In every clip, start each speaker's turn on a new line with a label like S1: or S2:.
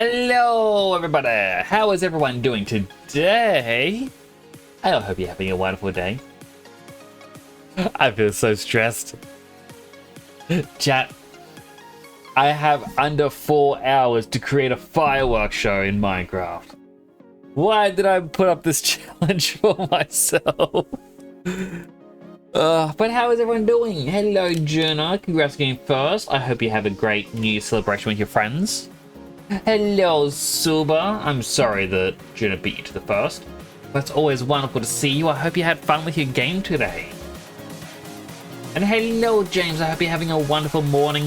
S1: Hello everybody, how is everyone doing today? I hope you're having a wonderful day. I feel so stressed. Chat, I have under 4 hours to create a fireworks show in Minecraft. Why did I put up this challenge for myself? But how is everyone doing? Hello Jenna, congrats getting first. I hope you have a great New Year celebration with your friends. Hello, Suba. I'm sorry that Jenna beat you to the first. But it's always wonderful to see you. I hope you had fun with your game today. And hello, James. I hope you're having a wonderful morning.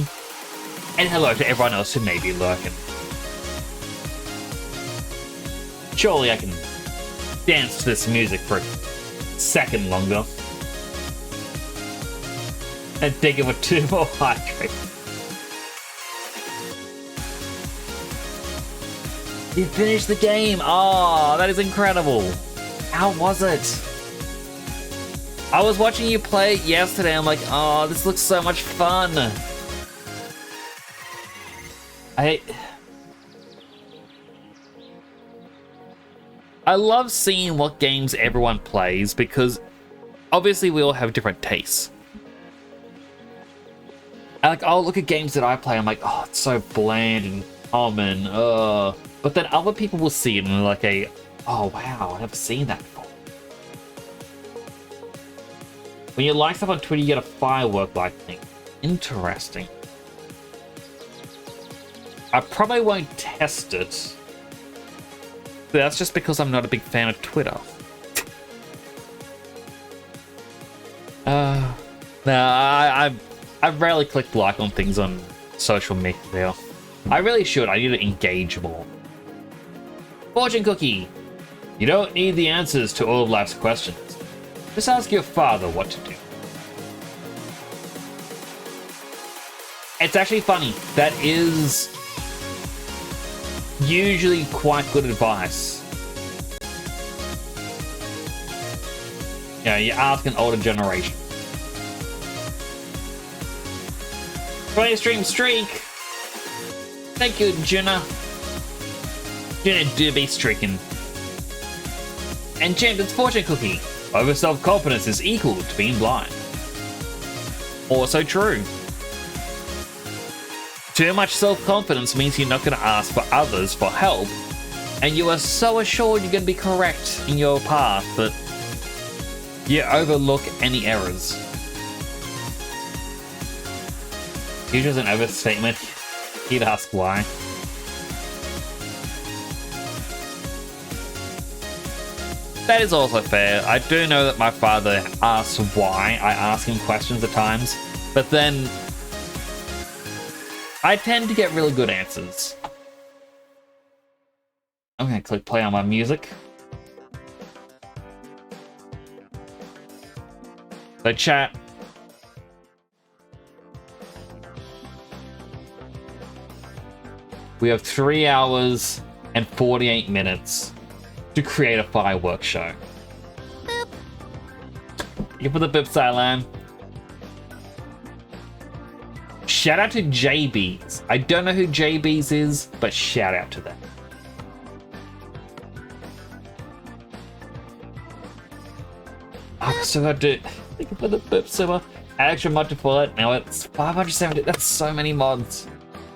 S1: And hello to everyone else who may be lurking. Surely I can dance to this music for a second longer. And take it with 2 more hydrates. You finished the game! Oh, that is incredible! How was it? I was watching you play it yesterday. I'm like, oh, this looks so much fun. I love seeing what games everyone plays because obviously we all have different tastes. Like, I'll look at games that I play, I'm like, oh, it's so bland and common, but then other people will see it and they're like, oh wow, I've never seen that before. When you like stuff on Twitter, you get a firework-like thing. Interesting. I probably won't test it. But that's just because I'm not a big fan of Twitter. No, I've rarely clicked like on things on social media. I really should. I need to engage more. Fortune cookie. You don't need the answers to all of life's questions. Just ask your father what to do. It's actually funny. That is usually quite good advice. Yeah, you ask an older generation. 20 stream streak. Thank you, Jenna. Jenna do be streaking. And Champions Fortune Cookie. Over self-confidence is equal to being blind. Also true. Too much self-confidence means you're not going to ask for others for help, and you are so assured you're going to be correct in your path that you overlook any errors. Usually as an overstatement, he'd ask why. That is also fair. I do know that my father asks why. I ask him questions at times, but then I tend to get really good answers. I'm gonna click play on my music. So chat. We have 3 hours and 48 minutes to create a fireworks show. Boop. You can put the boop Silan. Shout out to JBs. I don't know who JBs is, but shout out to them. I've still got to think of the boop super. Extra mod to pull it. Now it's 570. That's so many mods.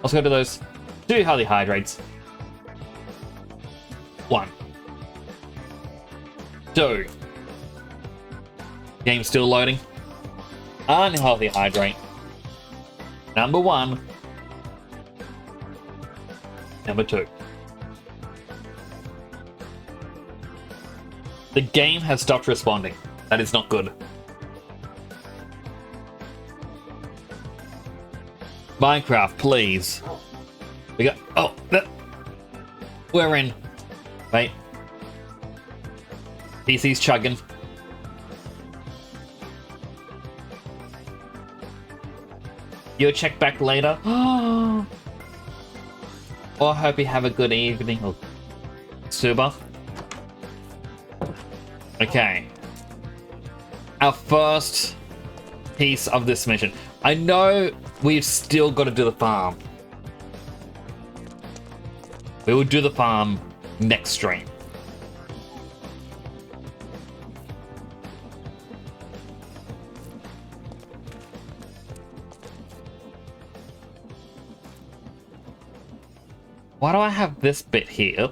S1: Let's go to those 2 healthy hydrates. 1. 2. Game's still loading. Unhealthy hydrate. Number 1. Number 2. The game has stopped responding. That is not good. Minecraft, please. We got. Oh, no. We're in. Wait. PC's chugging. You'll check back later. Oh, I hope you have a good evening. Oh, super. Okay. Our first piece of this mission. I know we've still got to do the farm. We will do the farm next stream. Why do I have this bit here?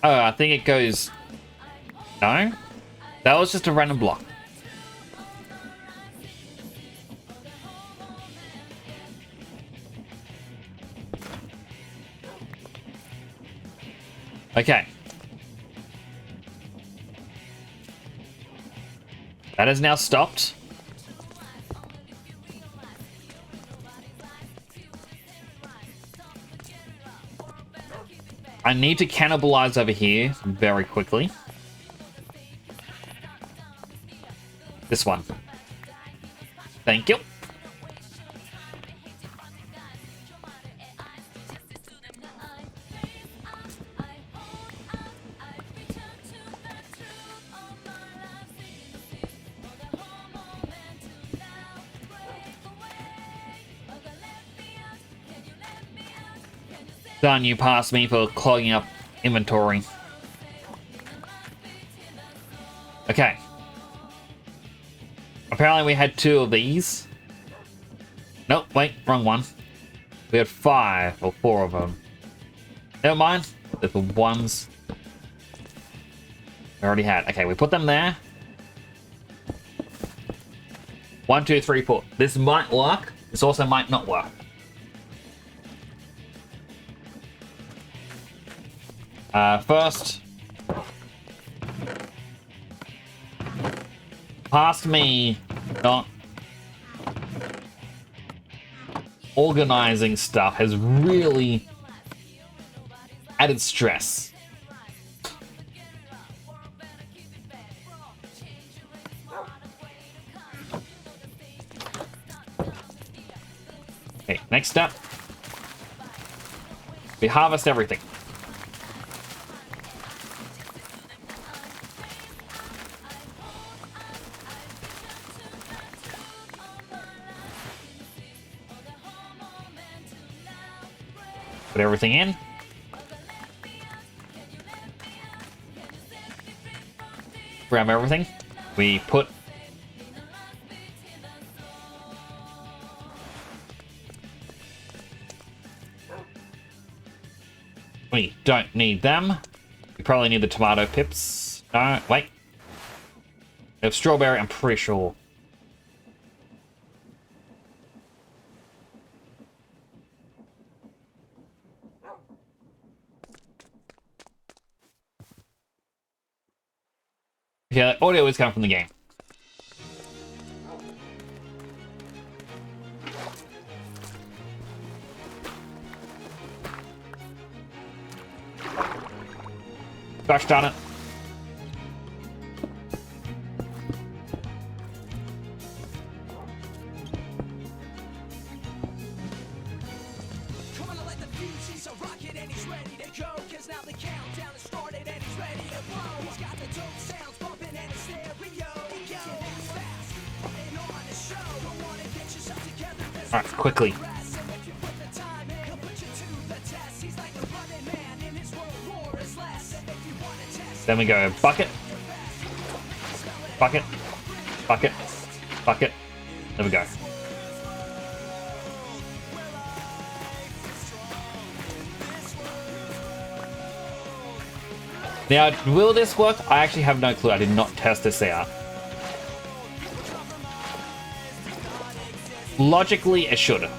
S1: Oh, I think it goes... No? That was just a random block. Okay. That has now stopped. I need to cannibalize over here very quickly. This one. Thank you. Done, you passed me for clogging up inventory. Okay. Apparently we had 2 of these. Nope, wait, wrong one. We had 5 or 4 of them. Never mind, they're the ones we already had. Okay, we put them there. 1, 2, 3, 4. This might work. This also might not work. First, past me not organizing stuff has really added stress. Okay, next step. We harvest everything. Put everything in. Grab everything. We put... We don't need them. We probably need the tomato pips. No, wait. We have strawberry, I'm pretty sure. Yeah, audio is coming from the game. Gosh darn it. Alright, quickly. Then we go bucket, bucket, bucket, bucket. There we go. Now, will this work? I actually have no clue. I did not test this out. Logically, it should.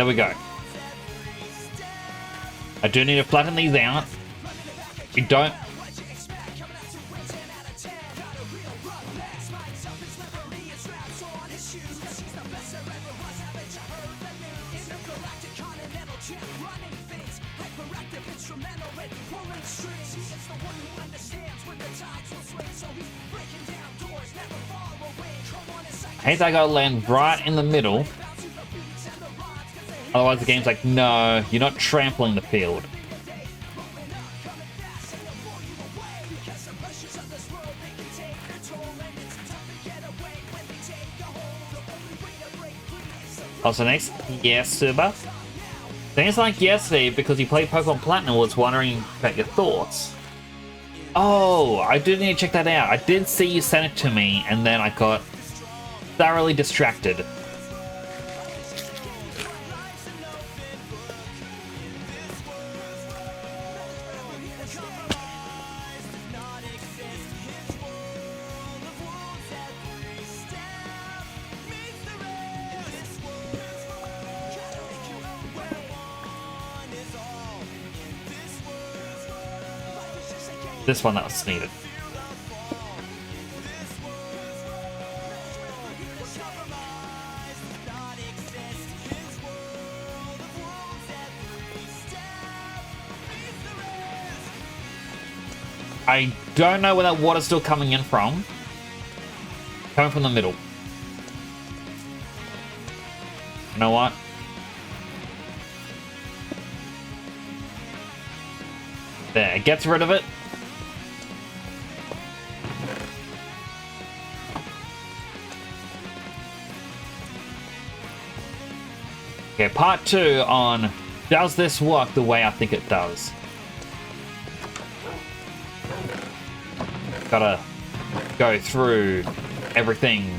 S1: There we go. I do need to flatten these out. You don't... I hate that I gotta land right in the middle. Otherwise the game's like, no, you're not trampling the field. Also next, yes, Suba. Things like yesterday, because you played Pokemon Platinum, was wondering about your thoughts. Oh, I do need to check that out. I did see you send it to me, and then I got thoroughly distracted. This one that was needed. I don't know where that water's still coming in from. Coming from the middle. You know what? There, it gets rid of it. Okay, part 2 on does this work the way I think it does? Gotta go through everything.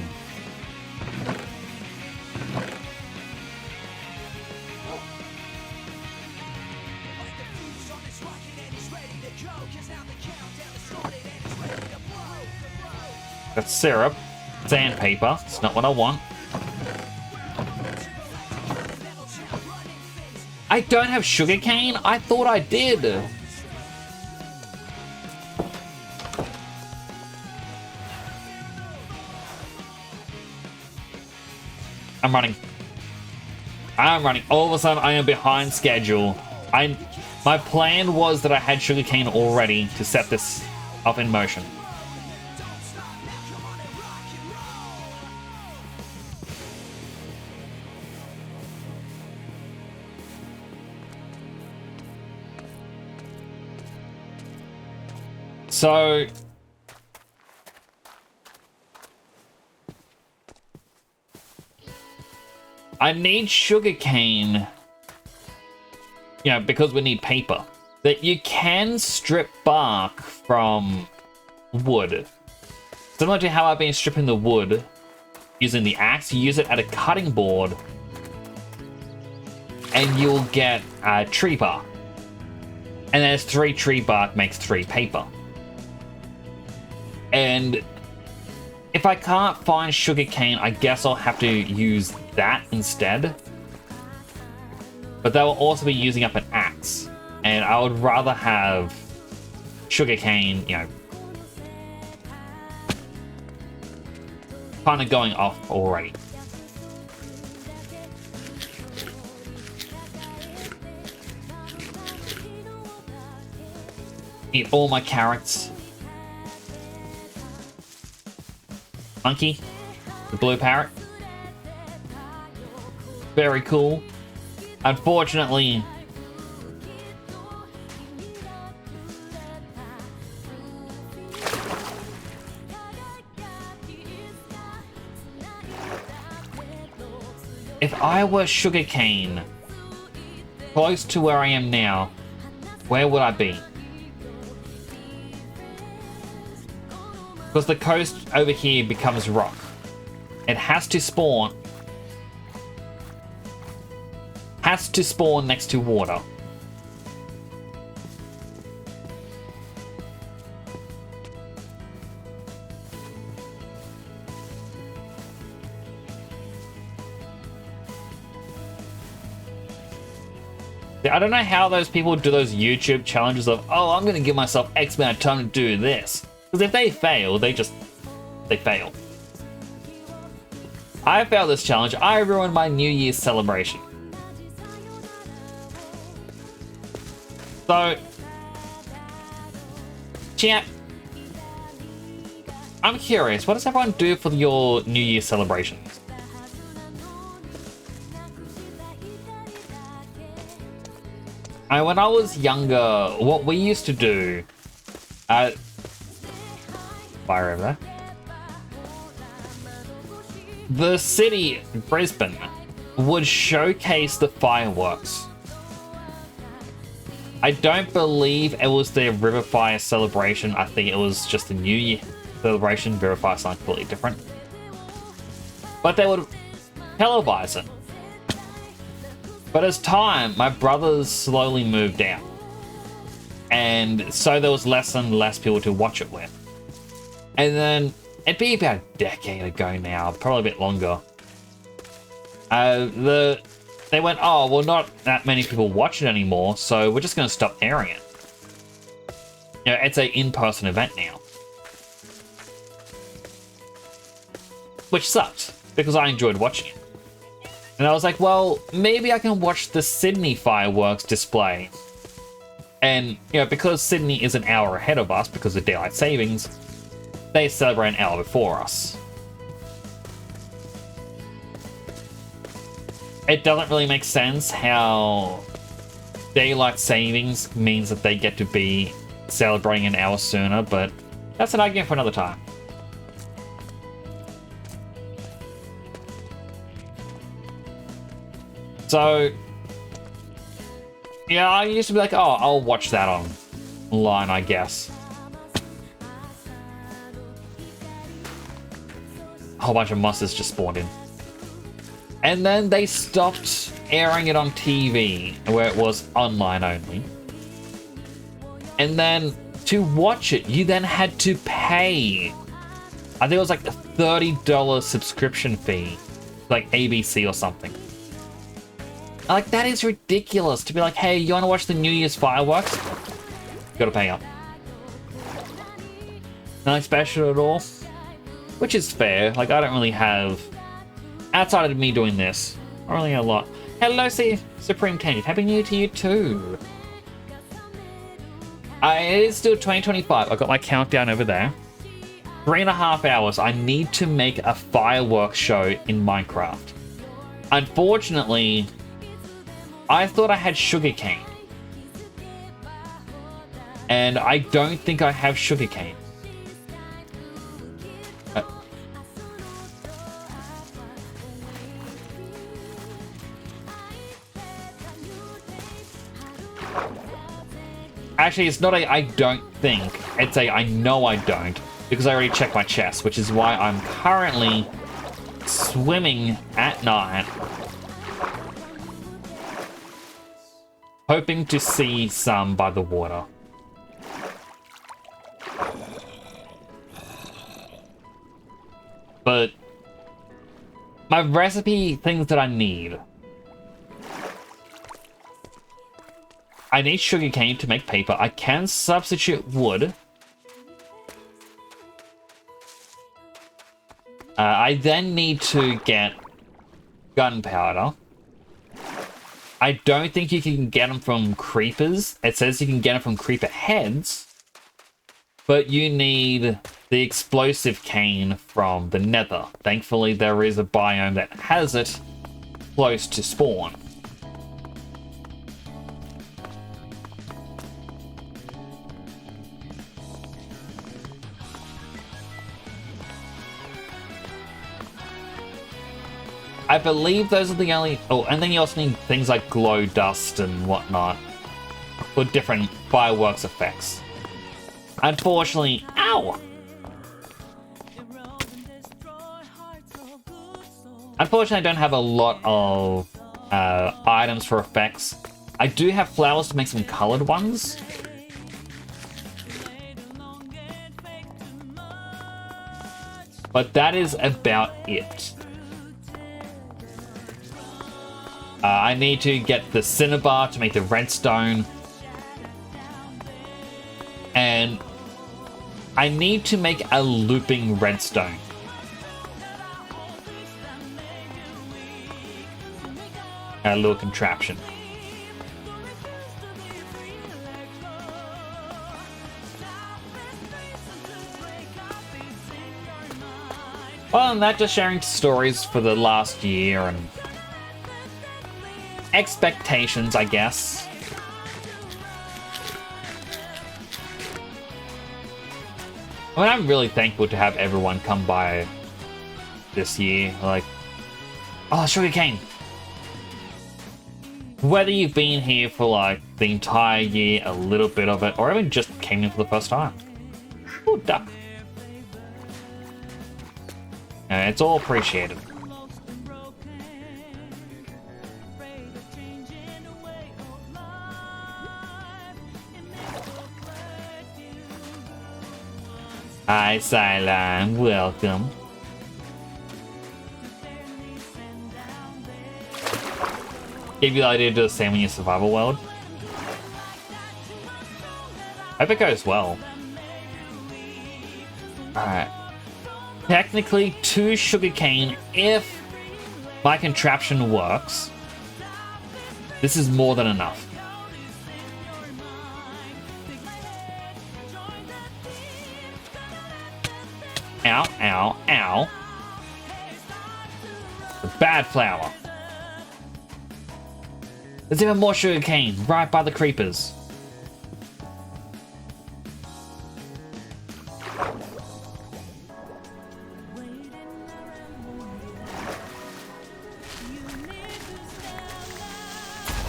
S1: That's syrup. Sandpaper. It's not what I want. I don't have sugarcane? I thought I did. I'm running. All of a sudden, I am behind schedule. My plan was that I had sugarcane already to set this up in motion. So I need sugarcane, you know, because we need paper. That you can strip bark from wood. Similar to how I've been stripping the wood using the axe, you use it at a cutting board and you'll get tree bark. And there's 3 tree bark makes 3 paper. And if I can't find sugarcane, I guess I'll have to use that instead. But that will also be using up an axe. And I would rather have sugarcane, you know, kind of going off already. Eat all my carrots. Monkey, the blue parrot. Very cool. Unfortunately, if I were sugarcane close to where I am now, where would I be? Because the coast over here becomes rock. It has to spawn. Has to spawn next to water. I don't know how those people do those YouTube challenges of, oh, I'm going to give myself X amount of time to do this. Because if they fail, they fail. I failed this challenge. I ruined my New Year's celebration. So, chat, I'm curious, what does everyone do for your New Year's celebrations? When I was younger, what we used to do at Fire over there. The city, Brisbane, would showcase the fireworks. I don't believe it was the Riverfire celebration. I think it was just the New Year celebration. Riverfire is something completely different. But they would televise it. But as time, my brothers slowly moved out. And so there was less and less people to watch it with. And then, it'd be about a decade ago now, probably a bit longer. They went, oh, well, not that many people watch it anymore, so we're just going to stop airing it. You know, it's an in-person event now. Which sucked, because I enjoyed watching it. And I was like, well, maybe I can watch the Sydney fireworks display. And, you know, because Sydney is an hour ahead of us because of daylight savings, they celebrate an hour before us. It doesn't really make sense how daylight savings means that they get to be celebrating an hour sooner, but that's an argument for another time. So, yeah, I used to be like, oh, I'll watch that online, I guess. A whole bunch of monsters just spawned in. And then they stopped airing it on TV, where it was online only. And then, to watch it, you then had to pay. I think it was like a $30 subscription fee, like ABC or something. Like, that is ridiculous to be like, hey, you want to watch the New Year's fireworks? You gotta pay up. Nothing special at all. Which is fair. Like, I don't really have... Outside of me doing this, I don't really have a lot. Hello, Supreme Tangent. Happy New Year to you too. It is still 2025. I've got my countdown over there. 3.5 hours. I need to make a fireworks show in Minecraft. Unfortunately, I thought I had sugarcane. And I don't think I have sugarcane. Actually, it's not a I don't think. It's a I know I don't. Because I already checked my chest, which is why I'm currently swimming at night. Hoping to see some by the water. But my recipe things that I need. I need sugarcane to make paper. I can substitute wood. I then need to get gunpowder. I don't think you can get them from creepers. It says you can get them from creeper heads. But you need the explosive cane from the nether. Thankfully, there is a biome that has it close to spawn. I believe those are the only... Oh, and then you also need things like glow dust and whatnot for different fireworks effects. Unfortunately... Ow! Unfortunately, I don't have a lot of items for effects. I do have flowers to make some colored ones. But that is about it. I need to get the cinnabar to make the redstone. And I need to make a looping redstone. A little contraption. Well, and that just sharing stories for the last year and expectations, I guess. I mean, I'm really thankful to have everyone come by this year. Like, oh, sugarcane. Whether you've been here for like the entire year, a little bit of it, or even just came in for the first time. Ooh, duck. It's all appreciated. Hi, Cylon. Welcome. Give you the idea to do the same in your survival world. Hope it goes well. Alright. Technically 2 sugarcane if my contraption works. This is more than enough. Ow, ow, ow. The bad flower. There's even more sugarcane right by the creepers.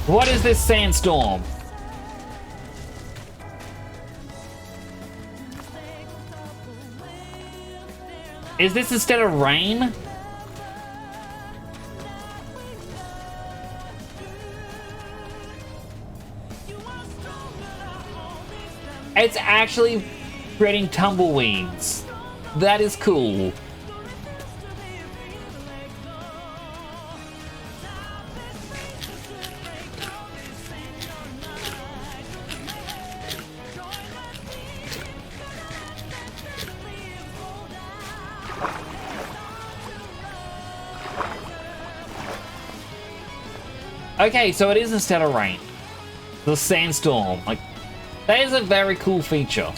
S1: What is this sandstorm? Is this instead of rain? It's actually creating tumbleweeds. That is cool. Okay, so it is instead of rain. The sandstorm. Like, that is a very cool feature.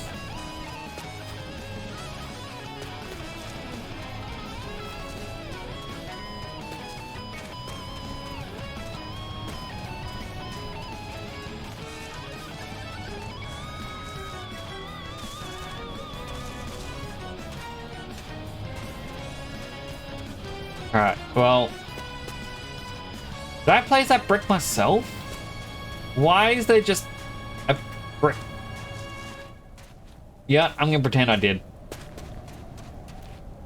S1: Alright, well... Did I place that brick myself? Why is there just a brick? Yeah, I'm gonna pretend I did.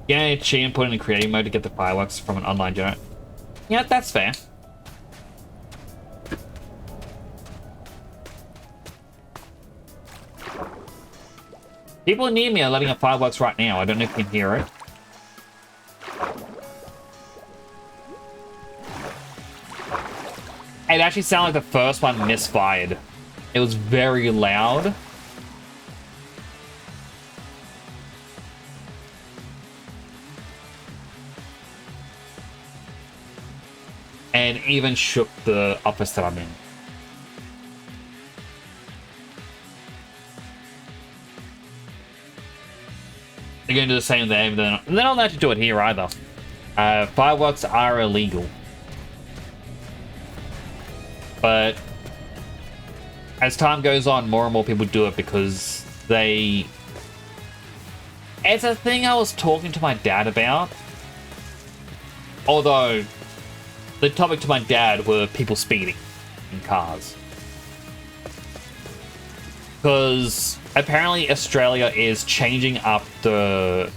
S1: Yeah, cheat and put in a creative mode to get the fireworks from an online generator. Yeah, that's fair. People near me are letting off fireworks right now. I don't know if you can hear it. It actually sounded like the first one misfired. It was very loud. And even shook the office that I'm in. They're going to do the same there, but they're not allowed to do it here either. Fireworks are illegal. But as time goes on, more and more people do it because they... It's a thing I was talking to my dad about. Although, the topic to my dad were people speeding in cars. Because apparently Australia is changing up the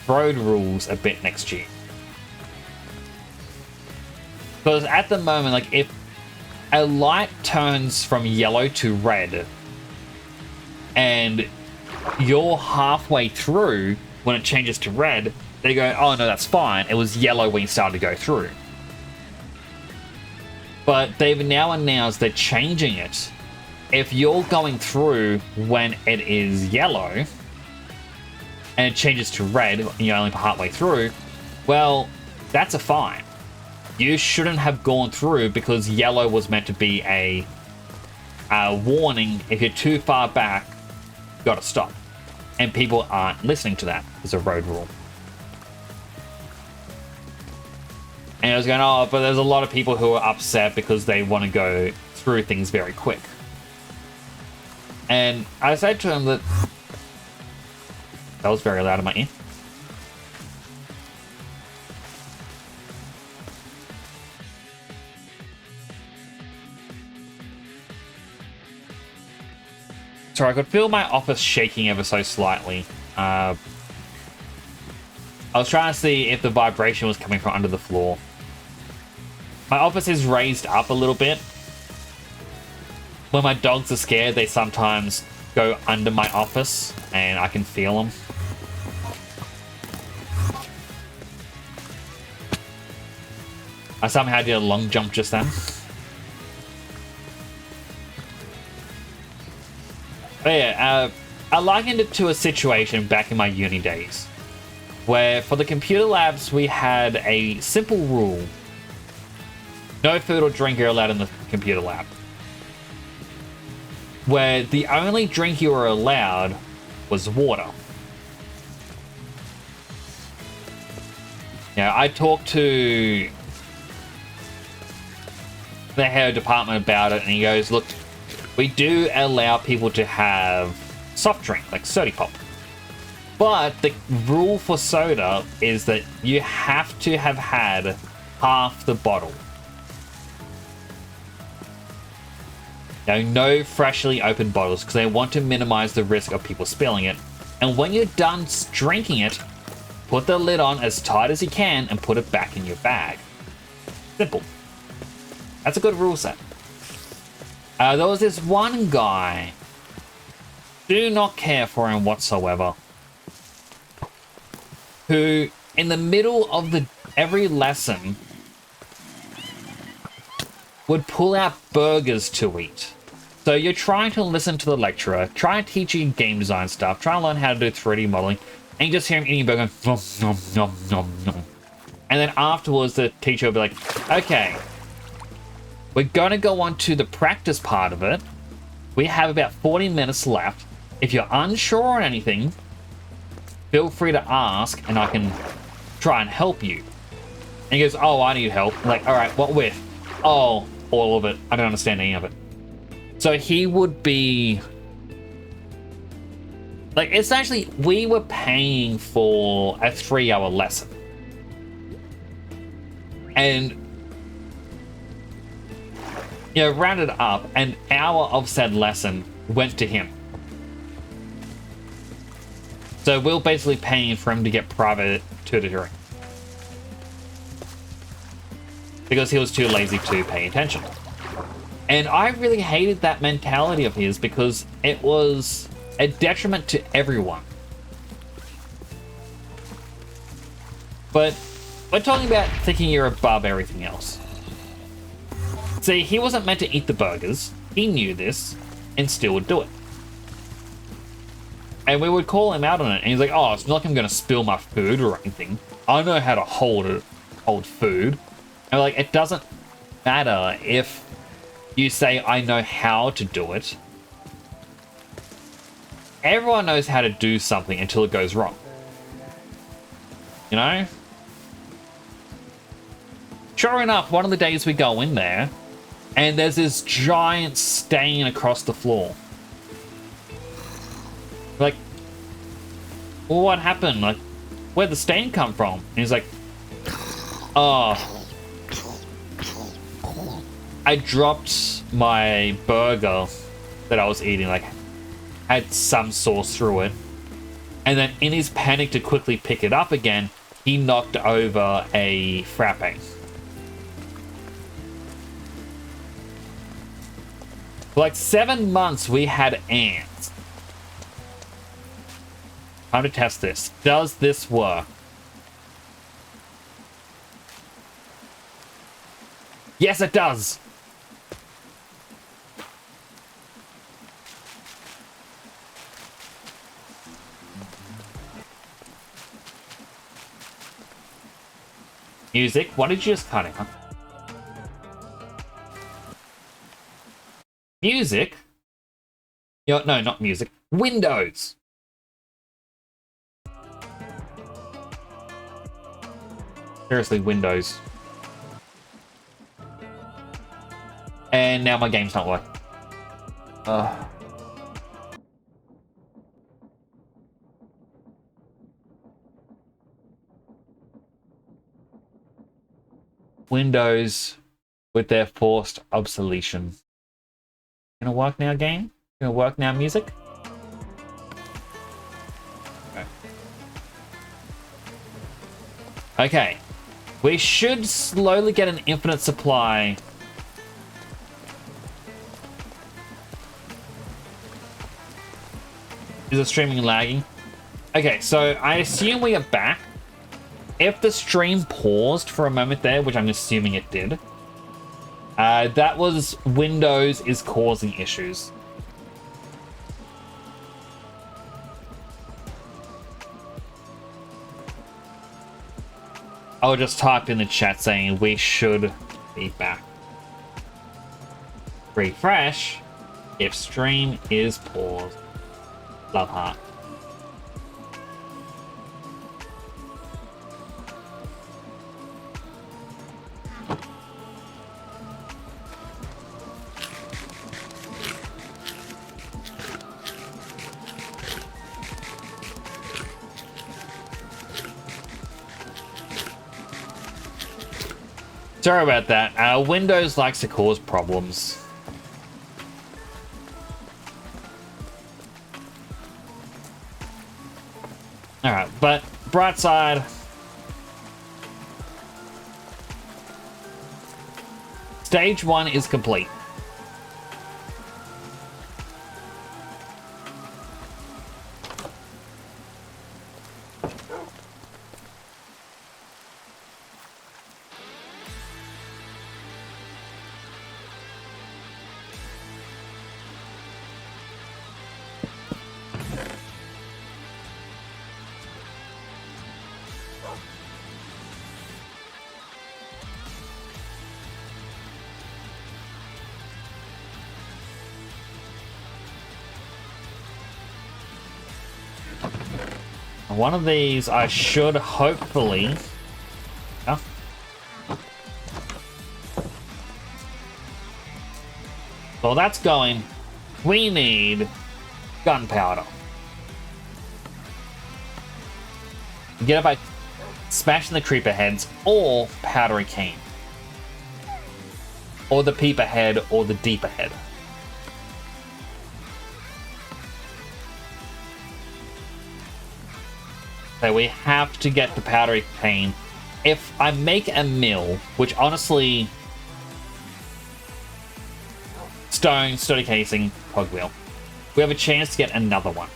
S1: road rules a bit next year. Because at the moment, like, if a light turns from yellow to red, and you're halfway through when it changes to red, they go, oh no, that's fine. It was yellow when you started to go through. But they've now announced they're changing it. If you're going through when it is yellow and it changes to red and you're only partway through, well, that's a fine. You shouldn't have gone through because yellow was meant to be a warning. If you're too far back, you gotta stop. And people aren't listening to that as a road rule. And I was going, oh, but there's a lot of people who are upset because they want to go through things very quick. And I said to him that was very loud in my ear. So I could feel my office shaking ever so slightly. I was trying to see if the vibration was coming from under the floor. My office is raised up a little bit. When my dogs are scared, they sometimes go under my office, and I can feel them. I somehow did a long jump just then. But yeah, I likened it to a situation back in my uni days, where for the computer labs we had a simple rule. No food or drink are allowed in the computer lab. Where the only drink you were allowed was water. Yeah, I talked to the head of department about it, and he goes, look, we do allow people to have soft drink, like soda pop. But the rule for soda is that you have to have had half the bottle. No freshly opened bottles, because they want to minimize the risk of people spilling it. And when you're done drinking it, put the lid on as tight as you can and put it back in your bag. Simple. That's a good rule set. There was this one guy, do not care for him whatsoever, who in the middle of every lesson would pull out burgers to eat. So you're trying to listen to the lecturer, try and teach you game design stuff, try and learn how to do 3D modeling, and you just hear him eating a burger, nom, nom, nom, nom, nom. And then afterwards the teacher will be like, okay, we're going to go on to the practice part of it. We have about 40 minutes left. If you're unsure on anything, feel free to ask and I can try and help you. And he goes, oh, I need help. I'm like, all right, what with? Oh, all of it. I don't understand any of it. So he would be... like, essentially, we were paying for a 3-hour lesson. And, you know, rounded up, an hour of said lesson went to him. So we're basically paying for him to get private tutoring. Because he was too lazy to pay attention. And I really hated that mentality of his because it was a detriment to everyone. But we're talking about thinking you're above everything else. See, he wasn't meant to eat the burgers. He knew this and still would do it. And we would call him out on it, and he's like, oh, it's not like I'm going to spill my food or anything. I know how to hold food. And we're like, it doesn't matter if you say, I know how to do it. Everyone knows how to do something until it goes wrong. You know? Sure enough, one of the days we go in there, and there's this giant stain across the floor. Like, well, what happened? Like, where'd the stain come from? And he's like, oh, I dropped my burger that I was eating, like, had some sauce through it. And then in his panic to quickly pick it up again, he knocked over a frappe. For like 7 months, we had ants. Time to test this. Does this work? Yes, it does. Music? What did you just cut out? Music? No, not music. Windows! Seriously, Windows. And now my game's not working. Windows with their forced obsolescence. Gonna work now, game? Gonna work now, music? Okay. We should slowly get an infinite supply. Is the streaming lagging? Okay, so I assume we are back. If the stream paused for a moment there, which I'm assuming it did, that was Windows is causing issues. I'll just type in the chat saying we should be back. Refresh if stream is paused. Love heart. Sorry about that. Windows likes to cause problems. Alright, but bright side. Stage 1 is complete. One of these I should hopefully... Oh. Well, that's going. We need gunpowder. Get it by smashing the creeper heads or powdery cane. Or the peeper head or the deeper head. So we have to get the powdery cane. If I make a mill, which honestly... Stone, sturdy casing, cogwheel. We have a chance to get another one.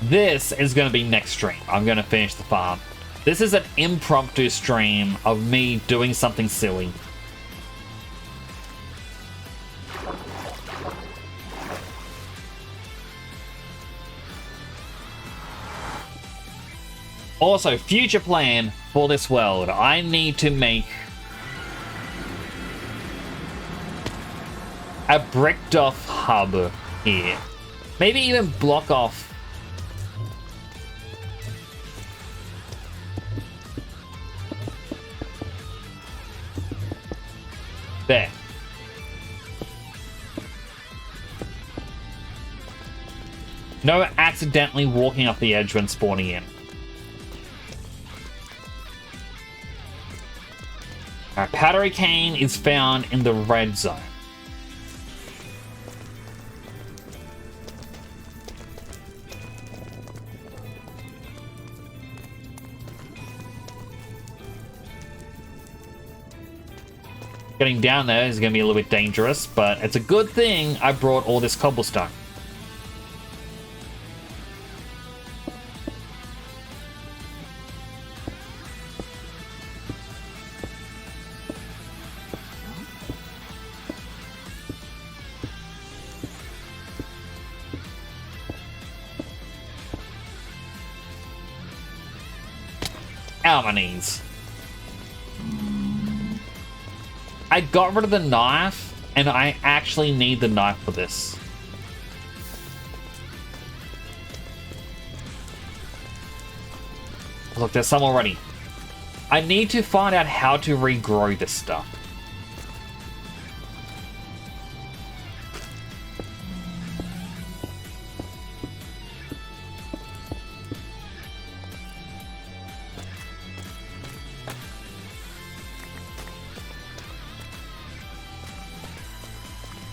S1: This is going to be next stream. I'm going to finish the farm. This is an impromptu stream of me doing something silly. Also, future plan for this world. I need to make a bricked off hub here. Maybe even block off there. No accidentally walking off the edge when spawning in. Powdery cane is found in the red zone. Getting down there is going to be a little bit dangerous, but it's a good thing I brought all this cobblestone. Ow, my knees. I got rid of the knife, and I actually need the knife for this. Look, there's some already. I need to find out how to regrow this stuff.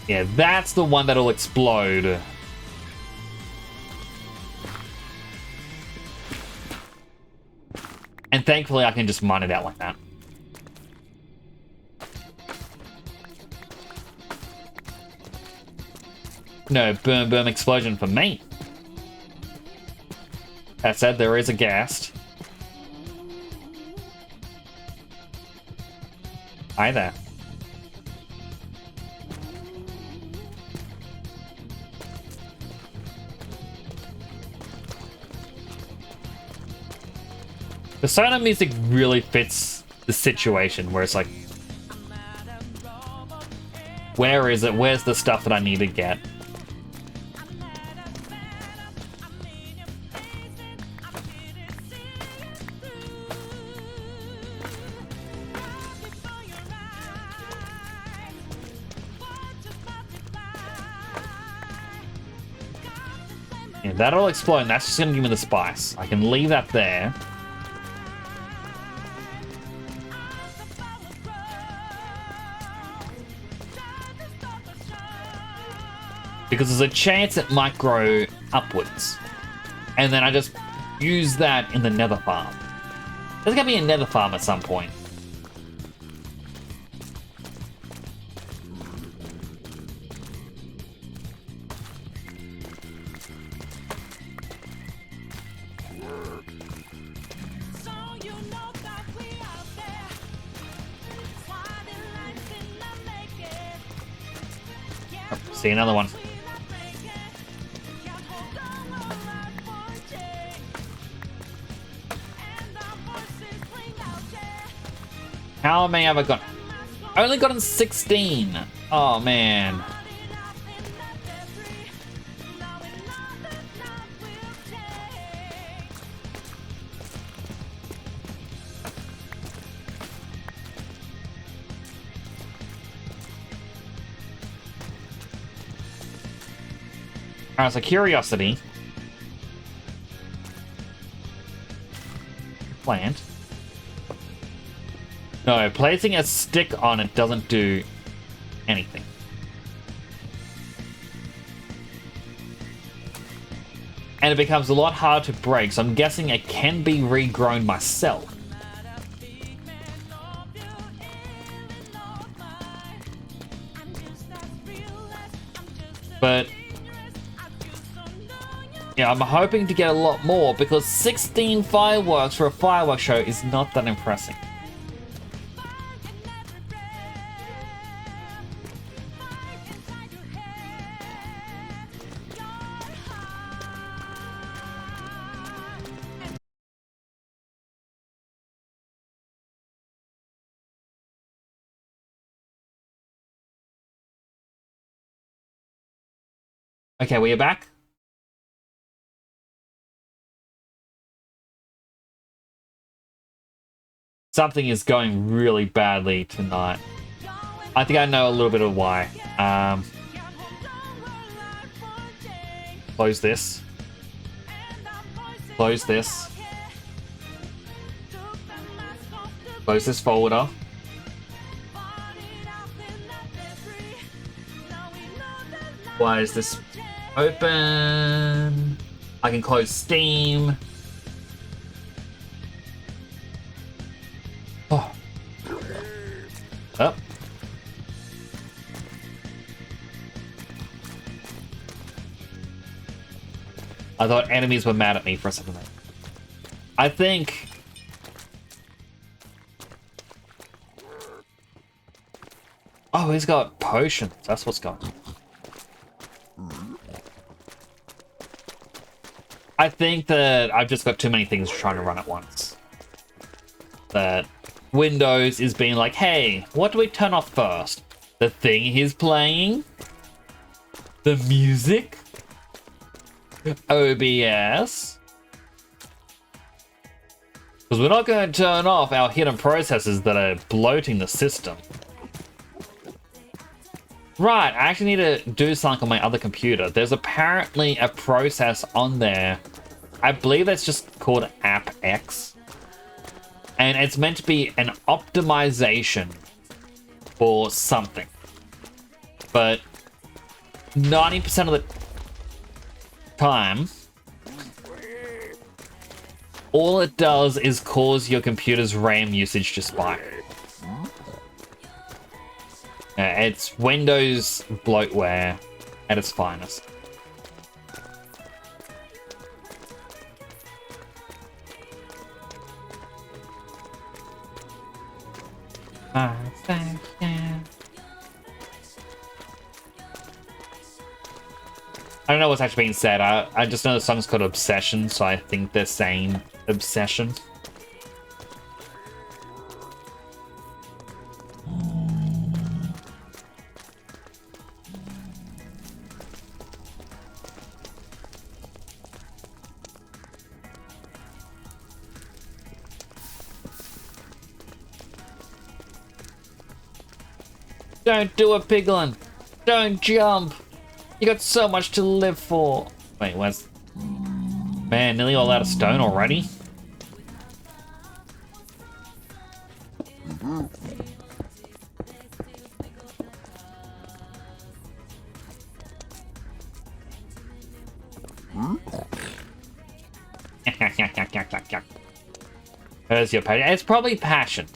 S1: Yeah, that's the one that'll explode. And thankfully I can just mine it out like that. No boom boom explosion for me. That said, there is a ghast. Hi there. The Sonar music really fits the situation where it's like, where is it? Where's the stuff that I need to get? Yeah, that'll explode, and that's just gonna give me the spice. I can leave that there. Because there's a chance it might grow upwards. And then I just use that in the nether farm. There's gonna be a nether farm at some point. Oh, see another one. How many have I got? I only gotten 16. Oh man. Alright, so curiosity. Plant. No, placing a stick on it doesn't do anything. And it becomes a lot harder to break, so I'm guessing it can be regrown myself. But yeah, I'm hoping to get a lot more because 16 fireworks for a fireworks show is not that impressive. Okay, we are back. Something is going really badly tonight. I think I know a little bit of why. Close this. Close this. Close this folder. Why is this open? I can close Steam. Oh. Oh. I thought enemies were mad at me for a second there. I think... Oh, he's got potions. That's what's going on. I think that I've just got too many things trying to run at once. that Windows is being like, hey, what do we turn off first? The thing he's playing? The music? OBS? Because we're not going to turn off our hidden processes that are bloating the system. Right, I actually need to do something on my other computer. There's apparently a process on there. I believe that's just called App X. And it's meant to be an optimization for something. But 90% of the time, all it does is cause your computer's RAM usage to spike. It's Windows bloatware at its finest. I don't know what's actually being said. I just know the song's called Obsession, so I think they're saying obsession. Don't do it, Piglin. Don't jump. You got so much to live for. Wait, where's... Man, nearly all out of stone already? Where's your passion? It's probably passion.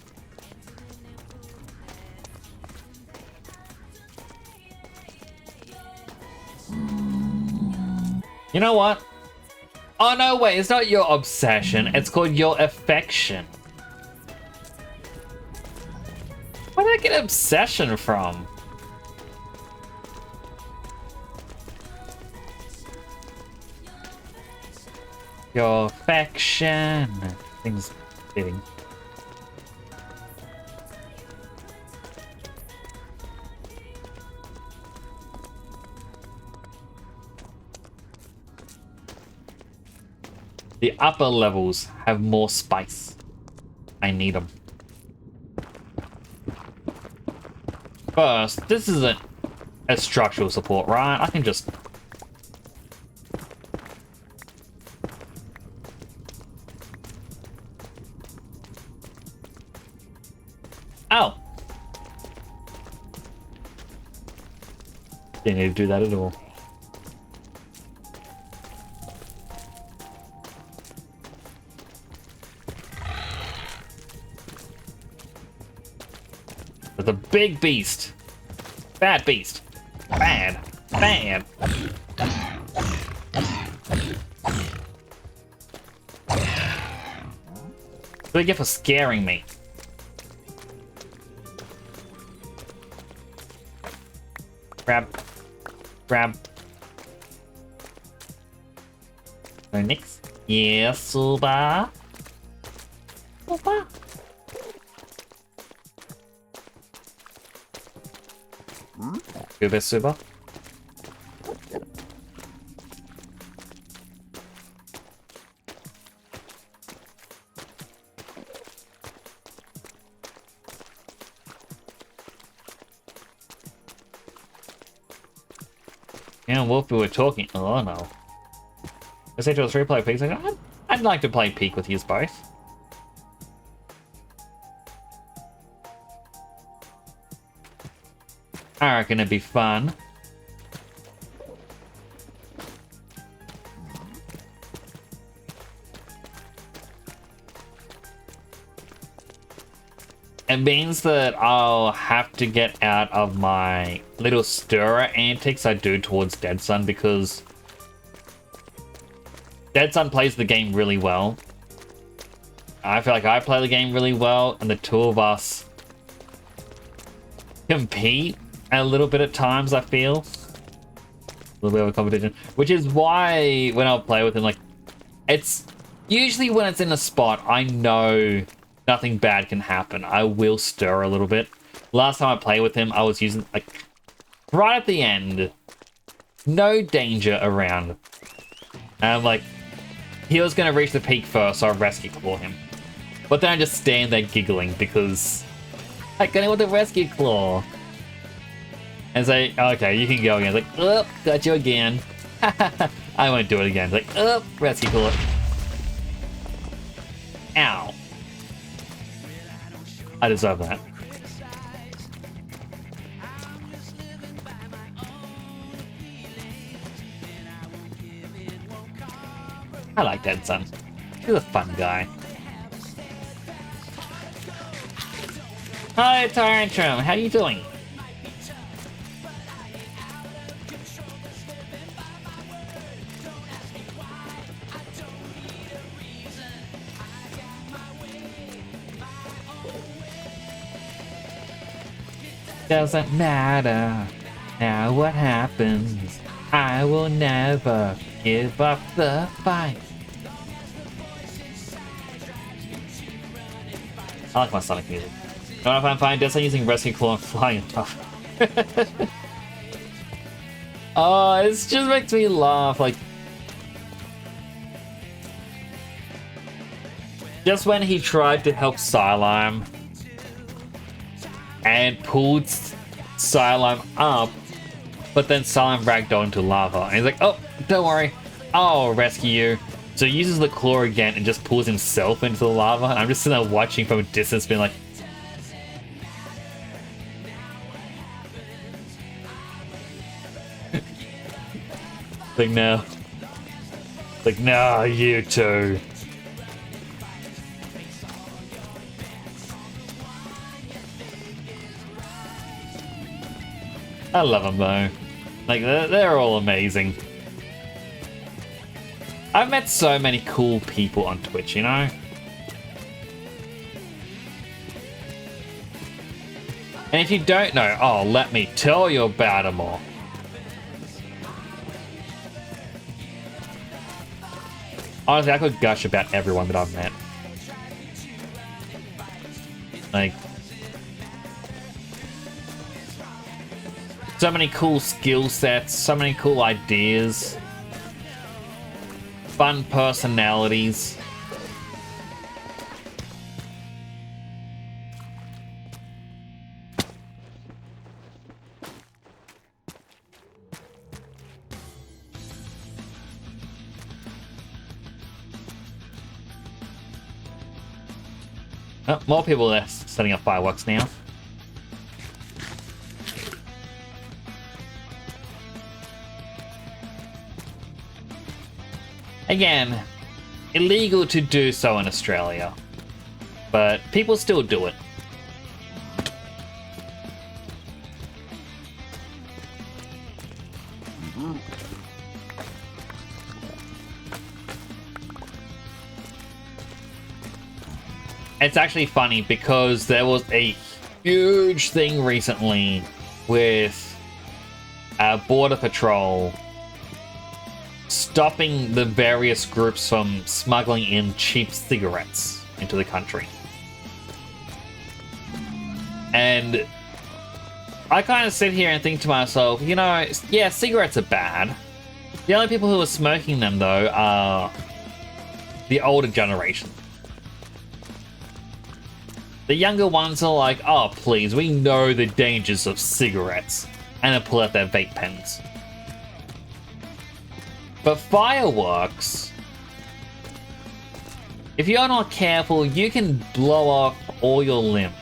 S1: You know what? Oh, no, wait. It's not your obsession. It's called your affection. Where did I get obsession from? Your affection. Things fitting. The upper levels have more spice. I need them. First, this isn't a structural support, right? I can just... Oh! Didn't need to do that at all. The big beast. Bad beast. Bad. Bad. What do you get for scaring me? Grab. Grab. No, next. Yes, Suba. Suba. Good bit, Suba. Yeah, Wolf, we were talking. Oh no. I said to a 3-player Peak. I'd like to play Peak with you both. I reckon it'd be fun. It means that I'll have to get out of my little stirrer antics I do towards Dead Sun, because Dead Sun plays the game really well. I feel like I play the game really well, and the two of us compete a little bit at times, I feel. A little bit of a competition. Which is why when I'll play with him, like, it's usually when it's in a spot I know nothing bad can happen. I will stir a little bit. Last time I played with him, I was using, like, right at the end, no danger around. And I'm like, he was going to reach the peak first, so I rescue claw him. But then I just stand there giggling because I got him with the rescue claw. And say, okay, you can go again. It's like, oh, got you again. I won't do it again. It's like, oh, rescue claw. Ow. I deserve that. I like Dead Son. He's a fun guy. Hi, Tyrantrum. How you doing? Doesn't matter now what happens. I will never give up the fight. I like my Sonic music. Don't know if I'm fine. Dead Son using rescue claw and flying off. Oh, it just makes me laugh. Like, just when he tried to help Psylime and pulled Psylime up, but then Psylime ragdolled into lava. And he's like, oh, don't worry, I'll rescue you. So he uses the claw again and just pulls himself into the lava. And I'm just sitting there watching from a distance, being like, like, no, you too. I love them though. Like, they're all amazing. I've met so many cool people on Twitch, you know? And if you don't know, oh, let me tell you about them all. Honestly, I could gush about everyone that I've met. Like, so many cool skill sets, so many cool ideas, fun personalities. Oh, more people are setting up fireworks now. Again, illegal to do so in Australia, but people still do it. It's actually funny because there was a huge thing recently with Border Patrol stopping the various groups from smuggling in cheap cigarettes into the country. And I kind of sit here and think to myself, you know, yeah, cigarettes are bad. The only people who are smoking them, though, are the older generation. The younger ones are like, oh, please, we know the dangers of cigarettes. And they pull out their vape pens. But fireworks, if you're not careful, you can blow off all your limbs.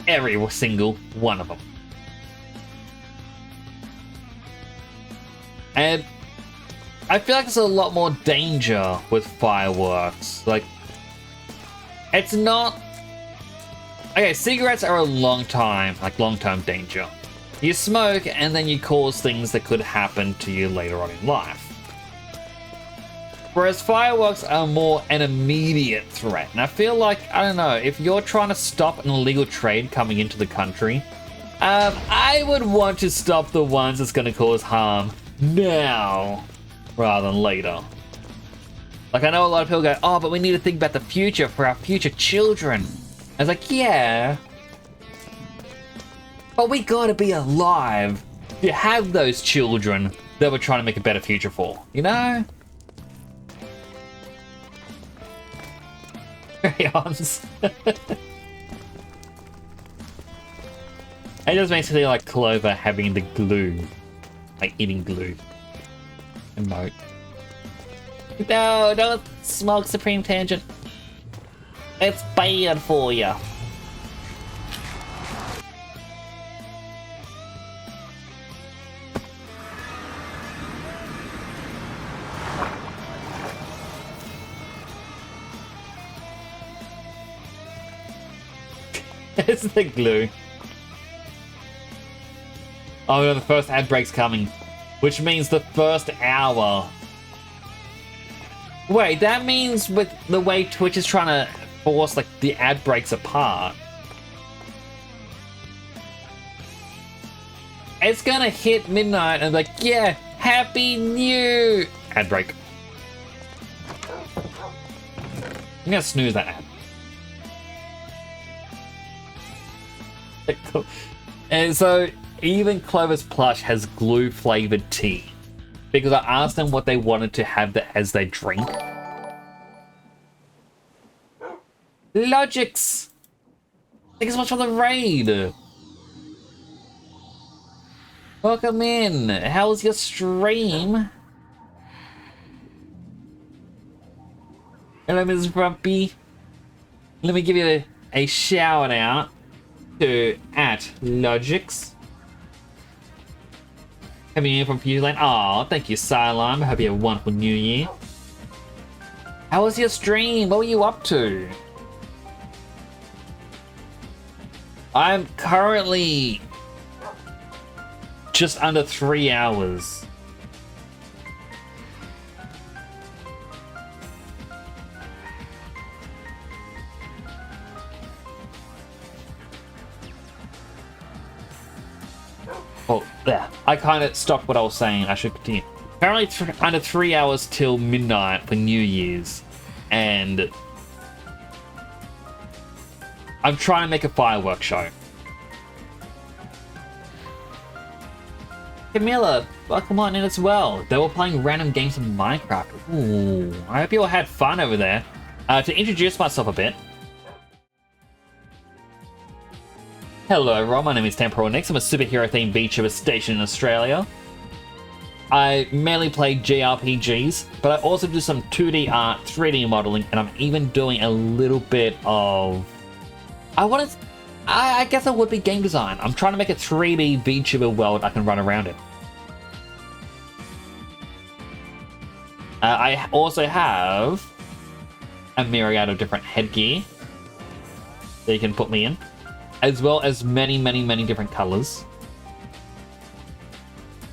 S1: Every single one of them. And I feel like there's a lot more danger with fireworks. Like, it's not... Okay, cigarettes are a long-term danger. You smoke and then you cause things that could happen to you later on in life. Whereas fireworks are more an immediate threat. And I feel like, I don't know, if you're trying to stop an illegal trade coming into the country, I would want to stop the ones that's going to cause harm now. rather than later. Like, I know a lot of people go, oh, but we need to think about the future for our future children. I was like, yeah. But we gotta be alive to have those children that we're trying to make a better future for, you know? Crayons. It just makes me like Clover having the glue. Like eating glue. Emote. No, don't smoke Supreme Tangent. It's bad for you. It's the glue. Oh no, the first ad break's coming. Which means the first hour. Wait, that means with the way Twitch is trying to force like the ad breaks apart. It's gonna hit midnight and like, yeah, happy new ad break. I'm gonna snooze that ad. Cool. And so even Clover's plush has glue flavored tea because I asked them what they wanted to have as they drink. Logix! Thank you so much for the raid! Welcome in! How was your stream? Hello, Mrs. Grumpy. Let me give you a shout out to @Logix. Coming in from Fuseland. Aw, thank you, Cylon. I hope you have a wonderful new year. How was your stream? What were you up to? I'm currently just under 3 hours. Oh, yeah. I kind of stopped what I was saying. I should continue. Currently under 3 hours till midnight for New Year's. And I'm trying to make a fireworks show. Camilla, welcome on in as well. They were playing random games of Minecraft. Ooh, I hope you all had fun over there. To introduce myself a bit. Hello everyone, my name is Temporal Nix. I'm a superhero-themed VTuber stationed in Australia. I mainly play JRPGs, but I also do some 2D art, 3D modeling, and I'm even doing a little bit of... I guess it would be game design. I'm trying to make a 3D VTuber world I can run around in. I also have a myriad of different headgear that you can put me in, as well as many, many, many different colors,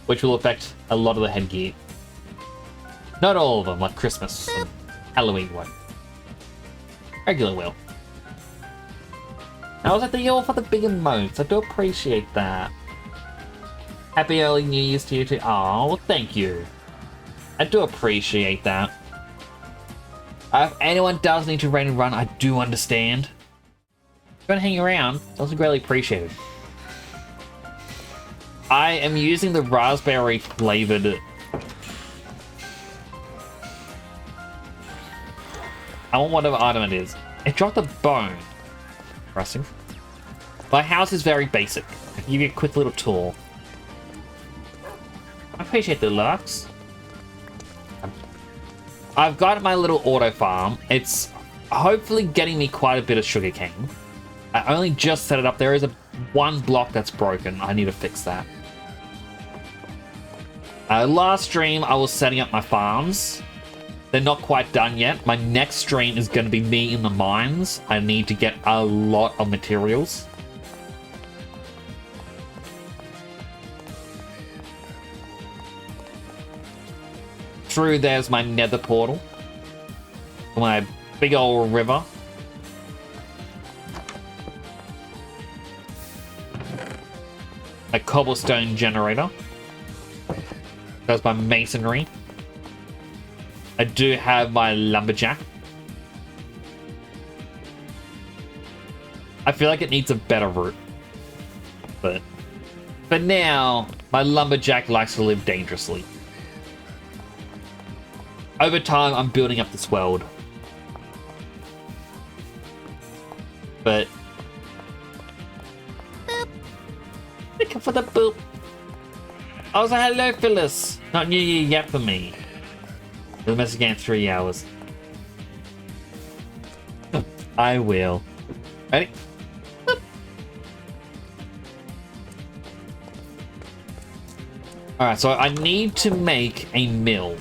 S1: which will affect a lot of the headgear. Not all of them, like Christmas and Halloween one. Regular will. I was at the all for the big emotes. I do appreciate that. Happy early New Year's to you too. Oh, well, thank you. I do appreciate that. If anyone does need to raid and run, I do understand. If you want to hang around, it's also greatly appreciated. I am using the raspberry flavored... I want whatever item it is. It dropped a bone. Interesting. My house is very basic. I'll give you a quick little tour. I appreciate the lurks. I've got my little auto farm. It's hopefully getting me quite a bit of sugarcane. I only just set it up. There is one block that's broken. I need to fix that. Last stream, I was setting up my farms. They're not quite done yet. My next stream is going to be me in the mines. I need to get a lot of materials. Through there's my nether portal. My big old river. A cobblestone generator. There's my masonry. I do have my lumberjack. I feel like it needs a better route. But for now, my lumberjack likes to live dangerously. Over time, I'm building up this world. But look for the boop. I was like, hello, Phyllis. Not New Year yet for me. We'll mess again in 3 hours. I will. Ready? Alright, so I need to make a mill.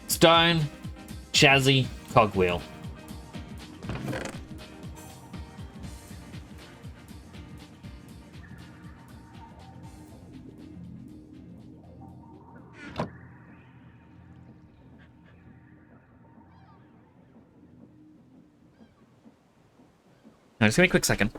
S1: Stone, chassis, cogwheel. Now, just give me a quick second.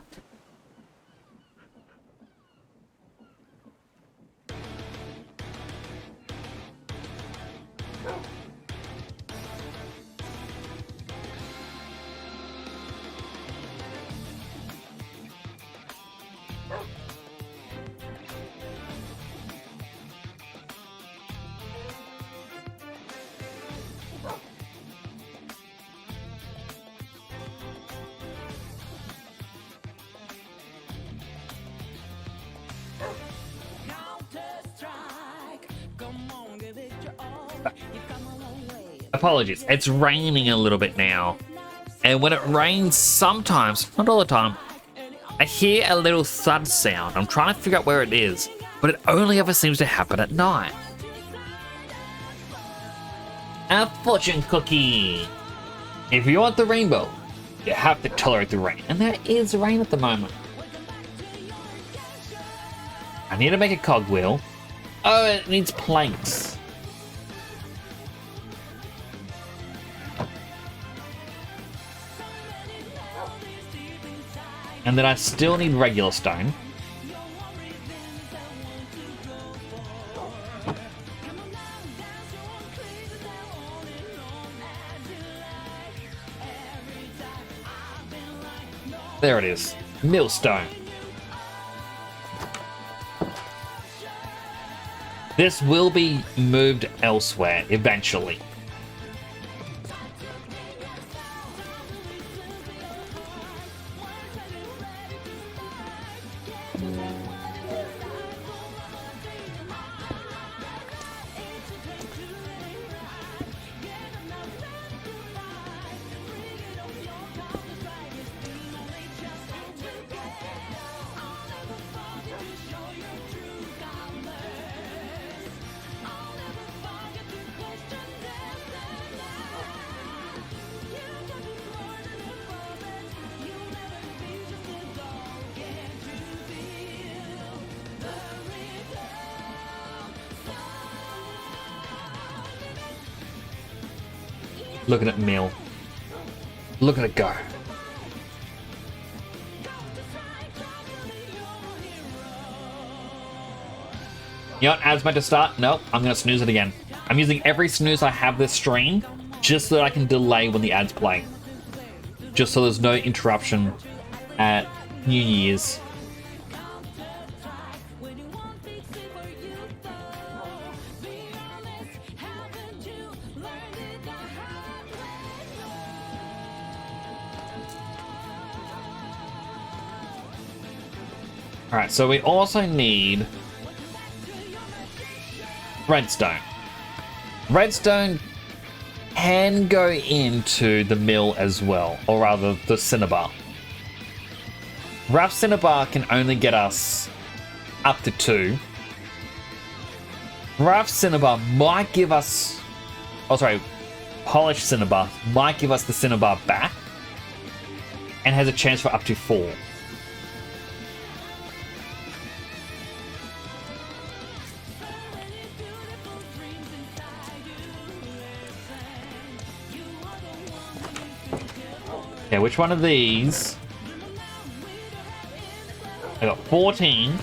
S1: Apologies, it's raining a little bit now. And when it rains sometimes, not all the time, I hear a little thud sound. I'm trying to figure out where it is, but it only ever seems to happen at night. A fortune cookie! If you want the rainbow, you have to tolerate the rain. And there is rain at the moment. I need to make a cogwheel. Oh, it needs planks. And then I still need regular stone. There it is. Millstone. This will be moved elsewhere eventually. Look at it mill. Look at it go. You know what ad's meant to start? Nope, I'm gonna snooze it again. I'm using every snooze I have this stream just so that I can delay when the ads play. Just so there's no interruption at New Year's. Alright, so we also need redstone. Redstone can go into the mill as well, or rather the cinnabar. Rough cinnabar can only get us up to 2. Rough cinnabar might give us, oh sorry, polished cinnabar might give us the cinnabar back and has a chance for up to 4. Okay, which one of these? I got 14.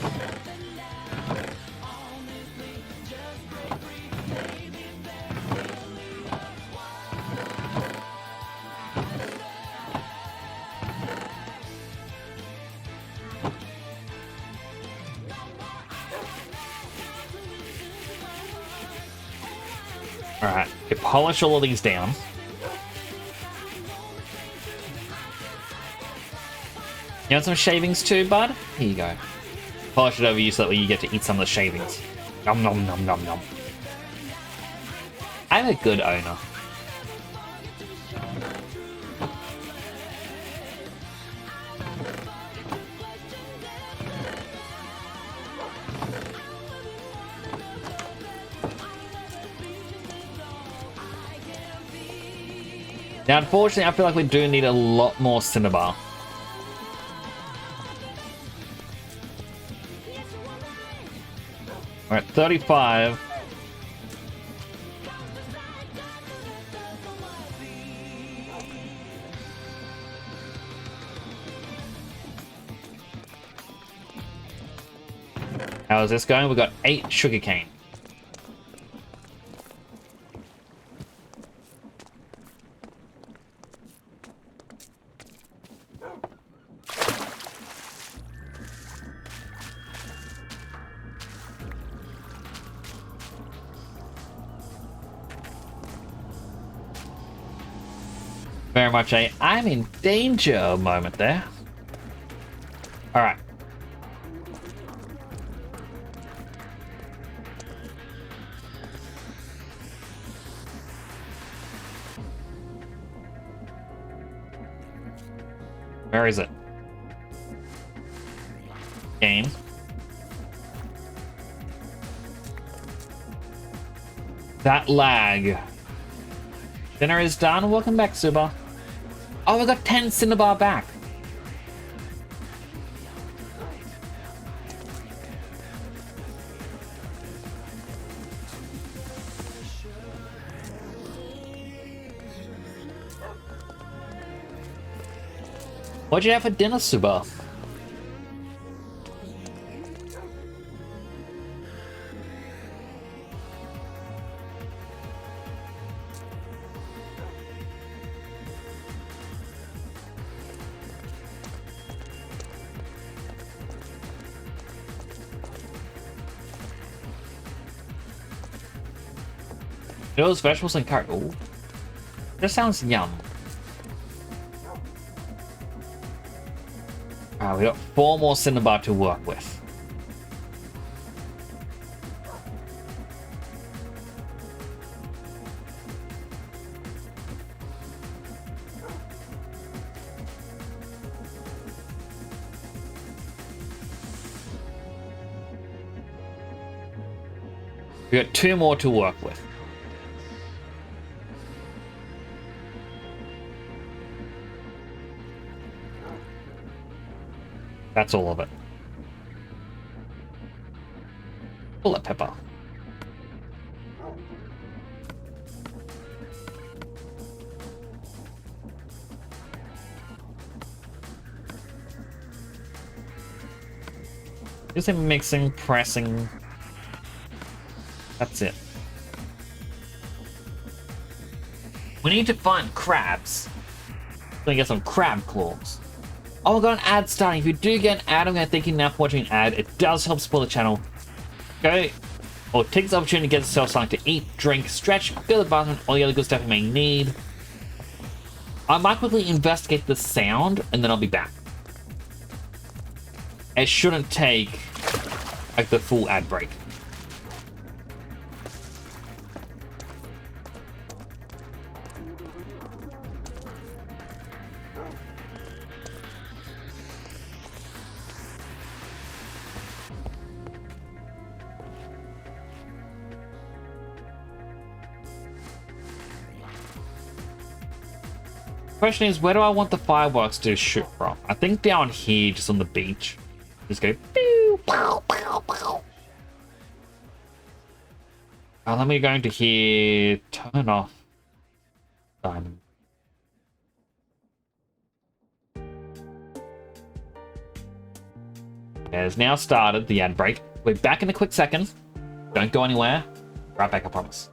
S1: Alright, you polish all of these down. You want some shavings too, bud? Here you go. Polish it over you so that way you get to eat some of the shavings. Nom nom nom nom nom. I'm a good owner. Now, unfortunately, I feel like we do need a lot more Cinnabar. We're at 35. How is this going? We've got 8 sugarcane. Very much a I'm in danger moment there. Alright. Where is it? Game. That lag. Dinner is done. Welcome back, Suba. Oh, we got 10 Cinnabar back. What'd you have for dinner, Suba? Noodles, vegetables, and curry. Ooh. That sounds yum. Alright, we got 4 more Cinnabar to work with. We got 2 more to work with. That's all of it. Bullet pepper. Just mixing, pressing. That's it. We need to find crabs. Gonna get some crab claws. Oh, I got an ad starting. If you do get an ad, I'm going to thank you now for watching an ad. It does help support the channel. Go or take this opportunity to get yourself something to eat, drink, stretch, go to the bathroom, all the other good stuff you may need. I might quickly investigate the sound and then I'll be back. It shouldn't take like the full ad break. Question is, where do I want the fireworks to shoot from? I think down here, just on the beach. Just go pew, pow, pow, pow. Let me go into here, turn off diamond. It has now started the ad break. We're back in a quick second. Don't go anywhere. Right back, I promise.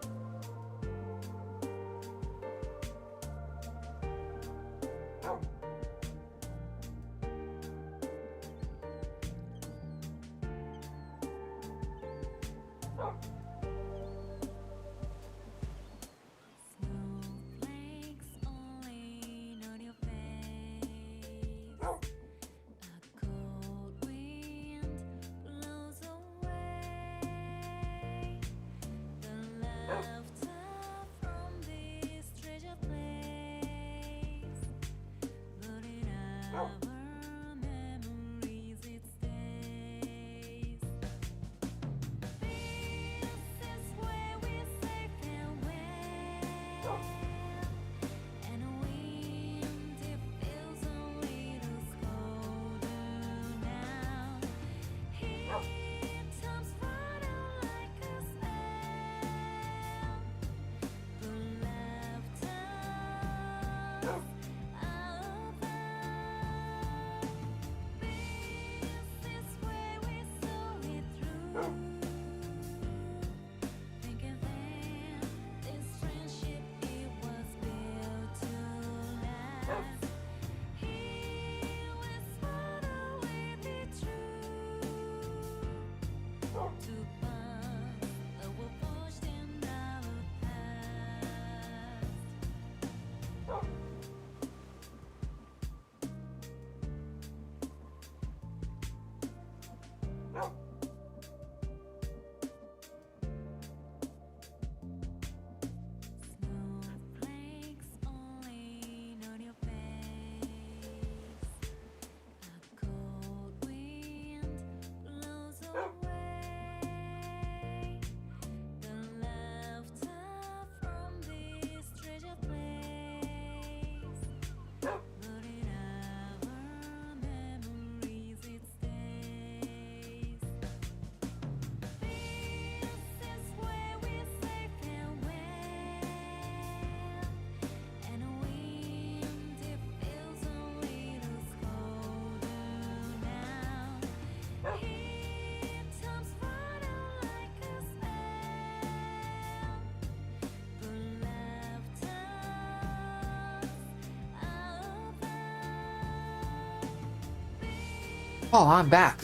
S1: Oh, I'm back.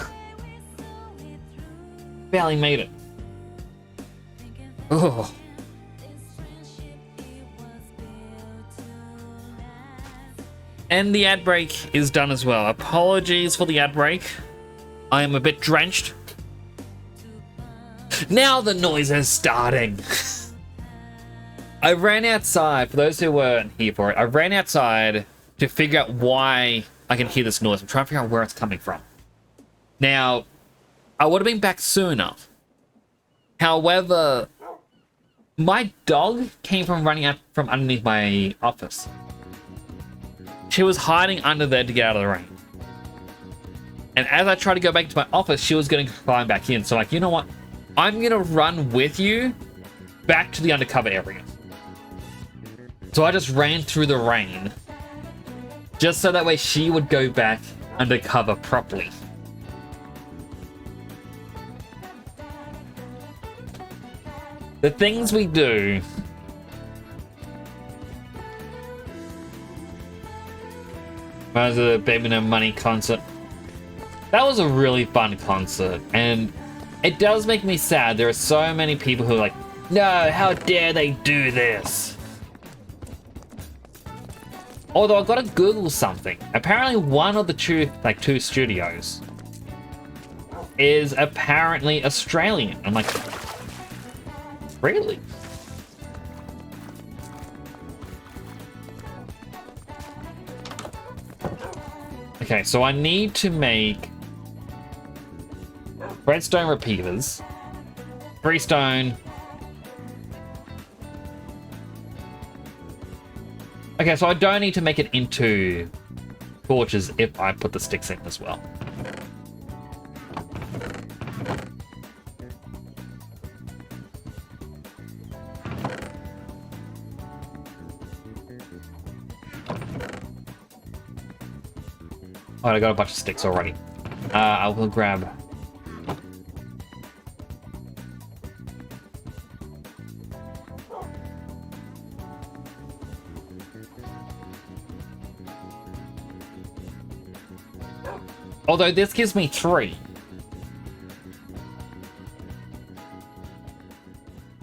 S1: Barely made it. Oh. And the ad break is done as well. Apologies for the ad break. I am a bit drenched. Now the noise is starting. I ran outside, for those who weren't here for it, I ran outside to figure out why I can hear this noise. I'm trying to figure out where it's coming from. Now, I would have been back sooner. However, my dog came from running out from underneath my office. She was hiding under there to get out of the rain. And as I tried to go back to my office, she was going to climb back in. So like, you know what? I'm going to run with you back to the undercover area. So I just ran through the rain. Just so that way she would go back undercover properly. The things we do. That was a Baby No Money concert. That was a really fun concert, and it does make me sad. There are so many people who are like, no, how dare they do this? Although I gotta Google something. Apparently one of the two studios is apparently Australian. I'm like, really? Okay, so I need to make redstone repeaters, freestone. Okay, so I don't need to make it into torches if I put the sticks in as well. Oh, I got a bunch of sticks already. I will grab... Although this gives me 3.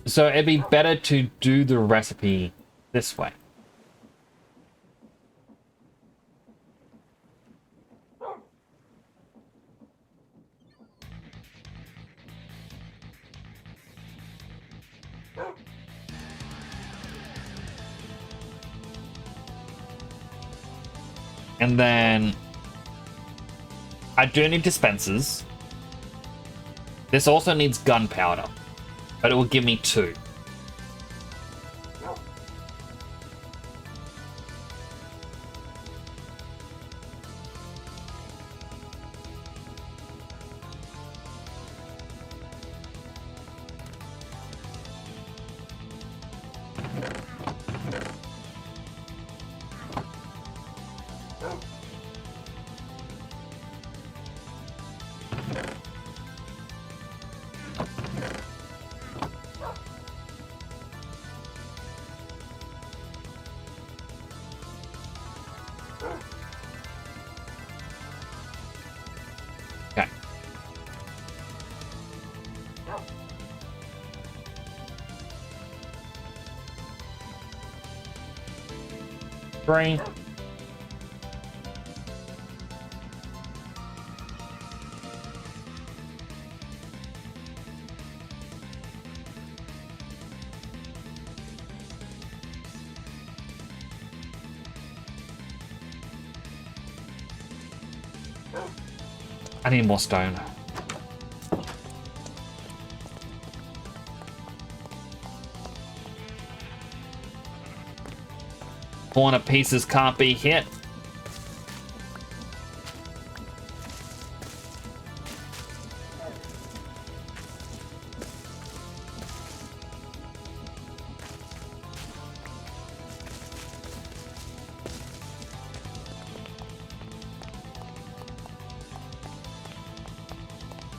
S1: So it'd be better to do the recipe this way. And then I do need dispensers. This also needs gunpowder, but it will give me 2. Okay. Three. I need more stone. Corner pieces can't be hit.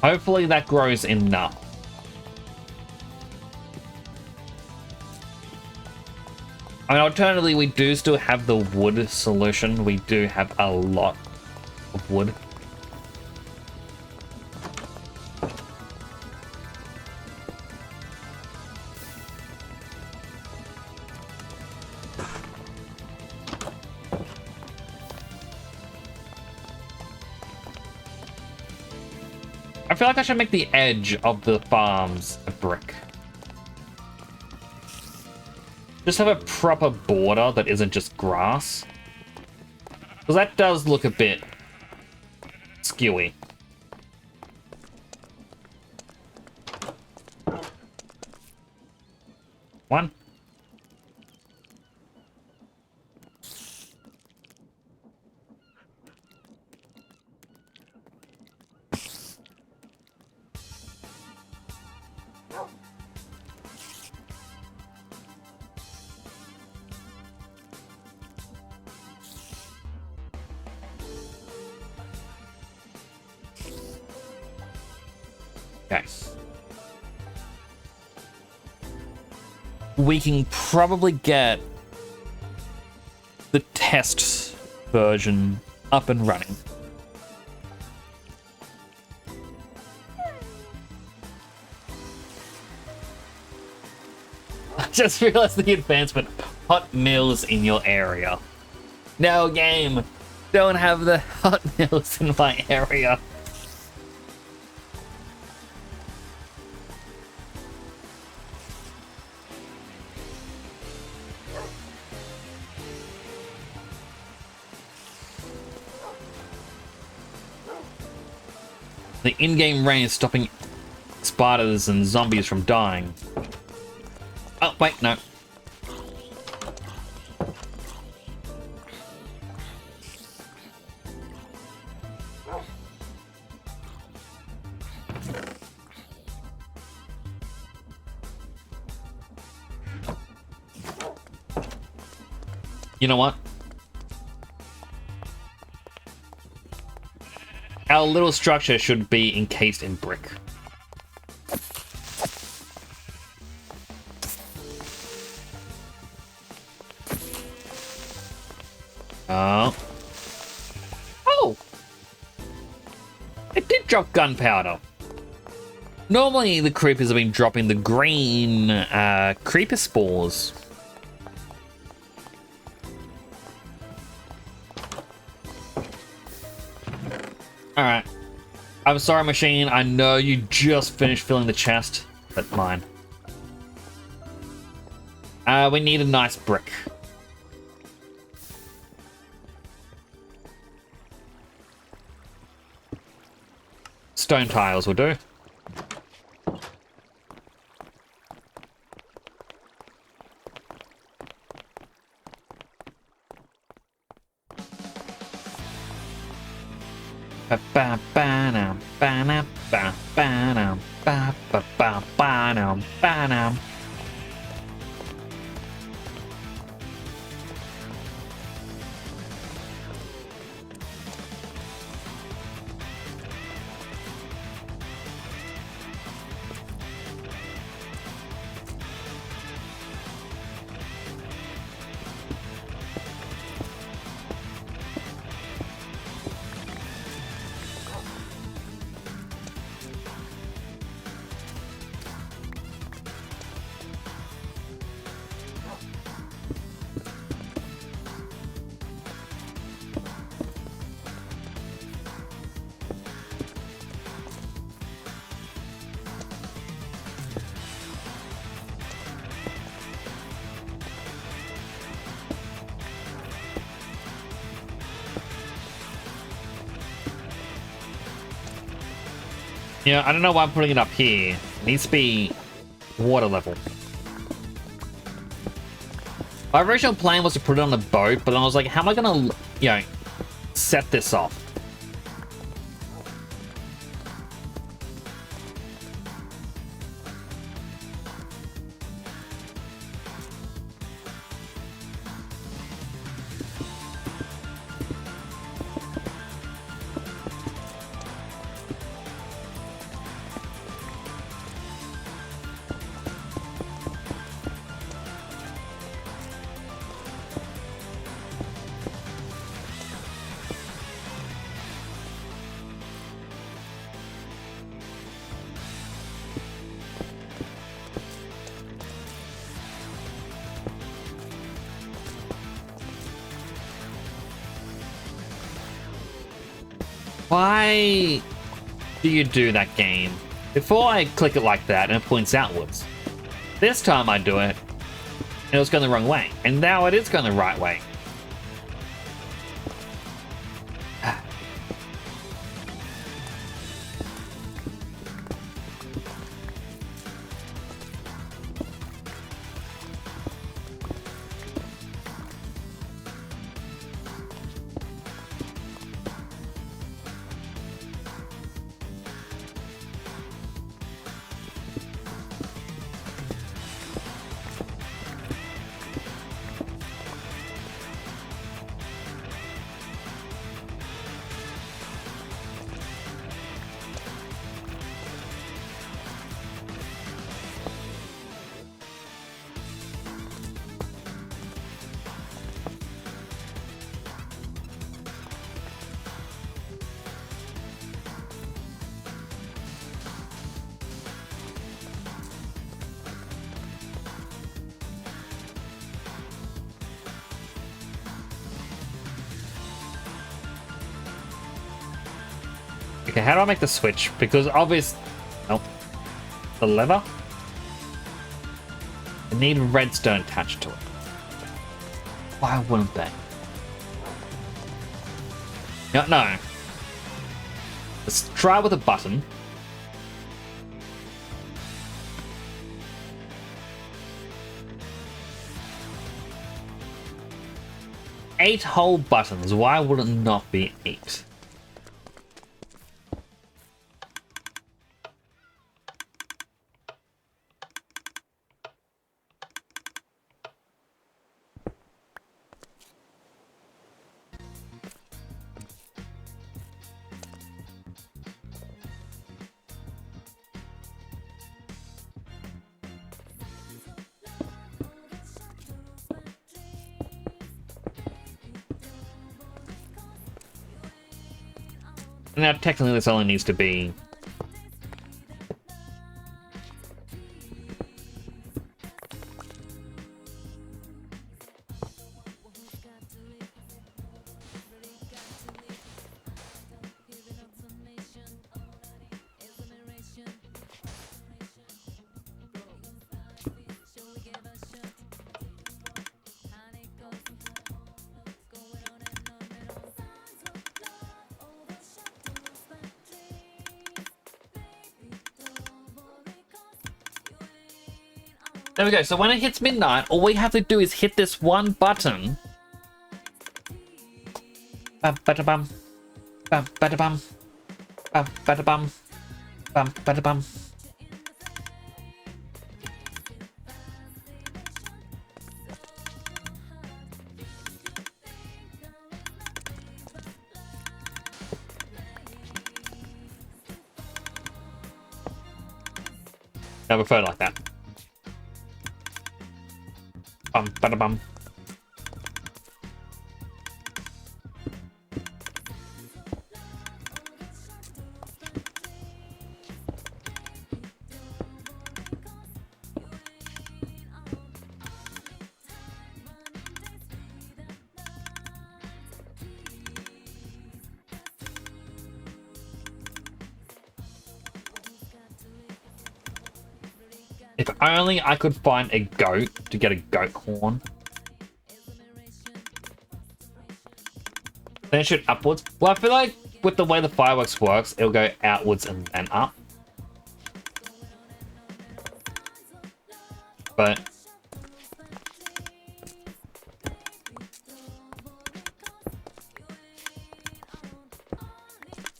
S1: Hopefully that grows enough. I mean, alternatively, we do still have the wood solution. We do have a lot of wood. feel like I should make the edge of the farms a brick. Just have a proper border that isn't just grass. Because that does look a bit skewy. One. Okay. We can probably get the test version up and running. I just realized the advancement. Hot meals in your area. No, game. Don't have the hot meals in my area. The in-game rain is stopping spiders and zombies from dying. Oh, wait, no. You know what? Our little structure should be encased in brick. Oh! It did drop gunpowder. Normally the creepers have been dropping the green creeper spores. Alright. I'm sorry, machine. I know you just finished filling the chest, but mine. We need a nice brick. Stone tiles will do. Yeah, I don't know why I'm putting it up here. It needs to be water level. My original plan was to put it on a boat, but I was like, how am I gonna, you know, set this off? Why? do you do that game? Before I click it like that and it points outwards. This time I do it and it was going the wrong way. And now it is going the right way. Okay, how do I make the switch? Because obviously... Oh. The lever? I need redstone attached to it. Why wouldn't they? No. Let's try with a button. Eight whole buttons. Why would it not be 8? Now, technically, this only needs to be... There we go. So when it hits midnight, all we have to do is hit this one button. Bum, bada bum. Bum, bada bum. Bum, bada bum. Bum, bada bum. I prefer it like that. Bum, bada bum. If only I could find a goat to get a goat horn. Then shoot upwards. Well, I feel like with the way the fireworks works, it'll go outwards and then up. But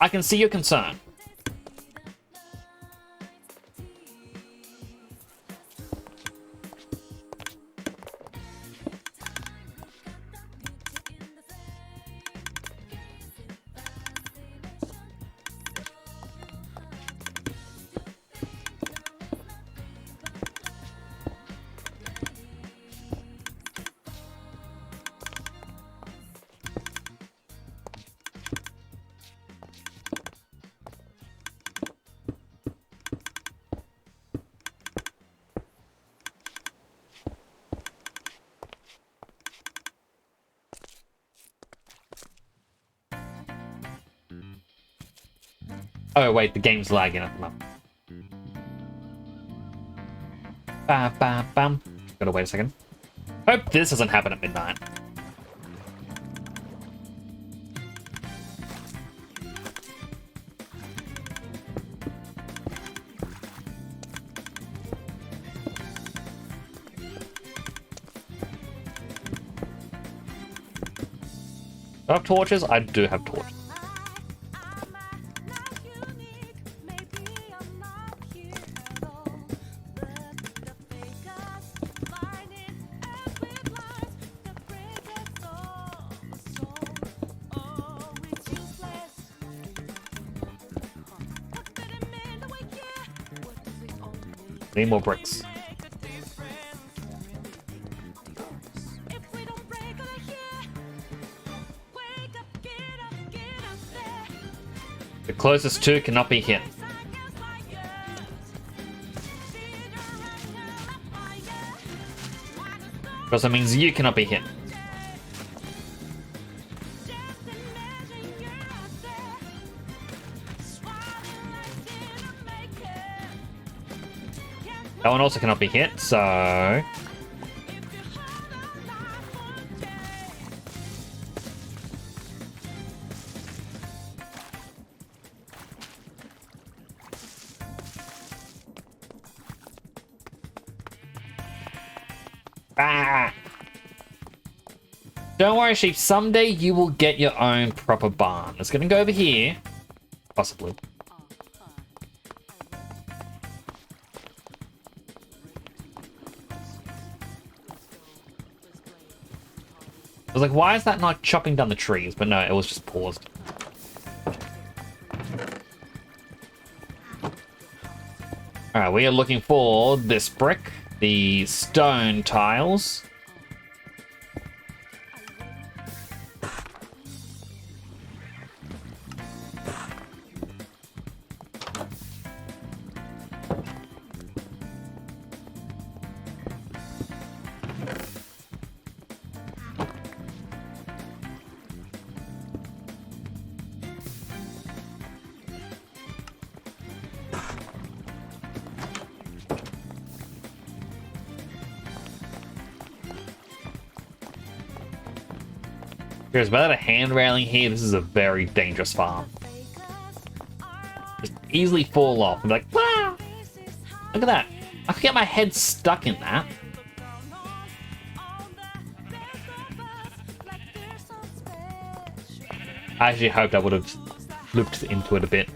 S1: I can see your concern. Oh, wait, the game's lagging at the moment. Bam, bam, bam. Gotta wait a second. Hope this doesn't happen at midnight. Do I have torches? I do have torches. Need more bricks. The closest two cannot be hit. Because that means you cannot be hit. That one also cannot be hit, so... Ah! Don't worry, sheep. Someday you will get your own proper barn. It's gonna go over here. Possibly. I was like, why is that not chopping down the trees? But no, it was just paused. Alright, we are looking for this brick, the stone tiles. There's without a hand railing here, this is a very dangerous farm. Just easily fall off and be like, wow! Look at that. I could get my head stuck in that. I actually hoped I would have looped into it a bit.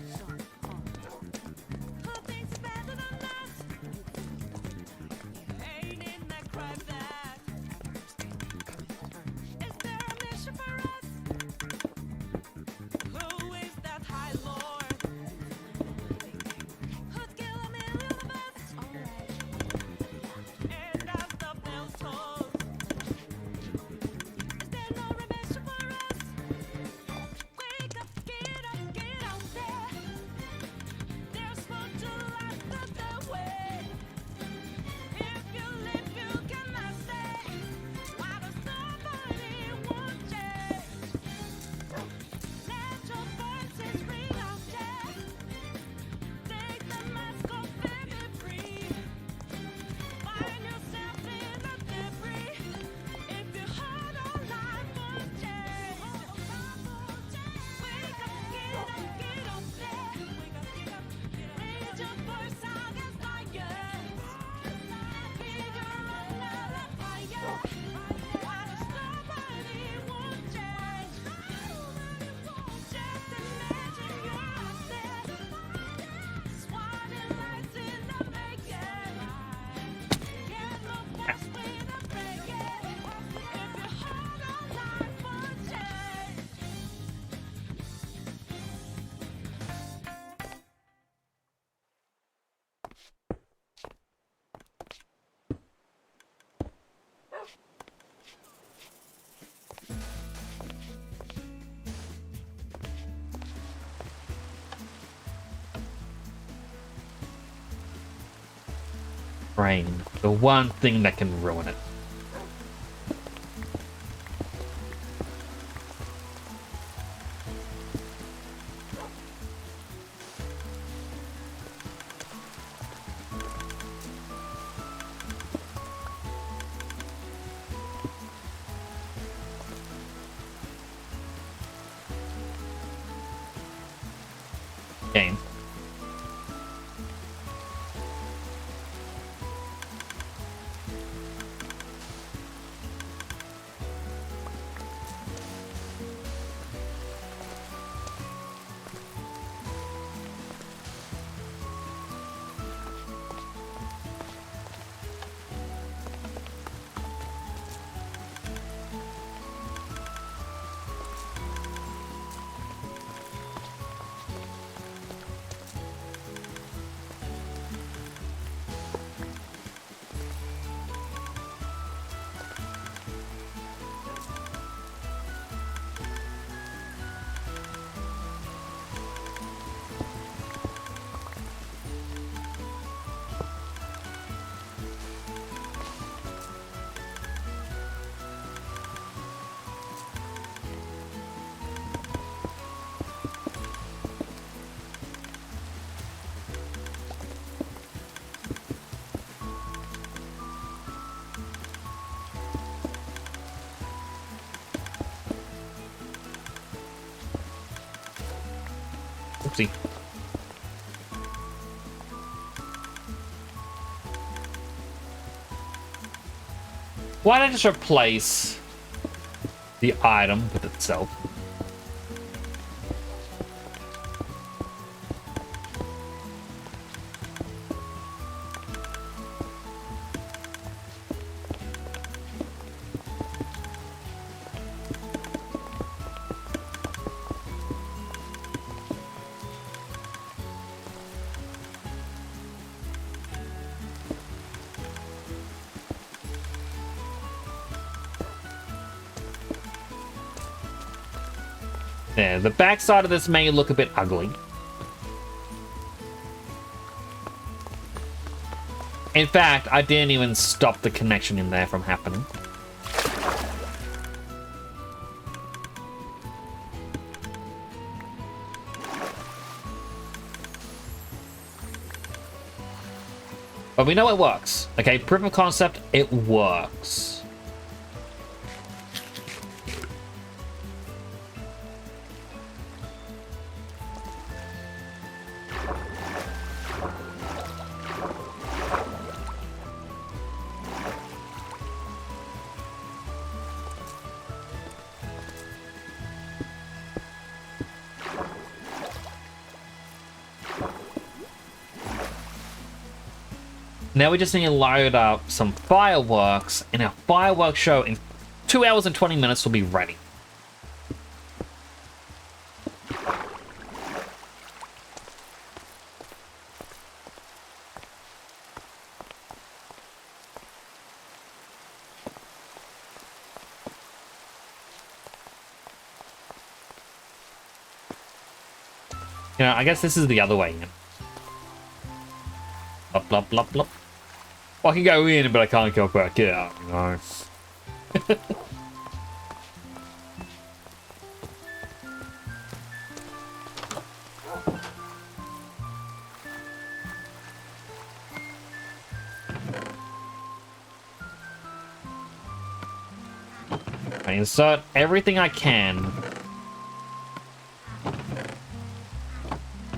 S1: Rain. The one thing that can ruin it. game. Oopsie. Why don't I just replace the item with itself? Yeah, the backside of this may look a bit ugly. In fact, I didn't even stop the connection in there from happening. But we know it works. Okay, proof of concept, it works. Now we just need to load up some fireworks, and our fireworks show in 2 hours and 20 minutes will be ready. You know, I guess this is the other way in. Blop, blop, blop, blop. Well, I can go in, but I can't go back out, you know. I insert everything I can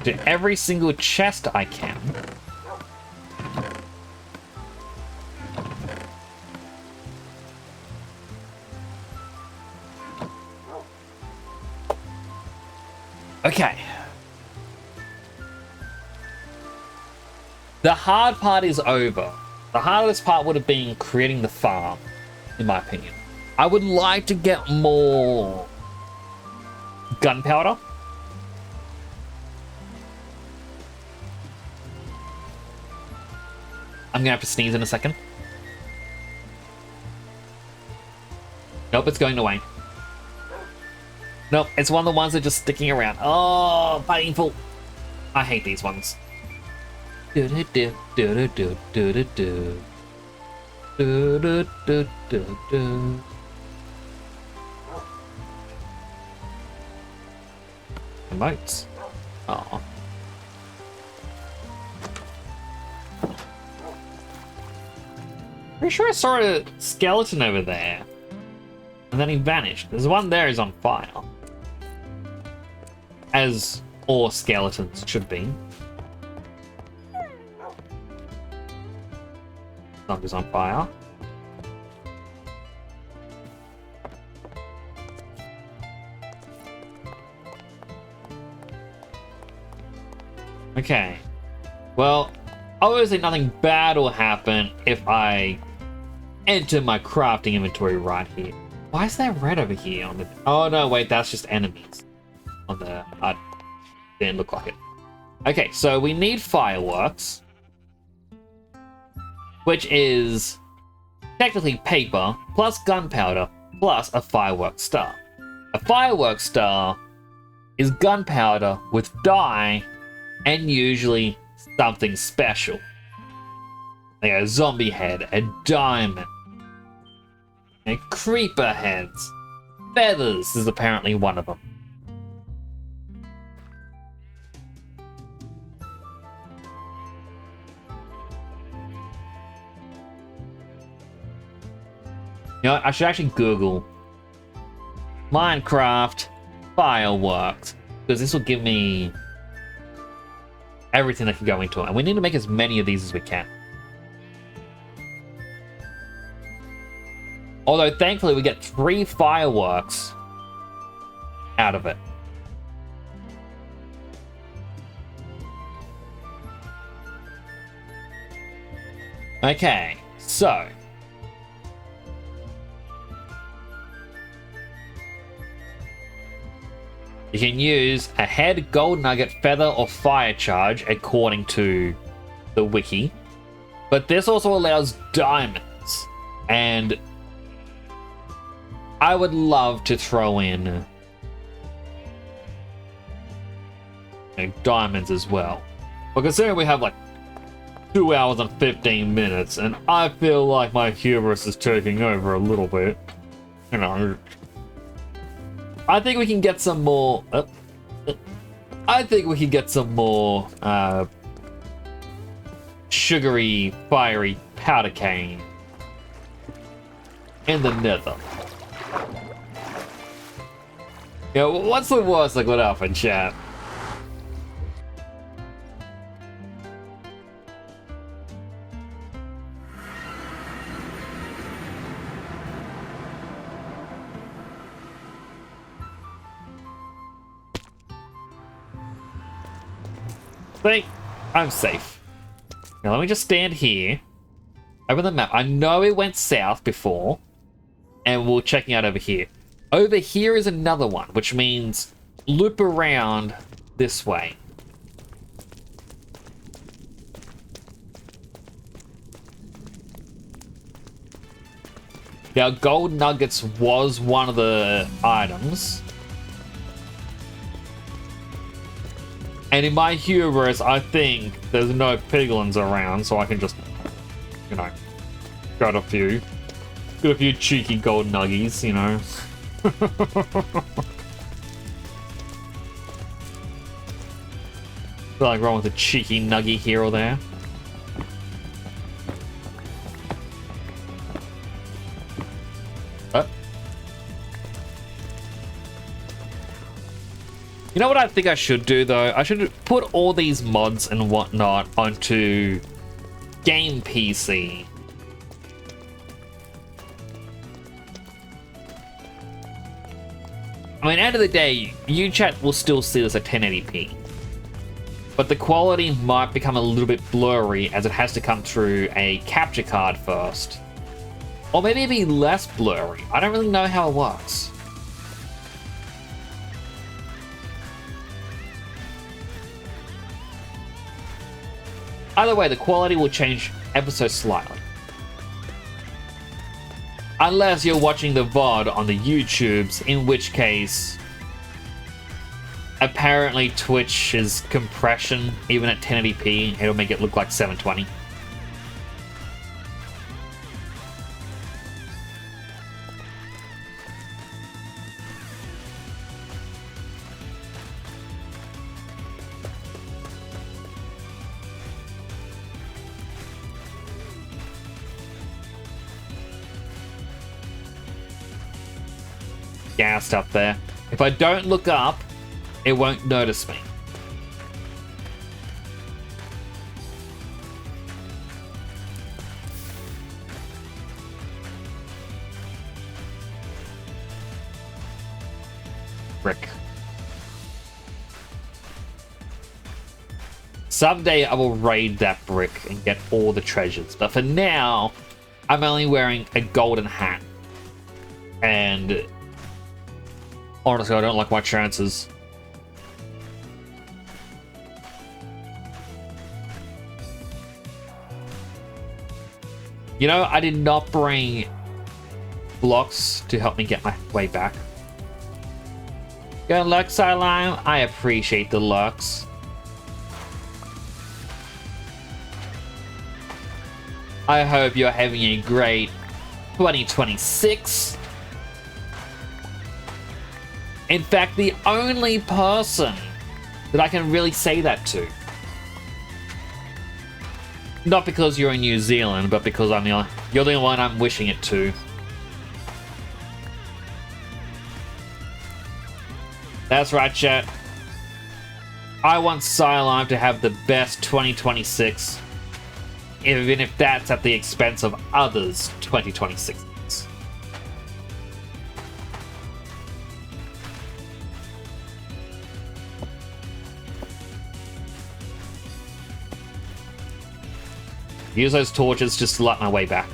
S1: to every single chest I can. Okay. The hard part is over. The hardest part would have been creating the farm, in my opinion. I would like to get more gunpowder. I'm gonna have to sneeze in a second. Nope, it's going away. Nope, it's one of the ones that are just sticking around. Oh, painful. I hate these ones. Do do do do do do do do do do do do do. Emotes. Oh. Pretty sure I saw a skeleton over there. And then he vanished. There's one there, he's on fire. As Or skeletons, should be. Zombies on fire. Okay. Well, obviously nothing bad will happen if I enter my crafting inventory right here. Why is there red over here on the... Oh, no, wait, that's just enemies. On the... didn't look like it. Okay, so we need fireworks. Which is technically paper plus gunpowder plus a firework star. A firework star is gunpowder with dye and usually something special. Like a zombie head, a diamond, and creeper heads. Feathers is apparently one of them. You know what? I should actually Google Minecraft fireworks, because this will give me everything that can go into it. And we need to make as many of these as we can. Although, thankfully, we get 3 fireworks out of it. Okay, so... you can use a head, gold nugget, feather, or fire charge according to the wiki. But this also allows diamonds. And I would love to throw in diamonds as well. But considering we have like 2 hours and 15 minutes, and I feel like my hubris is taking over a little bit. You know, I think we can get some more... I think we can get some more sugary, fiery powder cane in the nether. You know, what's the worst that could happen, chat? think I'm safe. Now let me just stand here. Open the map. I know it went south before. And we're checking out over here. Over here is another one, which means loop around this way. Now, gold nuggets was one of the items. And in my hubris, I think there's no piglins around, so I can just, you know, got a few. Got a few cheeky gold nuggies, you know. Feel like wrong with a cheeky nuggy here or there. You know what I think I should do though? I should put all these mods and whatnot onto game PC. I mean, end of the day, UChat will still see this at 1080p. But the quality might become a little bit blurry as it has to come through a capture card first. Or maybe it'd be less blurry. I don't really know how it works. Either way, the quality will change ever so slightly. Unless you're watching the VOD on the YouTubes, in which case, apparently Twitch's compression, even at 1080p, it'll make it look like 720. Gassed up there. If I don't look up, it won't notice me. brick. Someday I will raid that brick and get all the treasures, but for now, I'm only wearing a golden hat. And honestly, I don't like my chances. You know, I did not bring blocks to help me get my way back. Good luck, Silime. I appreciate the looks. I hope you're having a great 2026. In fact, the only person that I can really say that to. Not because you're in New Zealand, but because you're the one I'm wishing it to. That's right, chat. I want Silime to have the best 2026. Even if that's at the expense of others' 2026. Use those torches just to light my way back.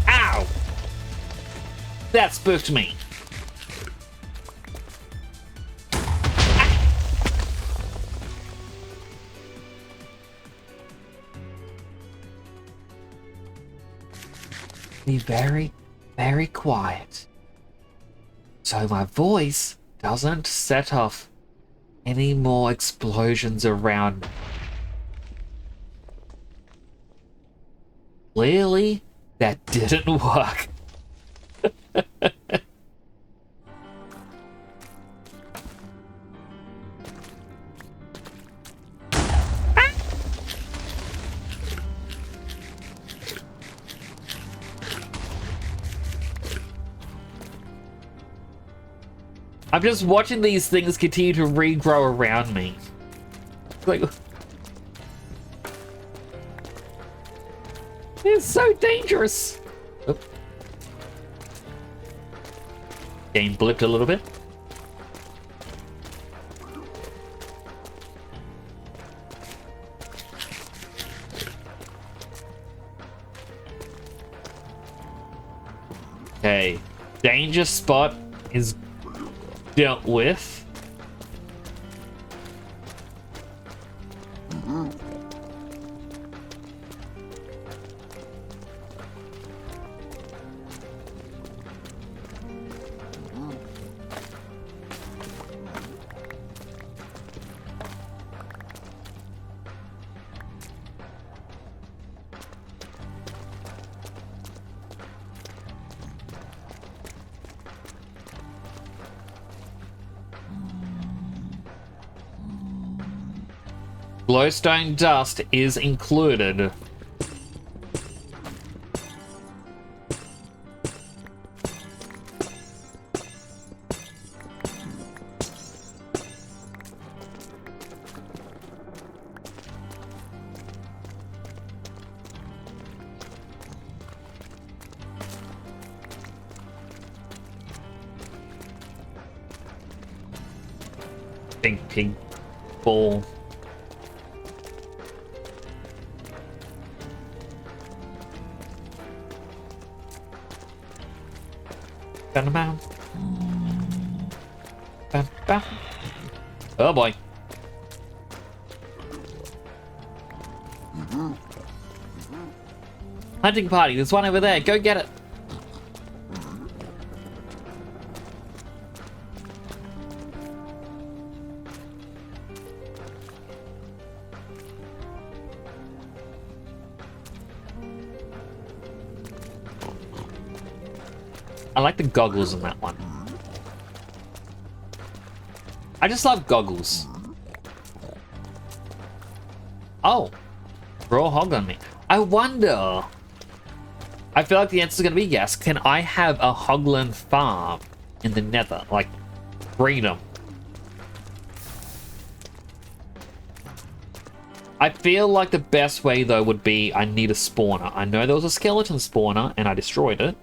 S1: Ow! That spooked me. Be very, very quiet, so my voice doesn't set off any more explosions around me. Clearly, that didn't work. I'm just watching these things continue to regrow around me. Like, it's so dangerous. Oop. Game blipped a little bit. Okay, danger spot is dealt with. Glowstone dust is included. Pink ball. Oh boy. Hunting party, there's one over there. Go get it. I like the goggles in that one. I just love goggles. Oh, raw hog on me. I wonder. I feel like the answer is going to be yes. Can I have a hoglin farm in the nether? Like, breed them. I feel like the best way, though, would be I need a spawner. I know there was a skeleton spawner, and I destroyed it.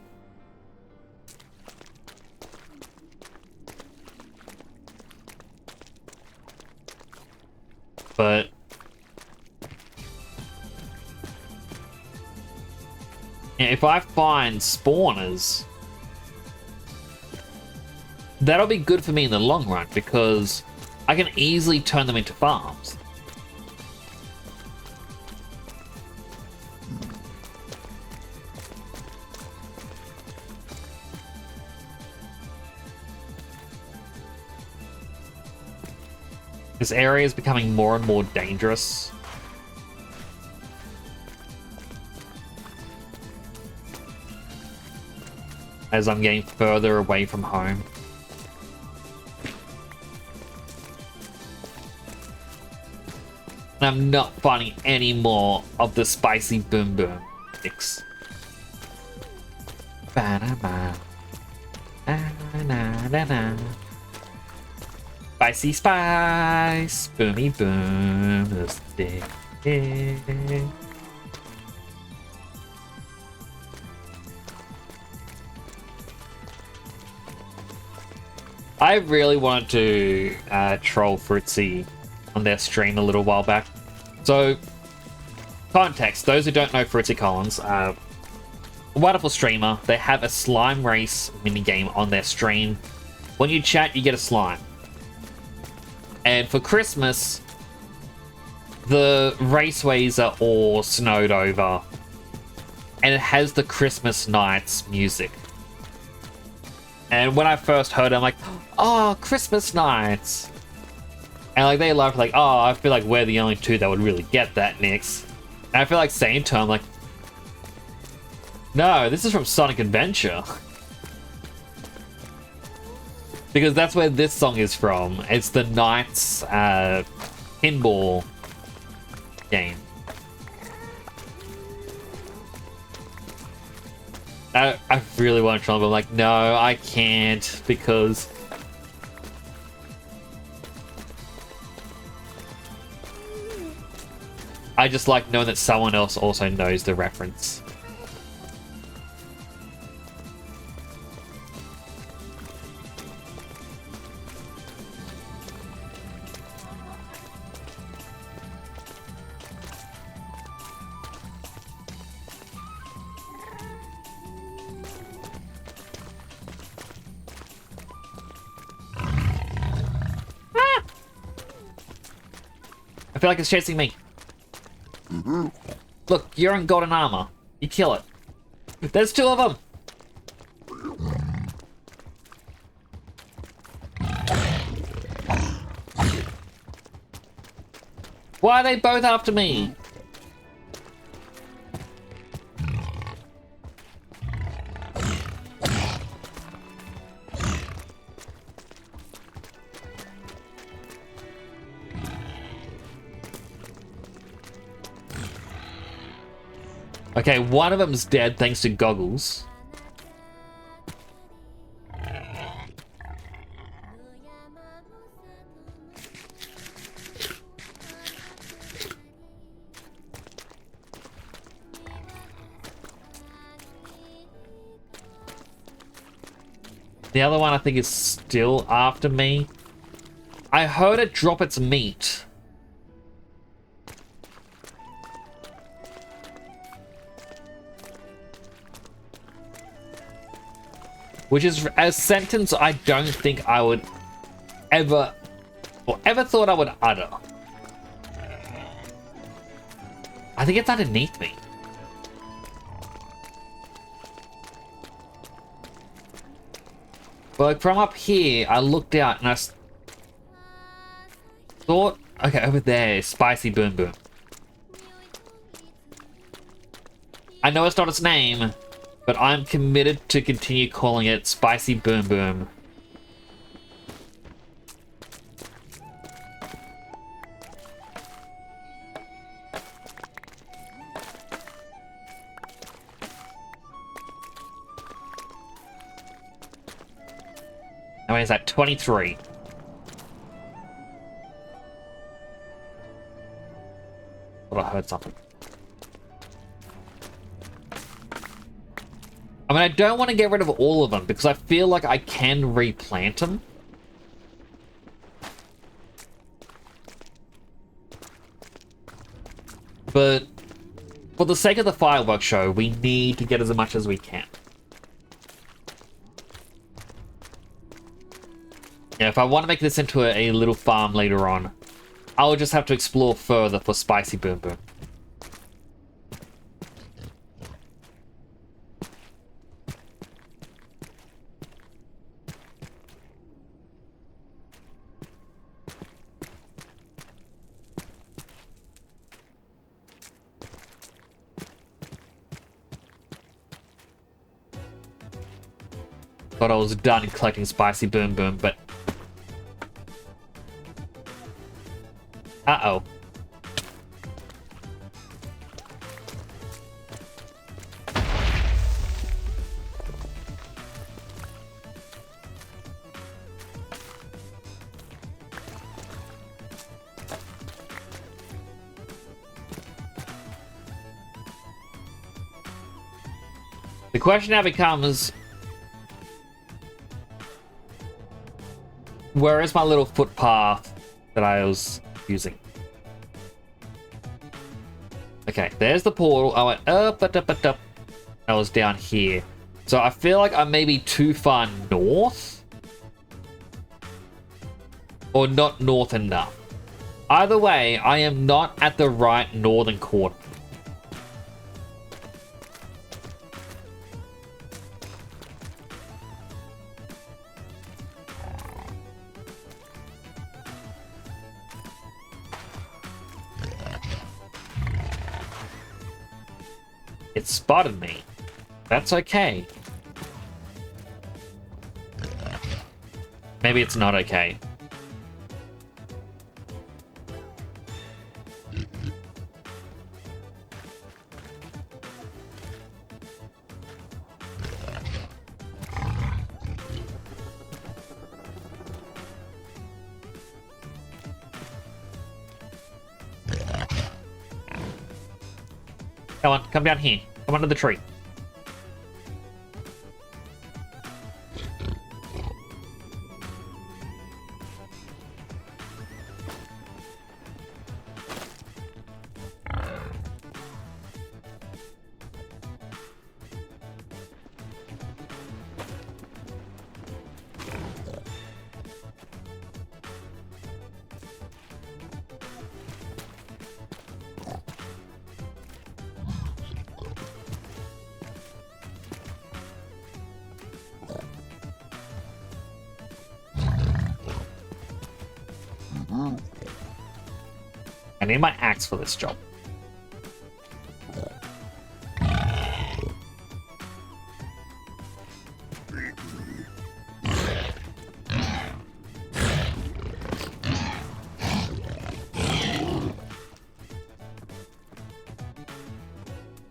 S1: But... yeah, if I find spawners... that'll be good for me in the long run, because I can easily turn them into farms. This area is becoming more and more dangerous. As I'm getting further away from home. And I'm not finding any more of the spicy boom boom mix. Ba-da-ba. Na-na-na-na. Spicy spice, boomy boom, the stick. I really wanted to troll Fruitsy on their stream a little while back. So, context, those who don't know Fruitsy Collins, a wonderful streamer. They have a slime race minigame on their stream. When you chat, you get a slime. And for Christmas, the raceways are all snowed over. And it has the Christmas Nights music. And when I first heard it, I'm like, oh, Christmas Nights. And like they laughed like, oh, I feel like we're the only two that would really get that, Nix. And I feel like saying to him, like, no, this is from Sonic Adventure. Because that's where this song is from. It's the Knights pinball game. I really want to try, but I'm like, no, I can't, because I just like knowing that someone else also knows the reference. I feel like it's chasing me. Look, you're in golden armor. You kill it. There's two of them. Why are they both after me? Okay, one of them's dead thanks to goggles. The other one I think is still after me. I heard it drop its meat. Which is a sentence I don't think I would ever, or ever thought I would utter. I think it's underneath me. But like from up here, I looked out and I thought, okay, over there, Spicy Boom Boom. I know it's not its name, but I'm committed to continue calling it Spicy Boom Boom. How many is that? 23. Thought I heard something. I mean, I don't want to get rid of all of them because I feel like I can replant them. But for the sake of the fireworks show, we need to get as much as we can. Yeah, if I want to make this into a little farm later on, I'll just have to explore further for spicy boom boom. Thought I was done collecting spicy boom boom, but uh-oh. The question now becomes, where is my little footpath that I was using? Okay, there's the portal. I went up. I was down here. So I feel like I may be too far north. Or not north enough. Either way, I am not at the right northern quarter. It spotted me. That's okay. Maybe it's not okay. Come on, come down here. Come under the tree. I need my axe for this job.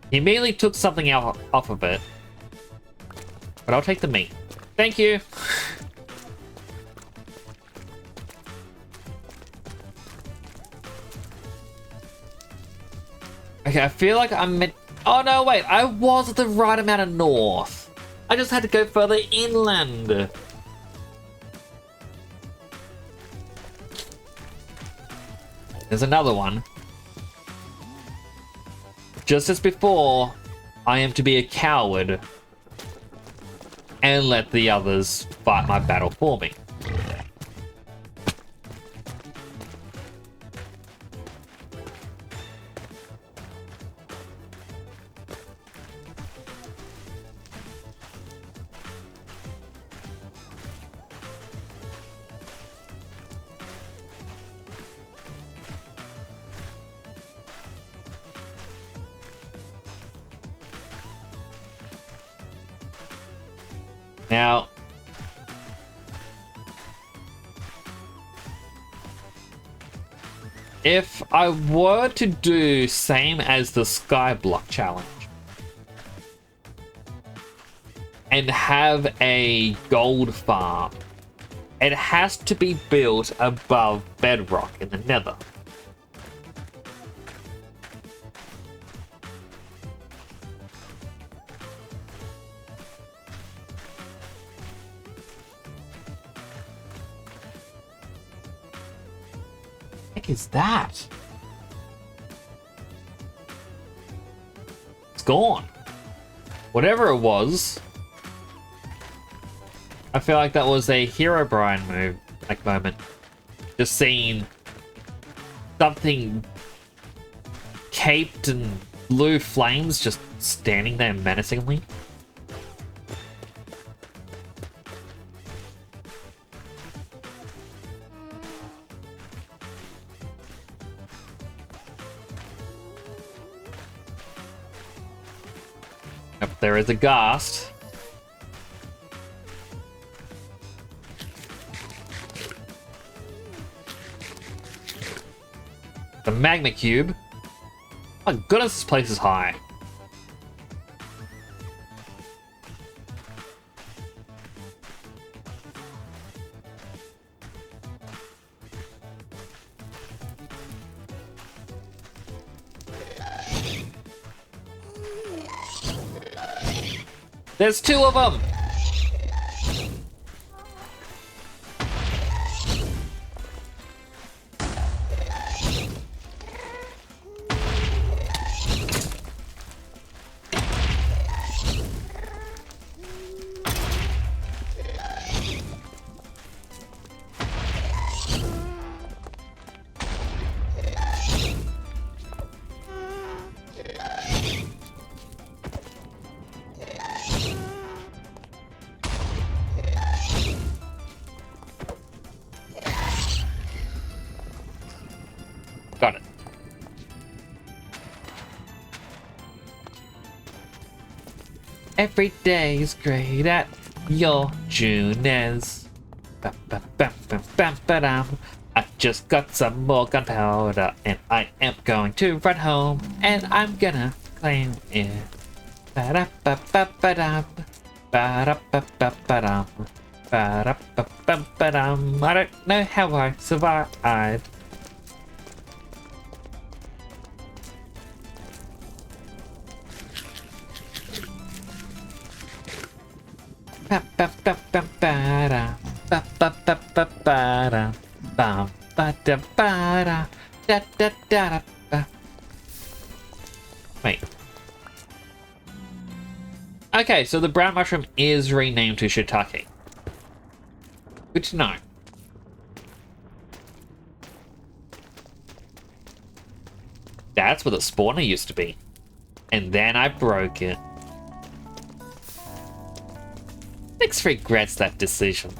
S1: He immediately took something out off of it. But I'll take the meat. Thank you. Okay, I feel like I'm meant... Oh, no, wait. I was the right amount of north. I just had to go further inland. There's another one. Just as before, I am to be a coward and let the others fight my battle for me. Now, if I were to do same as the Skyblock challenge and have a gold farm, it has to be built above bedrock in the Nether. is that? It's gone. Whatever it was. I feel like that was a Herobrine move, like moment. Just seeing something caped in blue flames just standing there menacingly. Yep, there is a ghast. The magma cube. Oh goodness, this place is high. There's two of them! Got it. Every day is great at your Junes. I just got some more gunpowder and I am going to run home and I'm gonna claim it. Ba-da-ba-ba-ba-dum. Ba-da-ba-ba-ba-dum. Ba-da-ba-ba-ba-dum. I don't know how I survived. Wait. Okay, so the brown mushroom is renamed to shiitake. Good to know. That's where the spawner used to be. And then I broke it. Nyx regrets that decision.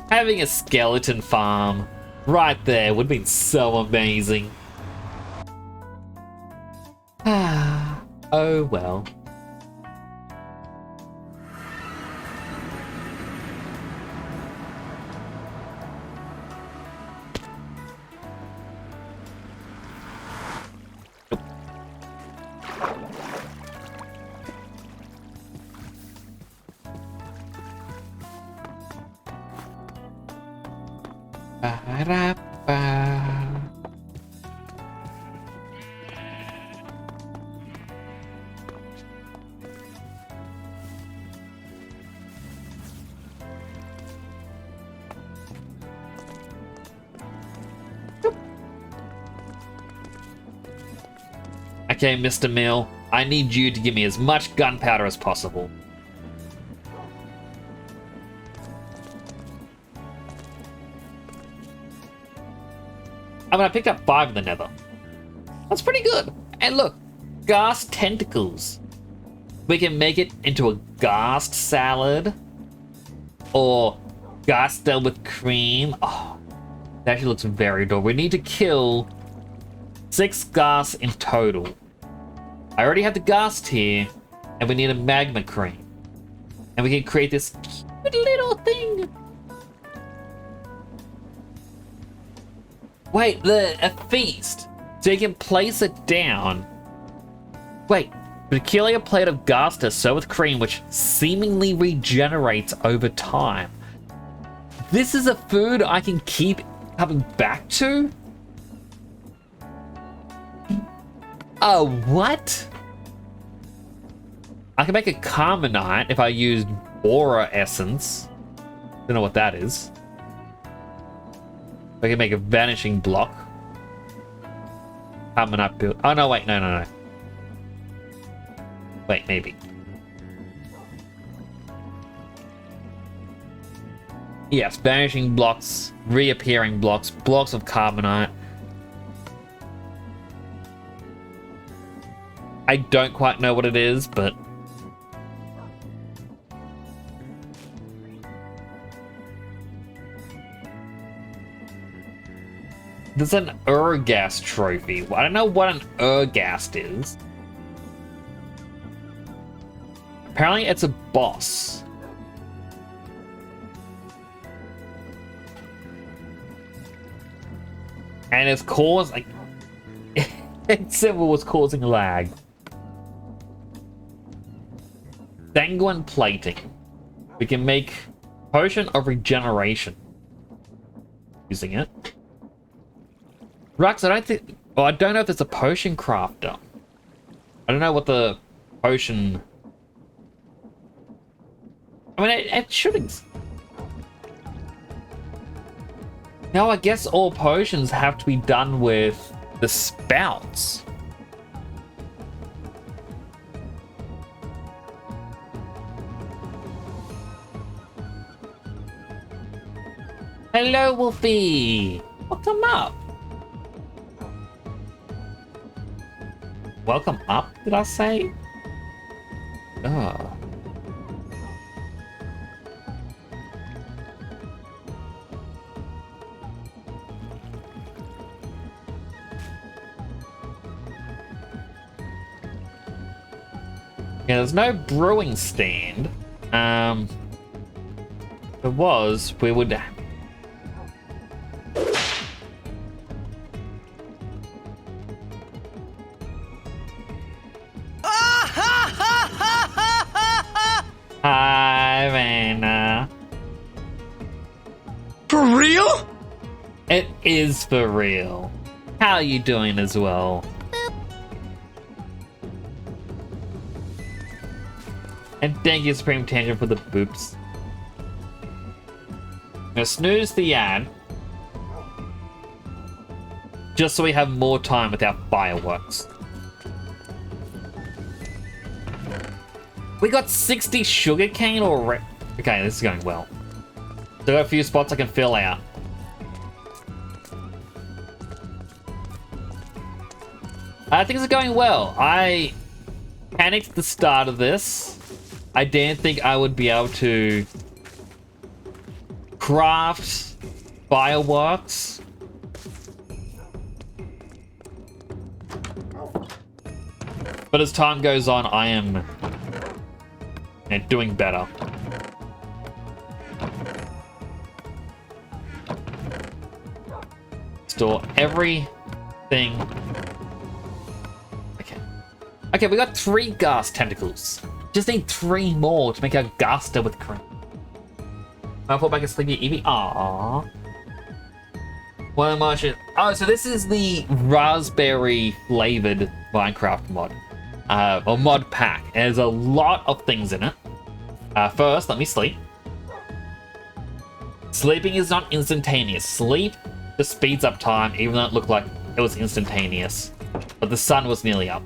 S1: Having a skeleton farm right there would have been so amazing. Ah, oh well. Ba-da-ba. Okay, Mr. Mill, I need you to give me as much gunpowder as possible. I mean, I picked up 5 in the nether. That's pretty good. And look, ghast tentacles. We can make it into a ghast salad. Or ghastel with cream. Oh, that actually looks very adorable. We need to kill 6 ghasts in total. I already have the ghast here. And we need a magma cream. And we can create this cute little thing. Wait, a feast. So you can place it down. Wait, peculiar plate of ghasta served with cream which seemingly regenerates over time. This is a food I can keep coming back to? Oh, what? I can make a Carmenite if I use Aura Essence. Don't know what that is. I can make a vanishing block. Carbonite build. Oh, no, wait. No. Wait, maybe. Yes, vanishing blocks, reappearing blocks, blocks of carbonite. I don't quite know what it is, but... There's an Urghast trophy. I don't know what an Urghast is. Apparently it's a boss. And it's caused, like... it was causing lag. Sanguine plating. We can make potion of regeneration using it. Rux, I don't think... Well, I don't know if there's a potion crafter. I don't know what the potion... I mean, it shouldn't... No, I guess all potions have to be done with the spouts. Hello, Wolfie! Welcome up! Welcome up, did I say? Oh. Yeah, there's no brewing stand. If there was, we would... Hi, Vanna.
S2: For real?
S1: It is for real. How are you doing as well? And thank you, Supreme Tangent, for the boops. Now snooze the ad. Just so we have more time with our fireworks. We got 60 sugarcane already. Okay, this is going well. There are a few spots I can fill out. Things are going well. I panicked at the start of this. I didn't think I would be able to craft fireworks. But as time goes on, I am doing better. Store everything. Okay, we got 3 ghast tentacles. Just need 3 more to make our ghaster with cream. I'll put back a sleepy Eevee. Aww. One emotion. Oh, so this is the raspberry flavored Minecraft mod. Or mod pack. There's a lot of things in it. First, let me sleep. Sleeping is not instantaneous. Sleep just speeds up time, even though it looked like it was instantaneous. But the sun was nearly up.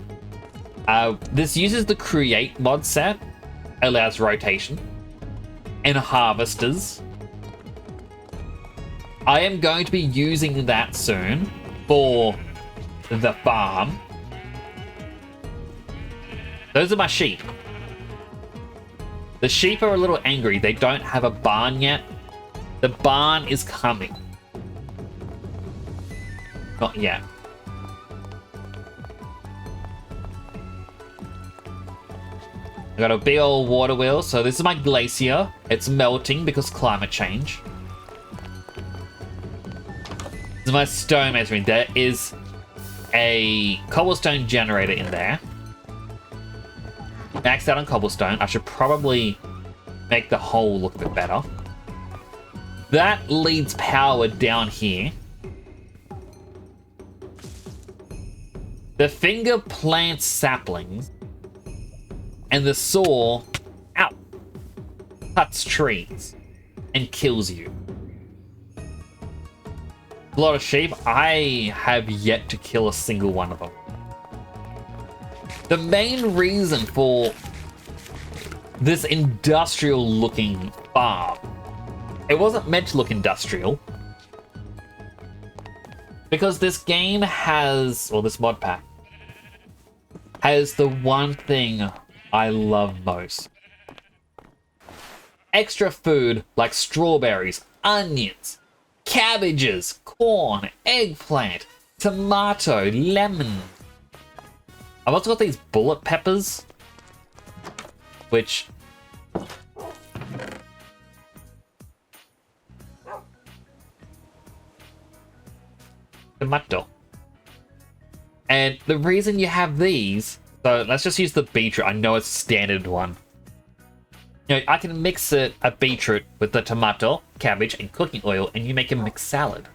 S1: This uses the create mod set, allows rotation, and harvesters. I am going to be using that soon for the farm. Those are my sheep. The sheep are a little angry. They don't have a barn yet. The barn is coming. Not yet. I got a big old water wheel. So this is my glacier. It's melting because climate change. This is my stone measuring. There is a cobblestone generator in there. Maxed out on cobblestone. I should probably make the hole look a bit better. That leads power down here. The finger plants saplings. And the saw, ow, cuts trees and kills you. A lot of sheep. I have yet to kill a single one of them. The main reason for this industrial looking farm, it wasn't meant to look industrial, because this game has, or this mod pack, has the one thing I love most. Extra food like strawberries, onions, cabbages, corn, eggplant, tomato, lemon. I've also got these bullet peppers, which tomato. And the reason you have these, so let's just use the beetroot. I know it's a standard one. You know, I can mix a beetroot with the tomato, cabbage, and cooking oil, and you make a mixed salad.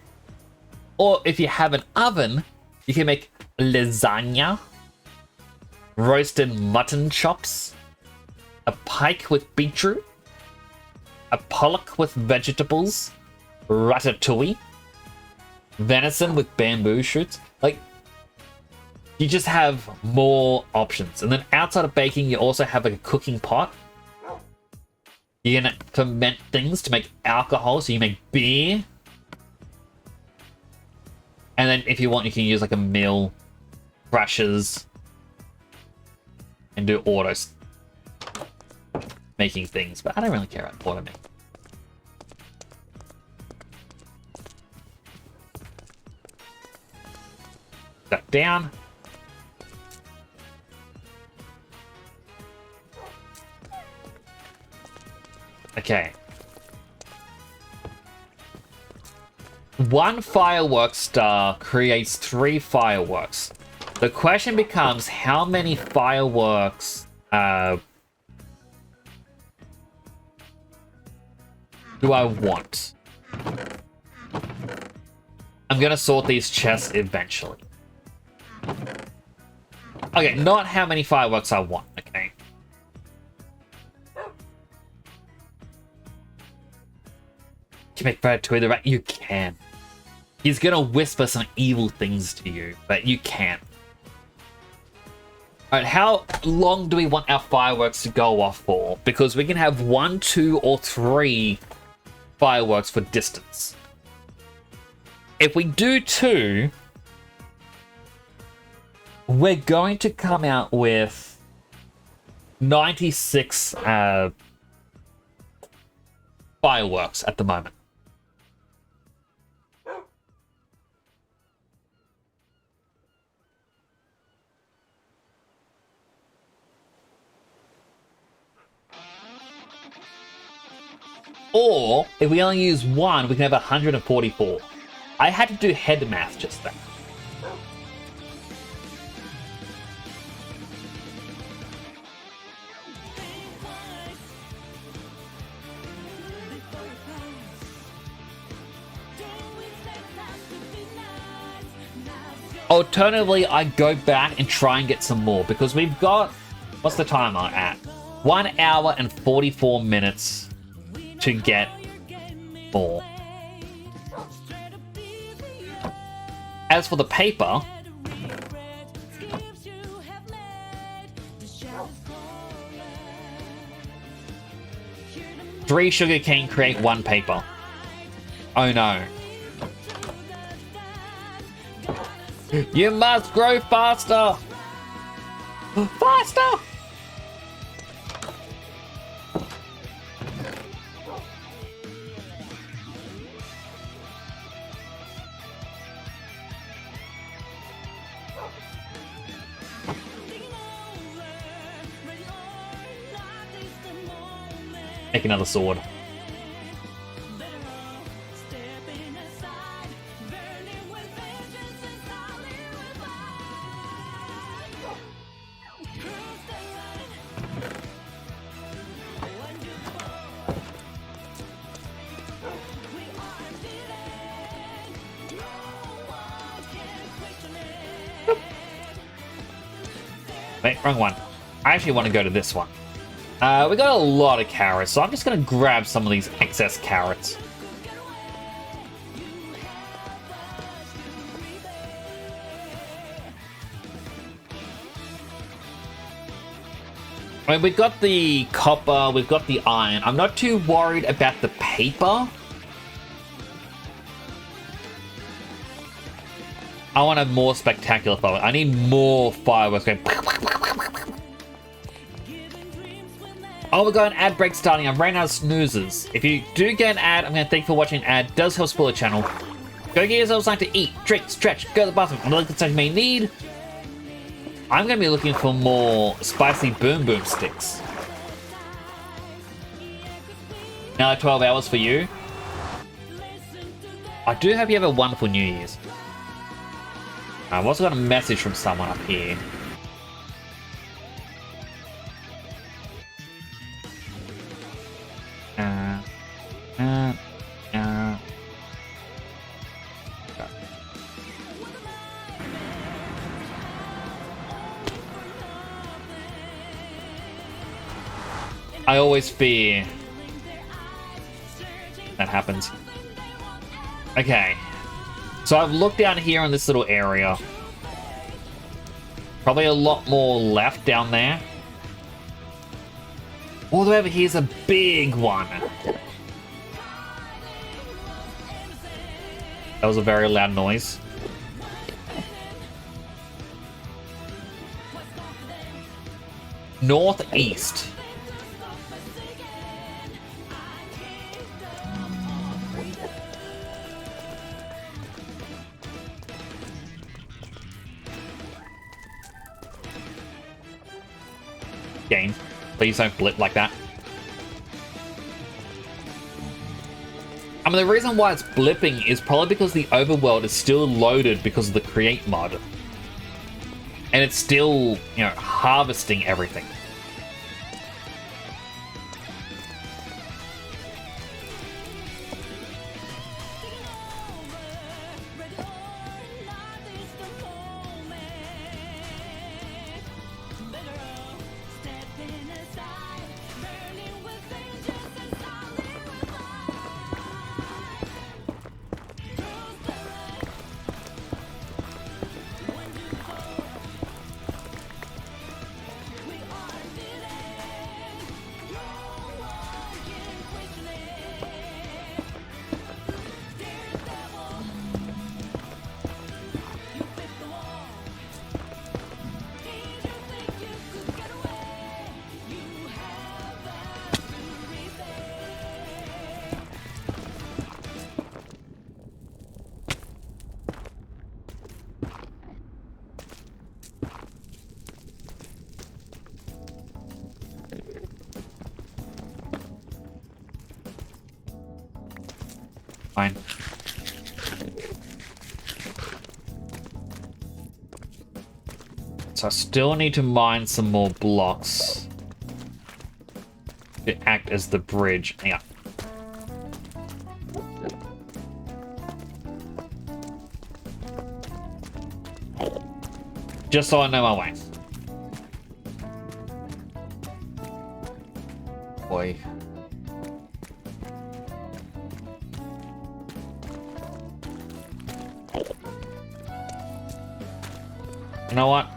S1: Or if you have an oven, you can make lasagna, roasted mutton chops, a pike with beetroot, a pollock with vegetables, ratatouille, venison with bamboo shoots. Like, you just have more options. And then outside of baking, you also have like a cooking pot. You can ferment things to make alcohol, so you make beer. And then if you want, you can use like a mill, crushers, and do autos making things. But I don't really care about auto making. That down. Okay. One fireworks star creates 3 fireworks. The question becomes, how many fireworks do I want? I'm gonna sort these chests eventually. Okay, not how many fireworks I want, okay? Can you make Ratatouille the rat? You can. He's gonna whisper some evil things to you, but you can. Alright, how long do we want our fireworks to go off for? Because we can have 1, 2, or 3 fireworks for distance. If we do 2, we're going to come out with 96 fireworks at the moment. Or, if we only use 1, we can have 144. I had to do head math just then. Alternatively, I go back and try and get some more, because we've got... What's the timer at? 1 hour and 44 minutes to get more. As for the paper, three sugarcane create 1 paper. Oh no. You must grow faster! Faster! Make another sword. Wait, wrong one. I actually want to go to this one. We got a lot of carrots, so I'm just going to grab some of these excess carrots. I mean, we've got the copper, we've got the iron. I'm not too worried about the paper. I want a more spectacular fireworks. I need more fireworks going. Oh, we've got an ad break starting. I'm running out of snoozes. If you do get an ad, I'm going to thank you for watching an ad. It does help spoil the channel. Go get yourself something to eat, drink, stretch, go to the bathroom. I'm looking at something you may need. I'm going to be looking for more spicy boom boom sticks. Another 12 hours for you. I do hope you have a wonderful New Year's. I've also got a message from someone up here. I always fear that happens. Okay. So I've looked down here in this little area. Probably a lot more left down there. All the way over here's a big one. That was a very loud noise. Northeast. Game. Please don't blip like that. I mean, the reason why it's blipping is probably because the overworld is still loaded because of the create mod. And it's still, you know, harvesting everything. Fine. So I still need to mine some more blocks to act as the bridge. Yeah. Just so I know my way. Boy. You know what?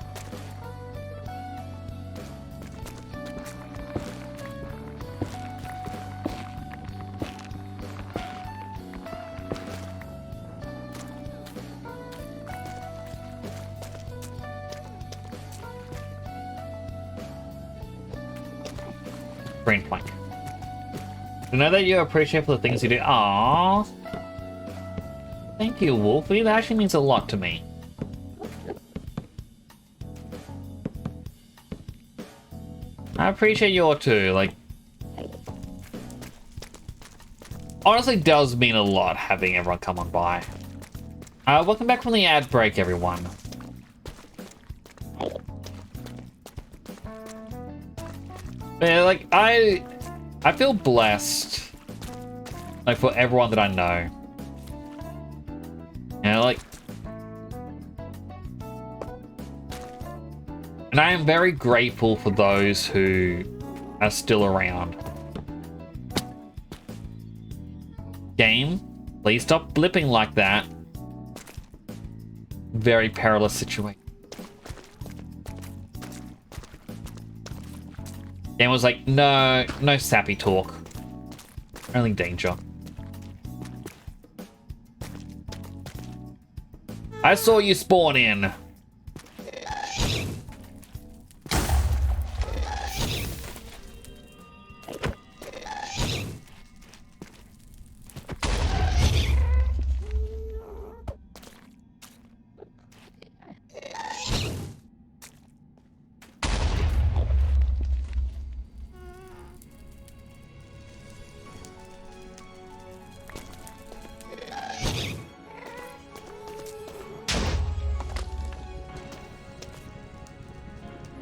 S1: Green plank. To know that you appreciate for the things you do. Aww. Thank you, Wolfie. That actually means a lot to me. I appreciate you too, like... Honestly does mean a lot having everyone come on by. Welcome back from the ad break, everyone. Yeah, like, I feel blessed, like, for everyone that I know. You know, like... And I am very grateful for those who are still around. Game, please stop blipping like that. Very perilous situation. Dan was like, no, no sappy talk. Only danger. I saw you spawn in.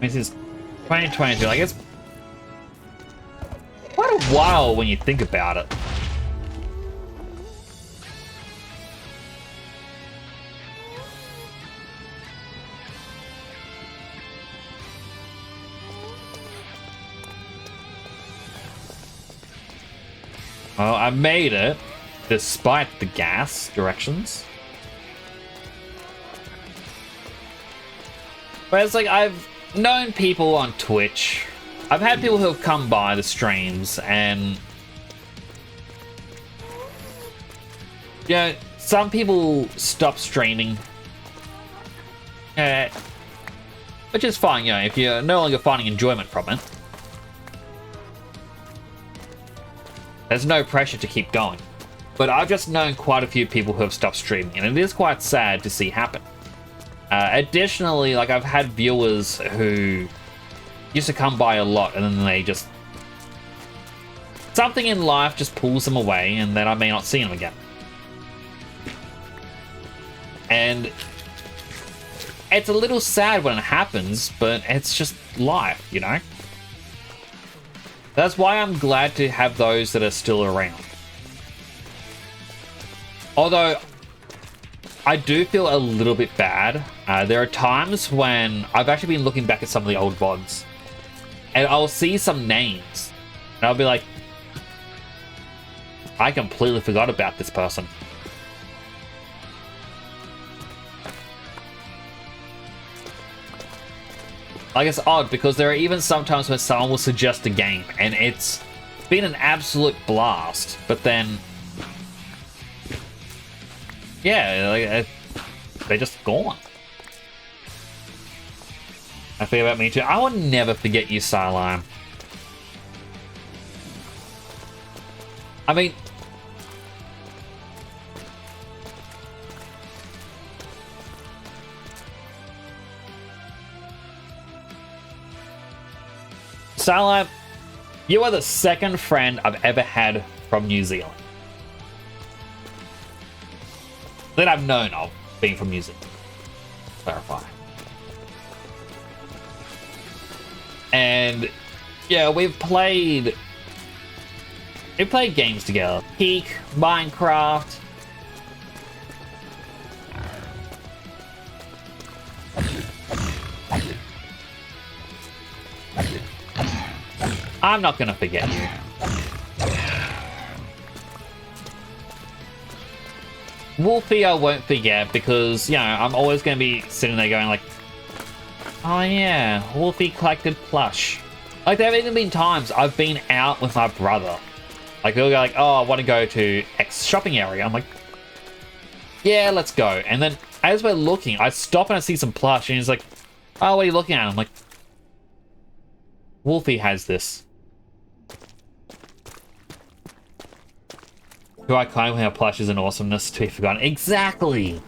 S1: This is 2022, I guess. Quite a while when you think about it. Well, I made it, despite the gas directions. But it's like, I've known people on Twitch. I've had people who have come by the streams and... You know, some people stop streaming. Which is fine, you know, if you're no longer finding enjoyment from it. There's no pressure to keep going. But I've just known quite a few people who have stopped streaming, and it is quite sad to see happen. Additionally, like, I've had viewers who used to come by a lot, and then they just... Something in life just pulls them away, and then I may not see them again. And it's a little sad when it happens, but it's just life, you know? That's why I'm glad to have those that are still around. Although, I do feel a little bit bad. There are times when I've actually been looking back at some of the old VODs, and I'll see some names, and I'll be like, I completely forgot about this person. Like, it's odd, because there are even sometimes when someone will suggest a game, and it's been an absolute blast, but then... Yeah, like, they're just gone. I think about me too. I will never forget you, Sideline. I mean... Sideline, you are the second friend I've ever had from New Zealand. That I've known of being from New Zealand. Clarify. And yeah, we've played games together. Peak, Minecraft. I'm not gonna forget you. Wolfie I won't forget, because, you know, I'm always going to be sitting there going like, oh yeah, Wolfie collected plush. Like, there have even been times I've been out with my brother. Like, he'll go like, oh, I want to go to X shopping area. I'm like, yeah, let's go. And then as we're looking, I stop and I see some plush, and he's like, oh, what are you looking at? I'm like, Wolfie has this. Do I claim how plush is an awesomeness to be forgotten? Exactly!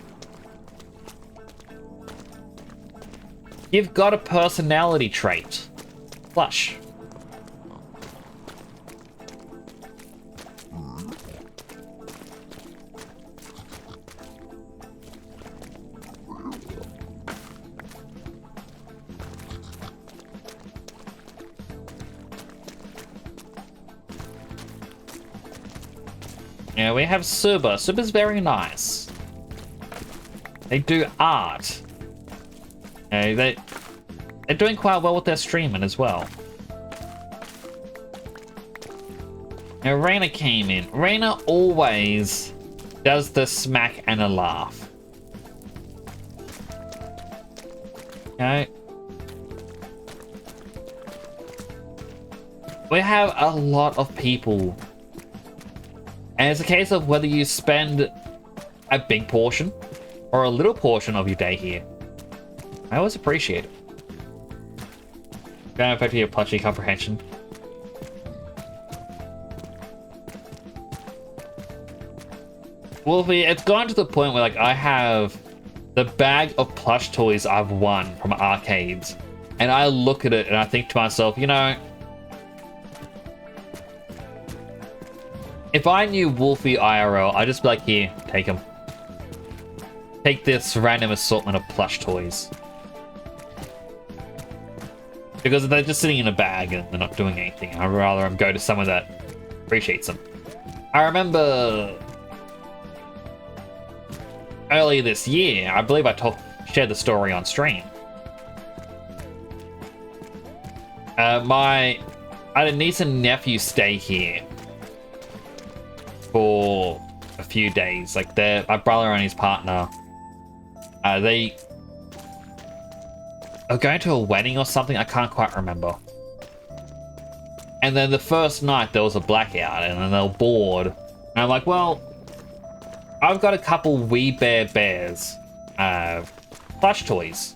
S1: You've got a personality trait. Plush. Yeah, we have Suba. Suba's very nice. They do art. They're doing quite well with their streaming as well. Now, Raina came in. Raina always does the smack and a laugh. Okay. We have a lot of people. And it's a case of whether you spend a big portion or a little portion of your day here. I always appreciate it. Going to affect your plushie comprehension. Wolfie, it's gone to the point where like I have the bag of plush toys I've won from arcades, and I look at it and I think to myself, you know, if I knew Wolfie IRL, I'd just be like, here, take him. Take this random assortment of plush toys. Because they're just sitting in a bag and they're not doing anything. I'd rather go to someone that appreciates them. I remember earlier this year, I believe I shared the story on stream. I had a niece and nephew stay here for a few days. Like my brother and his partner, they are going to a wedding or something. I can't quite remember. And then the first night there was a blackout, and then they were bored. And I'm like, well, I've got a couple We Bare Bears plush toys.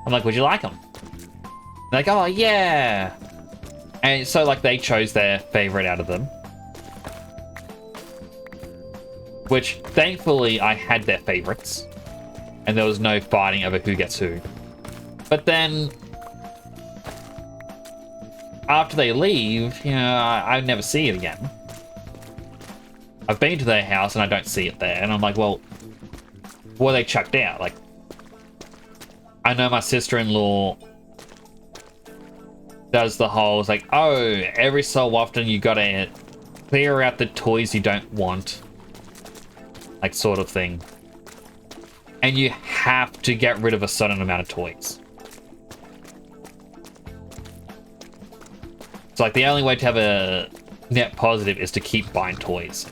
S1: I'm like, would you like them? They're like, oh yeah. And so like they chose their favorite out of them. Which thankfully I had their favorites. And there was no fighting over who gets who. But then after they leave, you know, I never see it again. I've been to their house and I don't see it there. And I'm like, well, were they chucked out? Like, I know my sister-in-law does the whole, it's like, oh, every so often you gotta clear out the toys you don't want. Like, sort of thing. And you have to get rid of a certain amount of toys. So, like, the only way to have a net positive is to keep buying toys.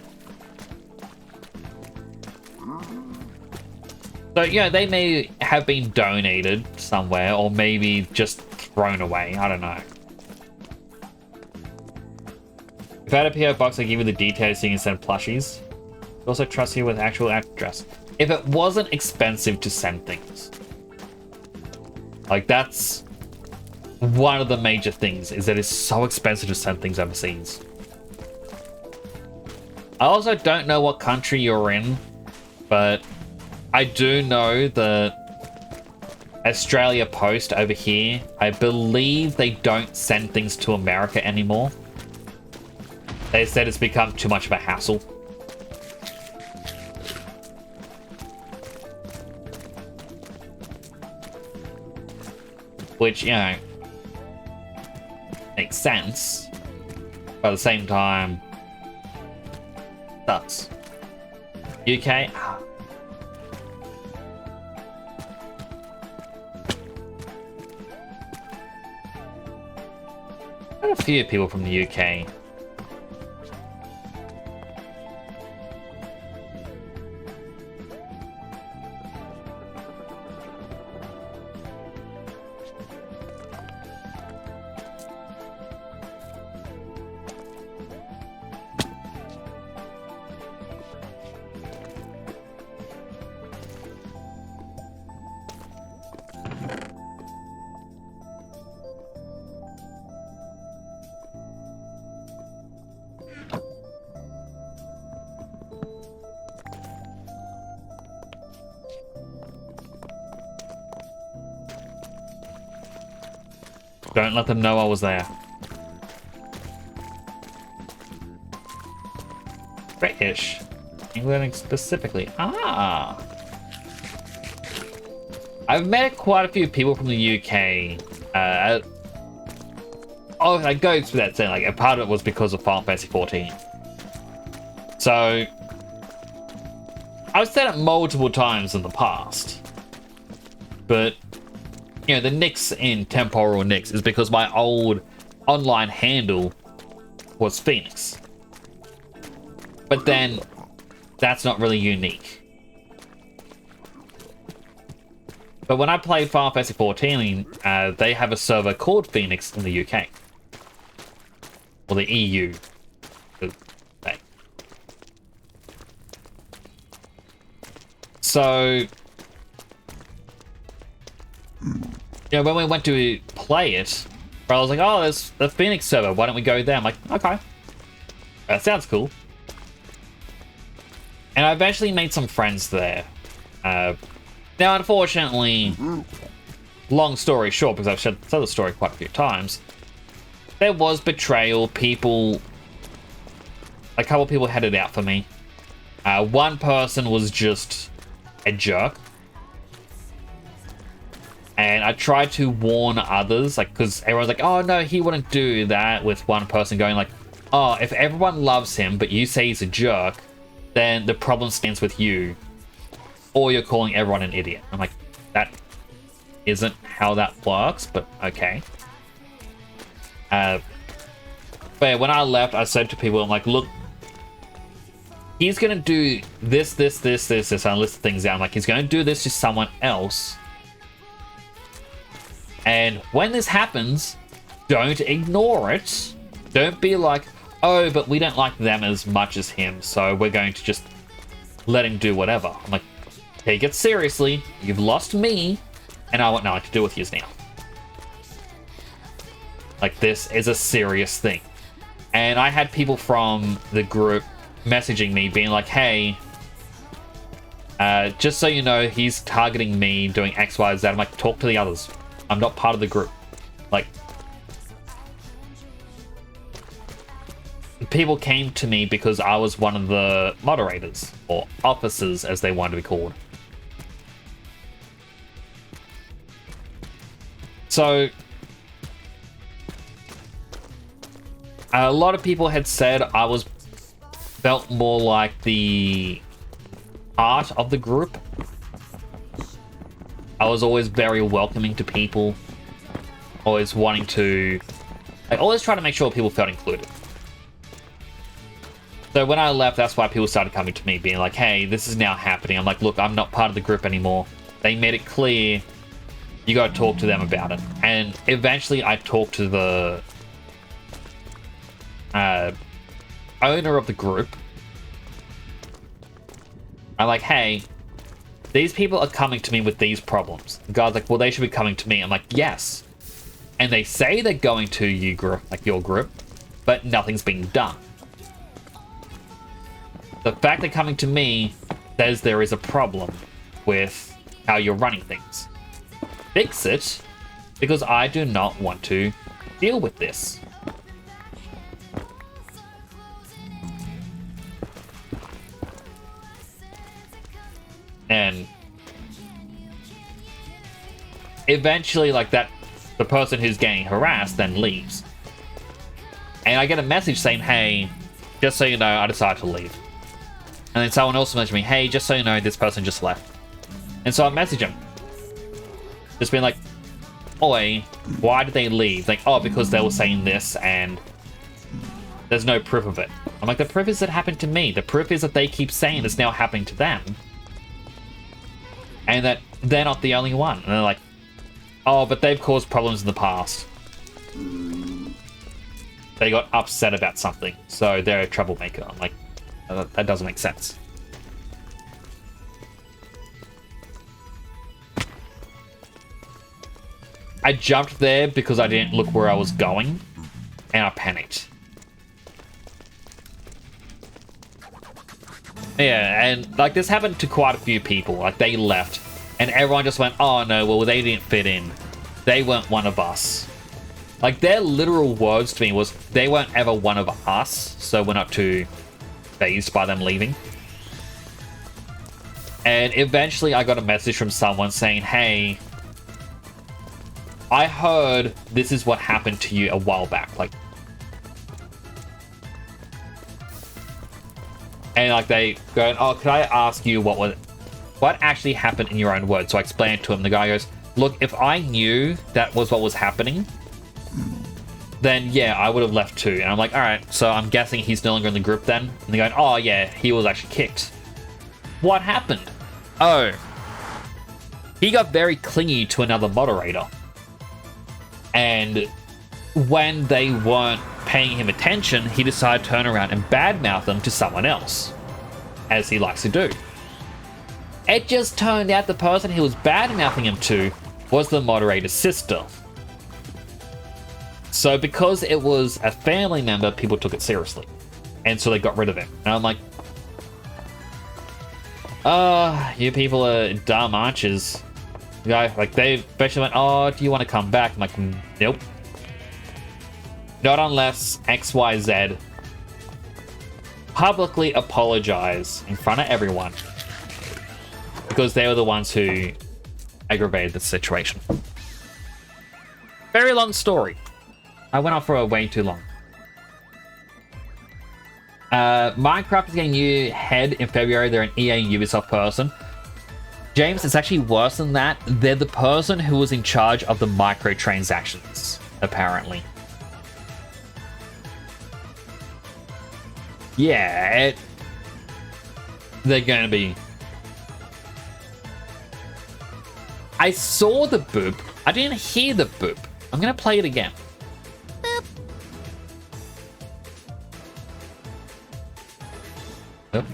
S1: So, yeah, they may have been donated somewhere, or maybe just thrown away. I don't know. If I had a PO box, I'd give you the details so you can send plushies. I also trust you with actual address. If it wasn't expensive to send things. Like, that's one of the major things, is that it's so expensive to send things overseas. I also don't know what country you're in, but I do know that Australia Post over here, I believe they don't send things to America anymore. They said it's become too much of a hassle. Which, you know, makes sense. But at the same time, sucks. UK? Quite a few people from the UK. Don't let them know I was there. British. England specifically. Ah! I've met quite a few people from the UK. I go through that saying, like, a part of it was because of Final Fantasy 14. So, I've said it multiple times in the past. But, you know, the nicks in Temporal Nicks is because my old online handle was Phoenix. But then, that's not really unique. But when I played Final Fantasy 14, they have a server called Phoenix in the UK. Or the EU. Okay. So, yeah, when we went to play it, I was like, oh, there's the Phoenix server. Why don't we go there? I'm like, okay. That sounds cool. And I eventually made some friends there. Now, unfortunately, long story short, because I've said the story quite a few times, there was betrayal. People, a couple people had it out for me. One person was just a jerk. And I tried to warn others, like, because everyone's like, oh no, he wouldn't do that, with one person going like, oh, if everyone loves him, but you say he's a jerk, then the problem stands with you. Or you're calling everyone an idiot. I'm like, that isn't how that works, but okay. But yeah, when I left, I said to people, I'm like, look, he's gonna do this, and I list things down. Like, he's gonna do this to someone else. And when this happens, don't ignore it. Don't be like, oh, but we don't like them as much as him, so we're going to just let him do whatever. I'm like, take it seriously. You've lost me, and I want nothing to do with you now. Like, this is a serious thing. And I had people from the group messaging me, being like, hey, just so you know, he's targeting me, doing X, Y, Z. I'm like, talk to the others. I'm not part of the group. Like, people came to me because I was one of the moderators, or officers as they want to be called. So, a lot of people had said I felt more like the heart of the group. I was always very welcoming to people, always wanting to, I always try to make sure people felt included. So when I left, that's why people started coming to me, being like, hey, this is now happening. I'm like, look, I'm not part of the group anymore. They made it clear, you gotta talk to them about it. And eventually I talked to the owner of the group. I'm like, hey, these people are coming to me with these problems. The guy's like, well, they should be coming to me. I'm like, yes. And they say they're going to you group, like your group, but nothing's being done. The fact they're coming to me says there is a problem with how you're running things. Fix it, because I do not want to deal with this. And eventually, like, that, the person who's getting harassed then leaves. And I get a message saying, hey, just so you know, I decided to leave. And then someone else messaged me, hey, just so you know, this person just left. And so I message him. Just being like, oi, why did they leave? Like, oh, because they were saying this and there's no proof of it. I'm like, the proof is it happened to me. The proof is that they keep saying it's now happening to them. And that they're not the only one. And they're like, oh, but they've caused problems in the past. They got upset about something, so they're a troublemaker. I'm like, that doesn't make sense. I jumped there because I didn't look where I was going, and I panicked. Yeah, and like this happened to quite a few people. Like they left, and everyone just went, "Oh no, well they didn't fit in. They weren't one of us." Like their literal words to me was, "They weren't ever one of us, so we're not too fazed by them leaving." And eventually, I got a message from someone saying, "Hey, I heard this is what happened to you a while back." Like, and like they go, "Oh, could I ask you what actually happened in your own words?" So I explained it to him. The guy goes, "Look, if I knew that was what was happening, then yeah, I would have left too." And I'm like, all right, so I'm guessing he's no longer in the group then. And they're going, "Oh yeah, he was actually kicked." What happened? Oh, he got very clingy to another moderator. And when they weren't paying him attention, he decided to turn around and badmouth them to someone else, as he likes to do. It just turned out the person he was badmouthing him to was the moderator's sister. So because it was a family member, people took it seriously. And so they got rid of him. And I'm like, you people are dumb archers. Yeah, like they especially went, oh, do you want to come back? I'm like, nope. Not unless XYZ publicly apologize in front of everyone. Because they were the ones who aggravated the situation. Very long story. I went on for way too long. Minecraft is getting a new head in February. They're an EA and Ubisoft person. James, it's actually worse than that. They're the person who was in charge of the microtransactions, apparently. Yeah, they're going to be... I saw the boop. I didn't hear the boop. I'm going to play it again. Boop. Yep.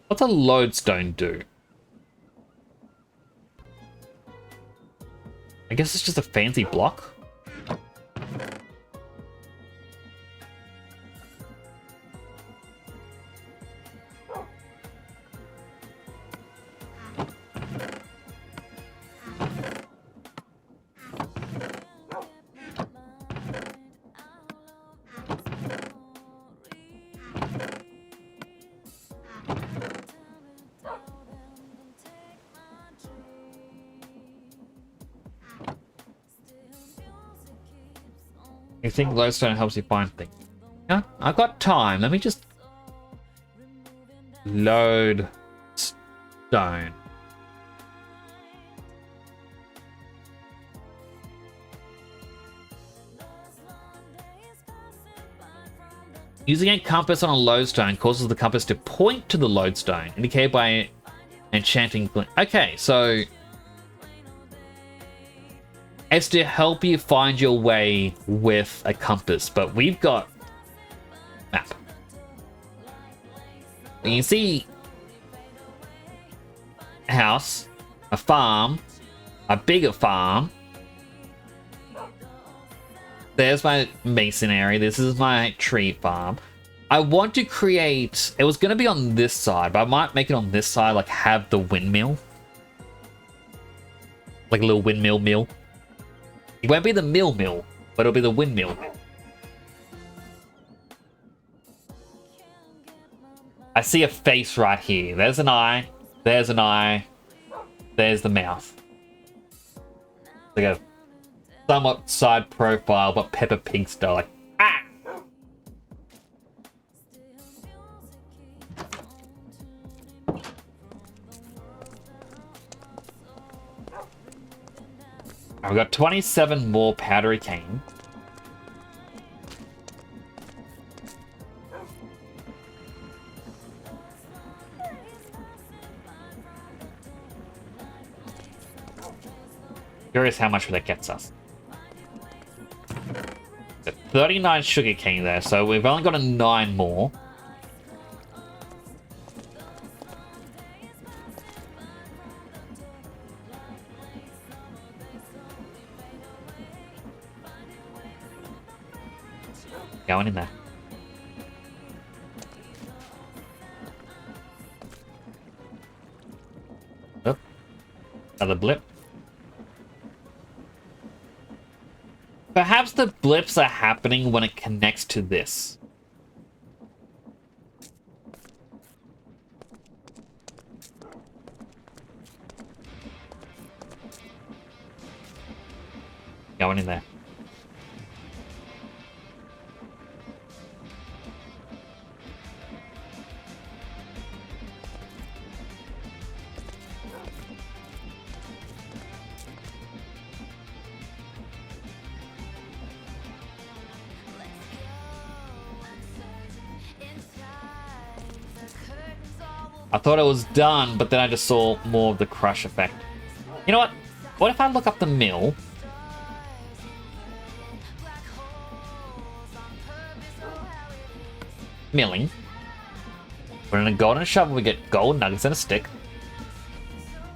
S1: What's a lodestone do? I guess it's just a fancy block. You think lodestone helps you find things? Yeah, I've got time. Let me just load stone. Using a compass on a lodestone causes the compass to point to the lodestone, indicated by enchanting glint. Okay, so it's to help you find your way with a compass, but we've got map. You can see a house, a farm, a bigger farm. There's my mason area. This is my tree farm. I want to create... It was going to be on this side, but I might make it on this side, like have the windmill. Like a little windmill mill. It won't be the mill, but it'll be the windmill. I see a face right here. There's an eye. There's an eye. There's the mouth. Like a somewhat side profile, but Peppa Pig style. Like, ah! We've got 27 more powdery cane. Curious how much that gets us. 39 sugar cane there, so we've only got a 9 more. Going in there. Oh, another blip. Perhaps the blips are happening when it connects to this. Going in there. I thought it was done, but then I just saw more of the crush effect. You know what? What if I look up the mill? Milling. Put in a golden shovel, we get gold nuggets and a stick.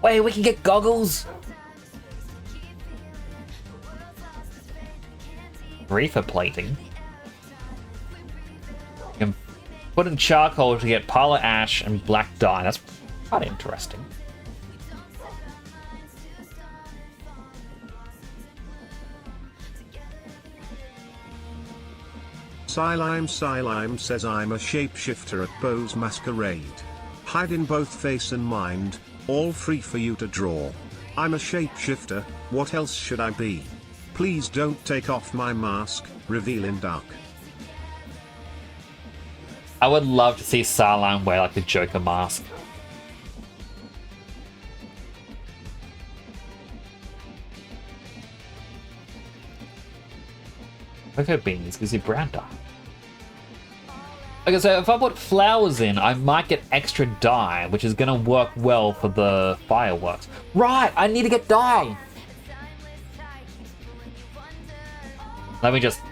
S1: Wait, we can get goggles! Reefer plating. You can put in charcoal to get parlor ash and black dye. That's quite interesting.
S2: Silime says I'm a shapeshifter at Bo's Masquerade. Hide in both face and mind, all free for you to draw. I'm a shapeshifter, what else should I be? Please don't take off my mask, reveal in dark.
S1: I would love to see Silime wear like the Joker mask. Cocoa beans gives you brown dye. Okay, so if I put flowers in, I might get extra dye, which is gonna work well for the fireworks. Right, I need to get dye! Let me just...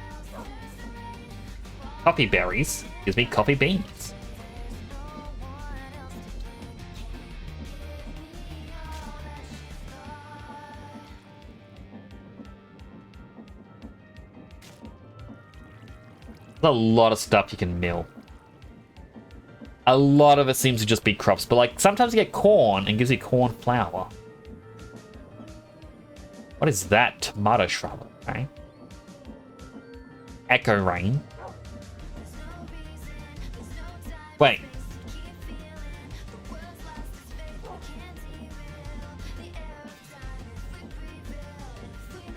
S1: Coffee berries gives me coffee beans. There's a lot of stuff you can mill. A lot of it seems to just be crops, but like sometimes you get corn and gives you corn flour. What is that? Tomato shrub, okay. Echo rain. Wait.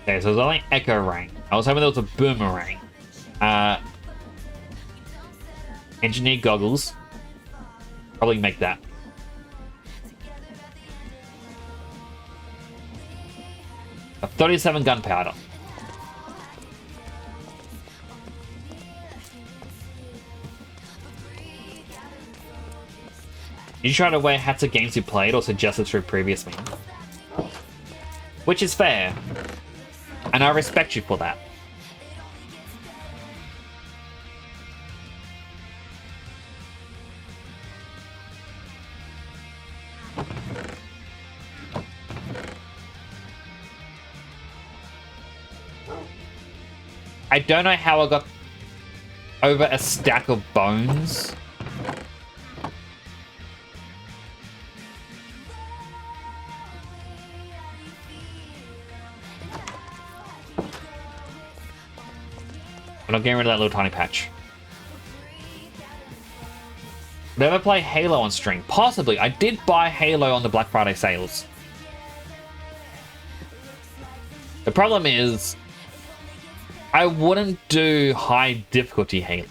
S1: Okay, so there's only echo rain. I was hoping there was a boomerang. Engineer goggles. Probably make that. A 37 gunpowder. You try to wear hats of games you played or suggested through previous memes. Which is fair. And I respect you for that. I don't know how I got over a stack of bones. I'm not getting rid of that little tiny patch. Did I ever play Halo on stream? Possibly. I did buy Halo on the Black Friday sales. The problem is, I wouldn't do high difficulty Halo.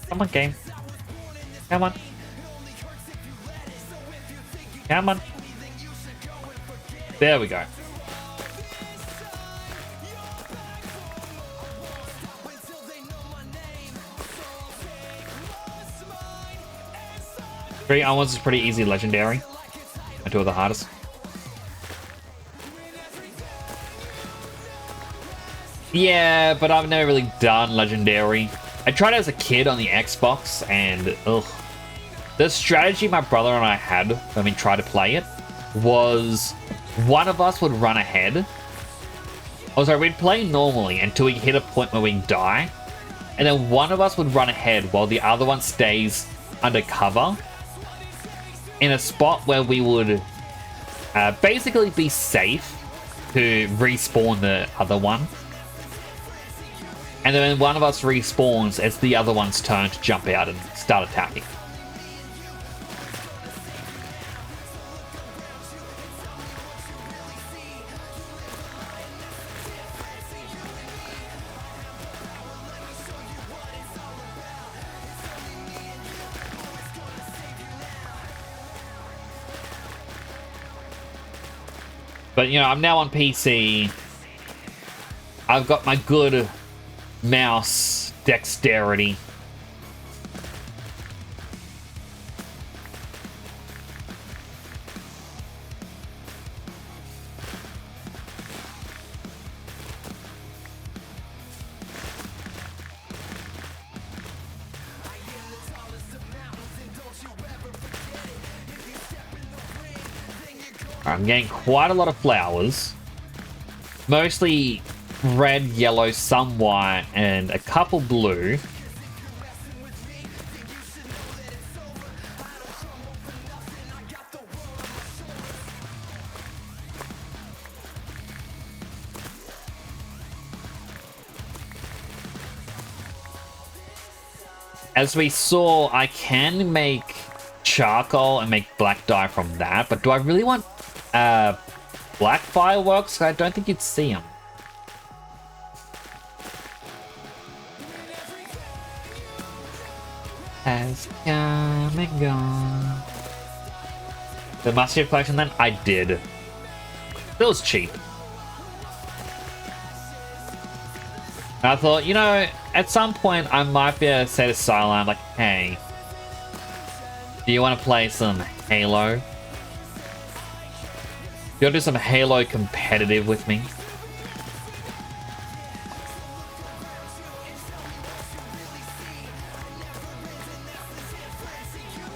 S1: Come on, game. Come on. Come on. There we go. Three onwards is pretty easy legendary. And two of the hardest. Yeah, but I've never really done legendary. I tried it as a kid on the Xbox, and ugh. The strategy my brother and I had when we tried to play it was one of us would run ahead. Oh, sorry, we'd play normally until we hit a point where we die, and then one of us would run ahead while the other one stays undercover in a spot where we would basically be safe to respawn the other one. And then when one of us respawns, it's the other one's turn to jump out and start attacking. But, you know, I'm now on PC. I've got my good mouse dexterity. I'm getting quite a lot of flowers. Mostly red, yellow, some white, and a couple blue. As we saw, I can make charcoal and make black dye from that, but do I really want black fireworks? I don't think you'd see them. Has come and gone. The Master Chief Collection then? I did. It was cheap. And I thought, you know, at some point I might be able to say to Sideline, like, hey, do you want to play some Halo? Do you want to do some Halo competitive with me?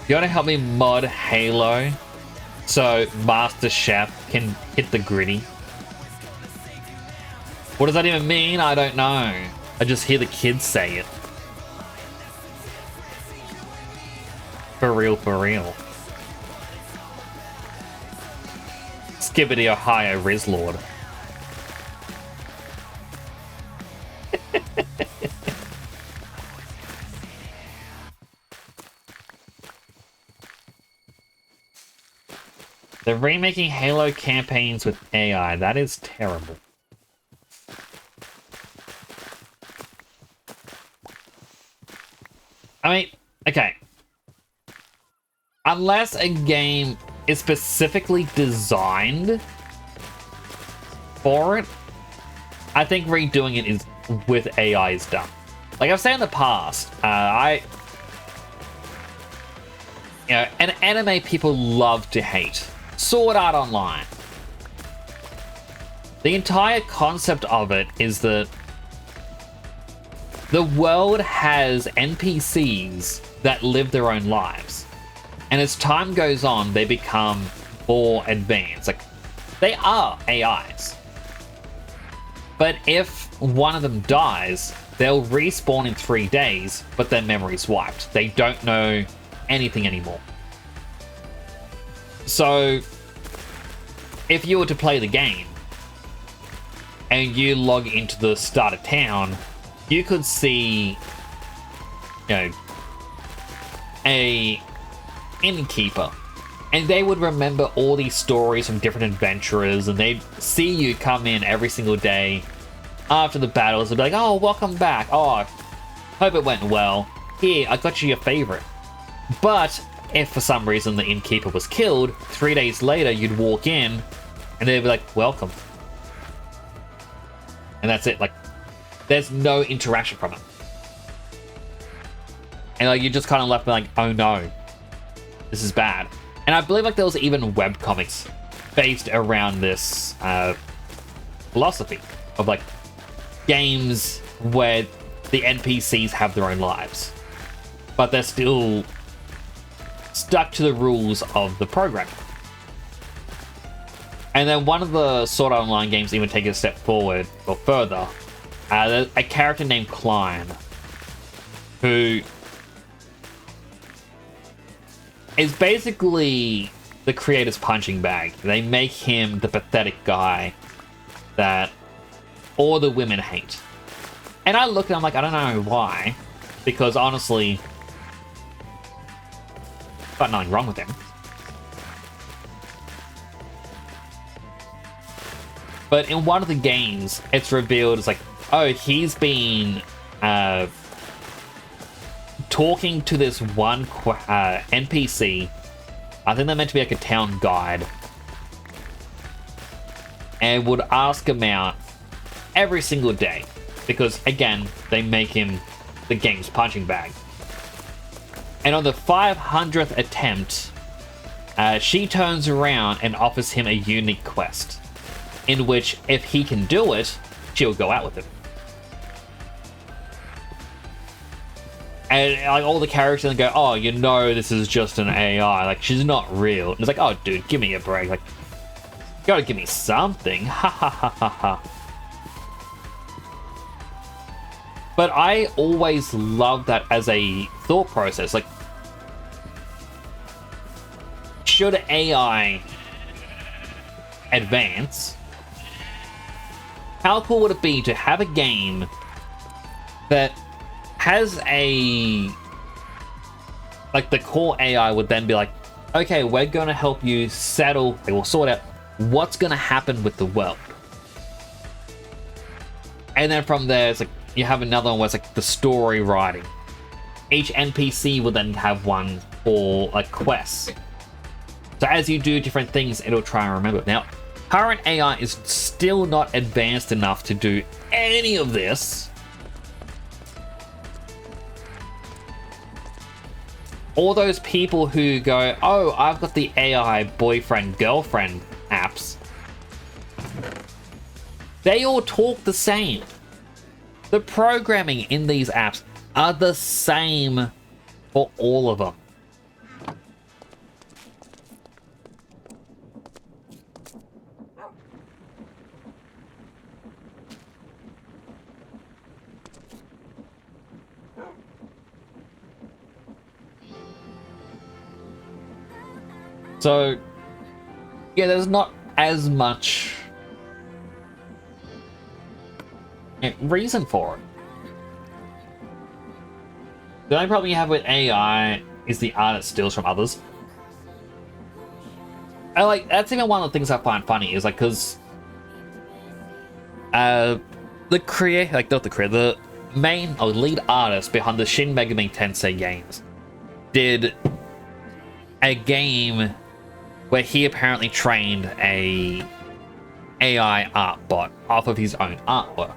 S1: Do you want to help me mod Halo so Master Chef can hit the gritty? What does that even mean? I don't know. I just hear the kids say it. For real, for real. Skibbity Ohio Riz Lord. They're remaking Halo campaigns with AI. That is terrible. I mean, okay. Unless a game is specifically designed for it, I think redoing it is with AI is dumb. Like I've said in the past, you know, an anime people love to hate. Sword Art Online. The entire concept of it is that the world has NPCs that live their own lives. And as time goes on, they become more advanced. Like, they are AIs. But if one of them dies, they'll respawn in 3 days, but their memory's wiped. They don't know anything anymore. So, if you were to play the game, and you log into the start of town, you could see, you know, a innkeeper, and they would remember all these stories from different adventurers, and they'd see you come in every single day after the battles. They'd be like, oh, welcome back. Oh, hope it went well. Here, I got you your favorite. But if for some reason the innkeeper was killed, 3 days later you'd walk in and they'd be like, welcome. And that's it. Like, there's no interaction from it. And like, you just kind of left me like, oh no, this is bad. And I believe like there was even webcomics based around this philosophy of like games where the NPCs have their own lives, but they're still stuck to the rules of the programming. And then one of the Sword Art Online games even take it a step forward or further. There's a character named Klein who is basically the creator's punching bag. They make him the pathetic guy that all the women hate. And I look and I'm like, I don't know why. Because honestly, got nothing wrong with him. But in one of the games, it's revealed it's like, oh, he's been talking to this one NPC. I think they're meant to be like a town guide. And would ask him out every single day. Because, again, they make him the game's punching bag. And on the 500th attempt, she turns around and offers him a unique quest. In which, if he can do it, she'll go out with him. And like all the characters go, oh, you know this is just an AI. Like, she's not real. And it's like, oh, dude, give me a break. Like, you gotta give me something. Ha ha ha ha ha. But I always loved that as a thought process. Like, should AI advance, how cool would it be to have a game that has a... like, the core AI would then be like, okay, we're going to help you settle, they will sort out what's going to happen with the world. And then from there, it's like, you have another one where it's like the story writing. Each NPC will then have one for, like, quests. So as you do different things, it'll try and remember. Now, current AI is still not advanced enough to do any of this. All those people who go, oh, I've got the AI boyfriend, girlfriend apps. They all talk the same. The programming in these apps are the same for all of them. So, yeah, there's not as much reason for it. The only problem you have with AI is the art it steals from others. And, like, that's even one of the things I find funny is, like, because the main or lead artist behind the Shin Megami Tensei games did a game where he apparently trained a AI art bot off of his own artwork.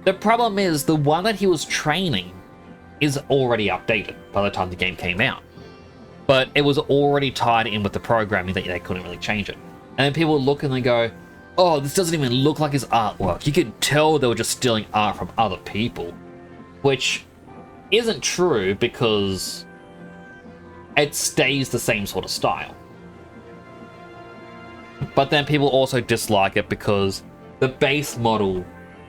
S1: The problem is the one that he was training is already updated by the time the game came out. But it was already tied in with the programming that they couldn't really change it. And then people look and they go, oh, this doesn't even look like his artwork. You could tell they were just stealing art from other people. Which isn't true because it stays the same sort of style. But then people also dislike it because the base model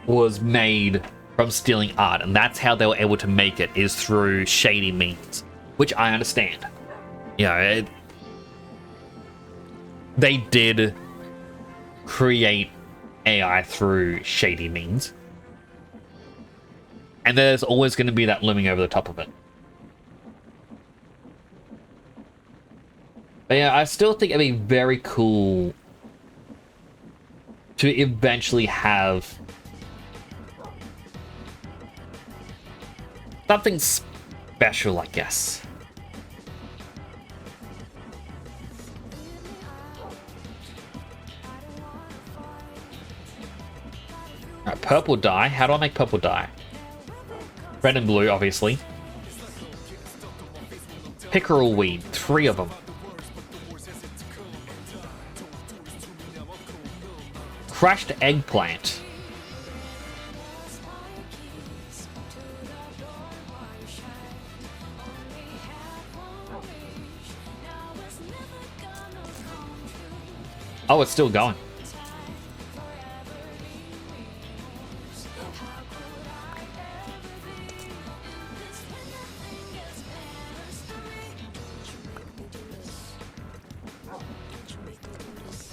S1: was made from stealing art, and that's how they were able to make it, is through shady means, which I understand. You know, they did create AI through shady means, and there's always going to be that looming over the top of it. But yeah, I still think it'd be very cool to eventually have something special, I guess. Alright, purple dye. How do I make purple dye? Red and blue, obviously. Pickerel weed. 3 of them. Crushed eggplant. Oh, it's still going.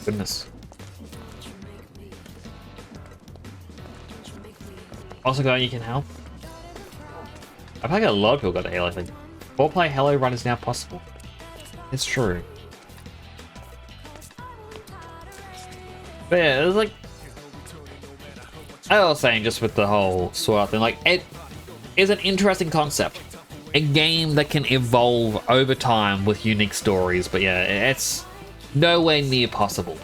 S1: Goodness. Also, guy, you can help. I feel like a lot of people got the Halo thing. 4-player Halo run is now possible. It's true. But yeah, it was like... I was saying, just with the whole Sword Art thing, like, it is an interesting concept. A game that can evolve over time with unique stories, but yeah, it's nowhere near possible.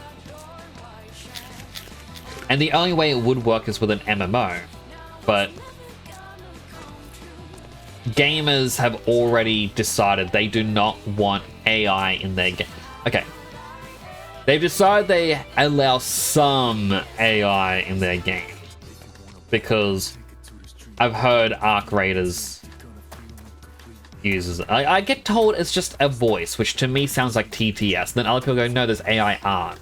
S1: And the only way it would work is with an MMO, but gamers have already decided they do not want AI in their game. Okay. They've decided they allow some AI in their game. Because I've heard Arc Raiders uses it. I get told it's just a voice, which to me sounds like TTS. Then other people go, no, there's AI art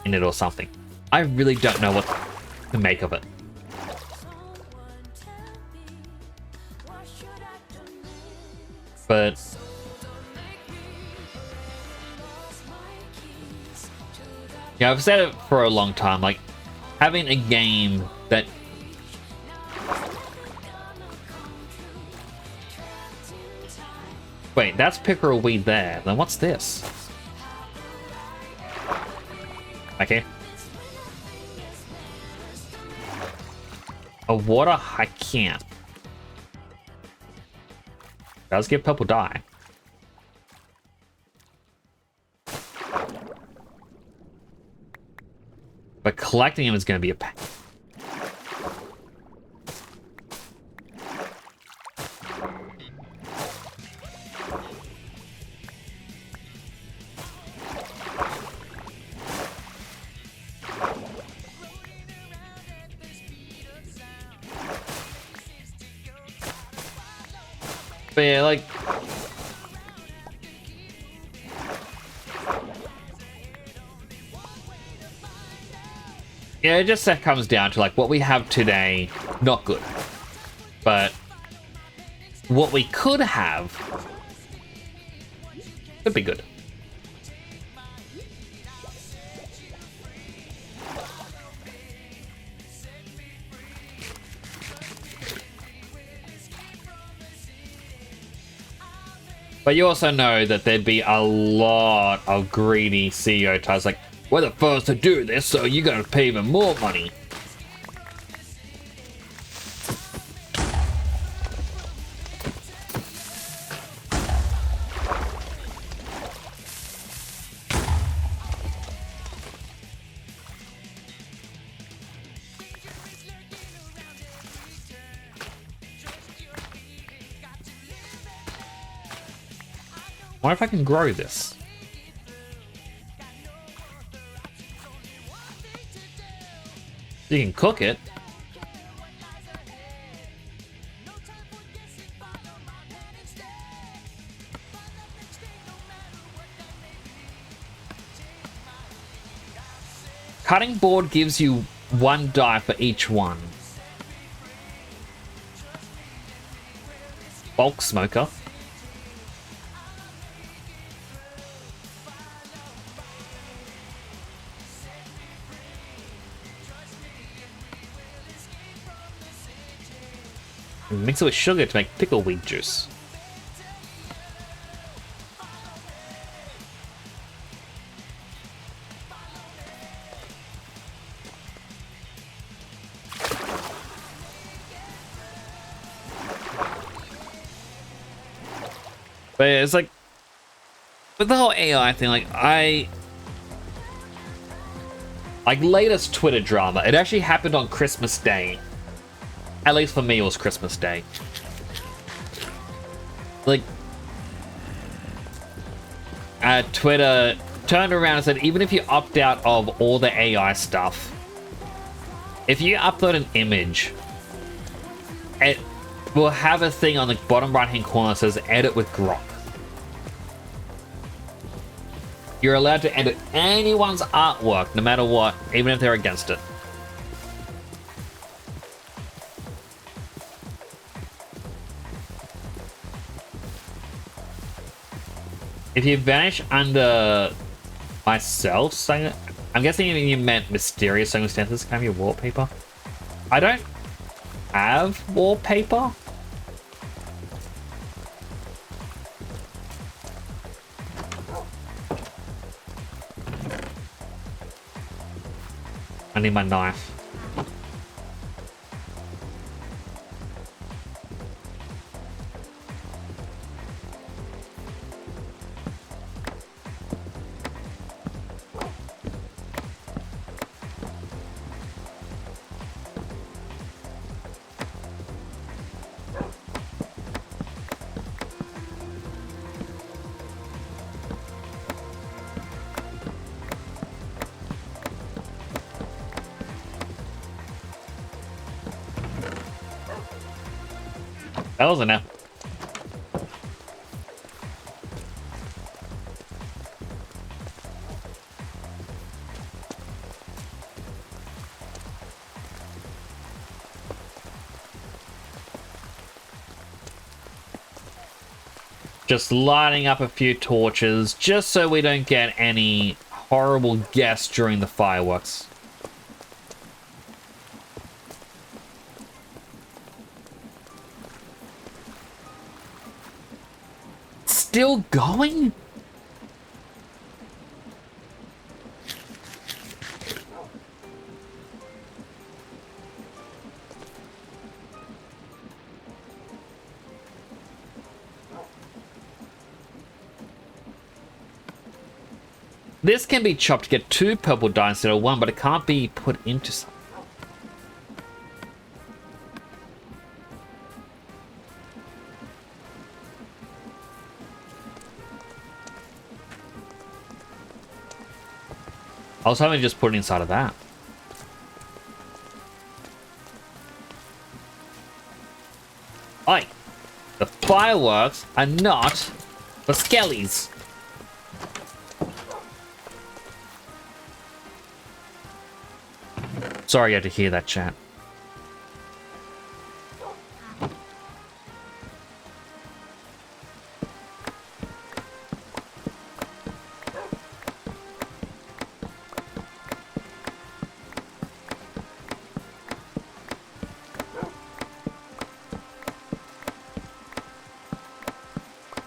S1: in it or something. I really don't know what to make of it. But yeah, I've said it for a long time, like having a game that wait, that's pickerel weed there. Then what's this? Okay. A water I can't. Does give purple dye. But collecting them is going to be a pain. But yeah, like... yeah, it just comes down to, like, what we have today, not good. But what we could have could be good. But you also know that there'd be a lot of greedy CEO types like, we're the first to do this, so you gotta pay even more money. What if I can grow this? You can cook it. Cutting board gives you 1 die for each one. Bulk smoker. Mix it with sugar to make pickleweed juice. But yeah, it's like with the whole AI thing, like latest Twitter drama, it actually happened on Christmas Day. At least for me, it was Christmas Day. Like, Twitter turned around and said, even if you opt out of all the AI stuff, if you upload an image, it will have a thing on the bottom right-hand corner that says edit with Grok. You're allowed to edit anyone's artwork, no matter what, even if they're against it. If you vanish under myself, I'm guessing you meant mysterious circumstances, can be wallpaper. I don't have wallpaper? I need my knife. That was enough. Just lighting up a few torches, just so we don't get any horrible guests during the fireworks. Still going? This can be chopped to get 2 purple dye instead of 1, but it can't be put into something. I was hoping to just put it inside of that. Oi! The fireworks are not for skellies. Sorry you had to hear that, chat.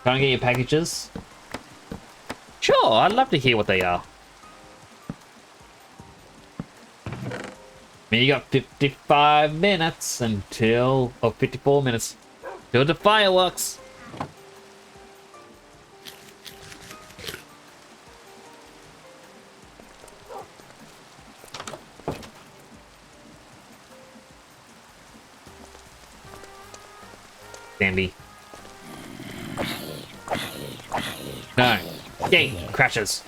S1: Can I get your packages? Sure, I'd love to hear what they are. You got 55 minutes until... Oh, 54 minutes. Till the fireworks. Dandy. No. Gate crashes.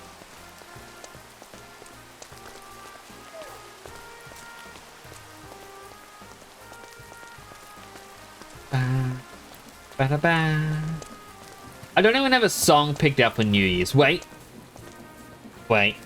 S1: I don't even have a song picked out for New Year's. Wait. Wait.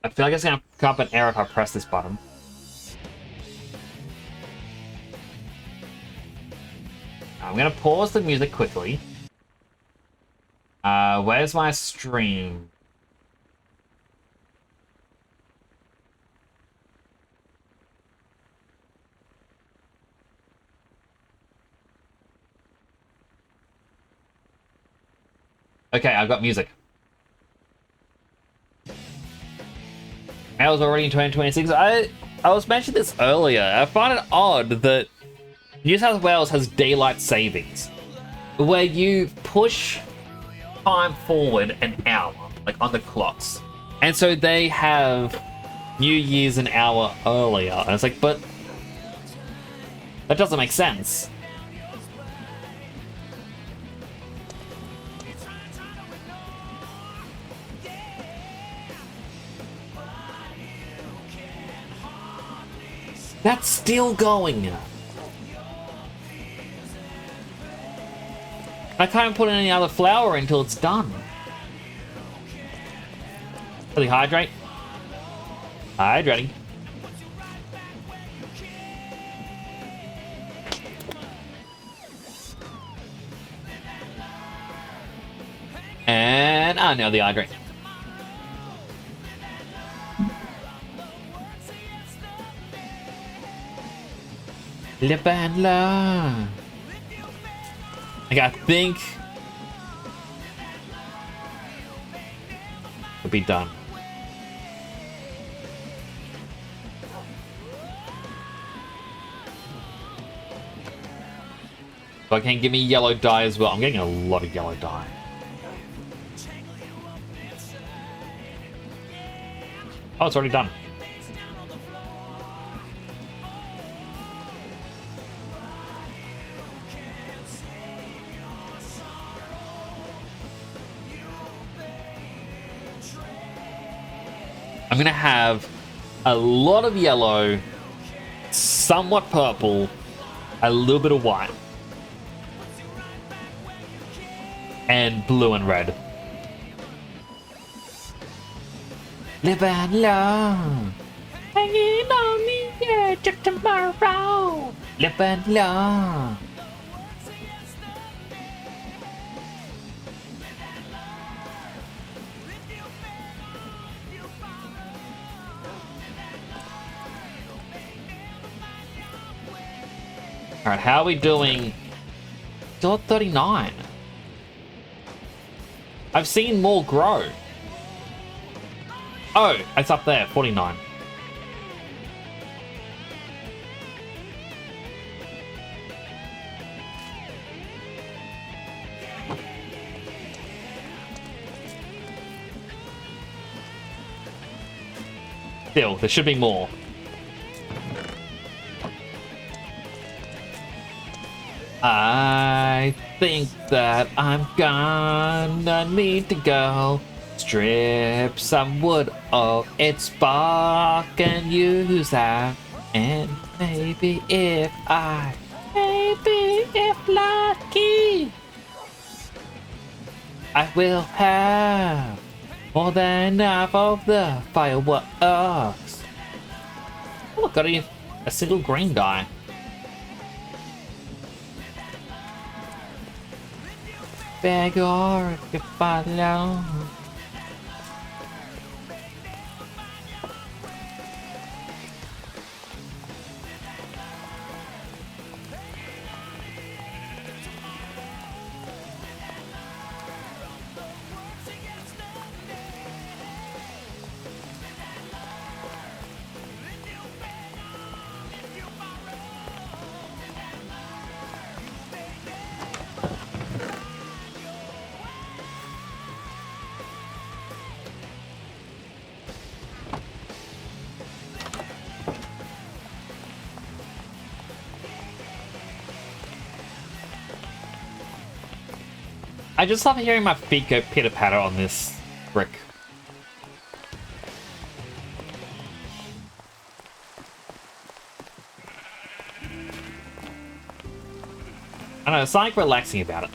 S1: I feel like it's gonna come up an error if I press this button. I'm gonna pause the music quickly. Where's my stream? Okay, I've got music. I was already in 2026. I was mentioning this earlier. I find it odd that New South Wales has daylight savings, where you push time forward an hour, like on the clocks. And so they have New Year's an hour earlier. And it's like, but that doesn't make sense. That's still going. I can't put in any other flour until it's done. Really hydrate. Hydrating. And now the hydrate. Lip and love. Like, I think it'll be done. So I can give me yellow dye as well. I'm getting a lot of yellow dye. Oh, it's already done. I'm gonna have a lot of yellow, somewhat purple, a little bit of white, and blue and red. Live and love, hanging on the edge of tomorrow. Live and love. Alright, how are we doing? Still at 39. I've seen more grow. Oh, it's up there, 49. Still, there should be more. I think that I'm gonna need to go strip some wood of its bark and use that. And maybe if lucky, I will have more than enough of the fireworks. Oh, look, got a single green dye. Beg or if you follow. I just love hearing my feet go pitter-patter on this brick. I don't know, there's something relaxing about it.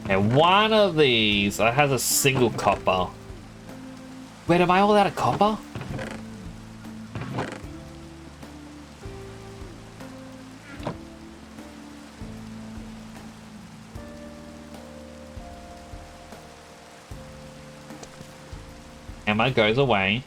S1: And one of these has a single copper. Wait, am I all out of copper? Emma goes away.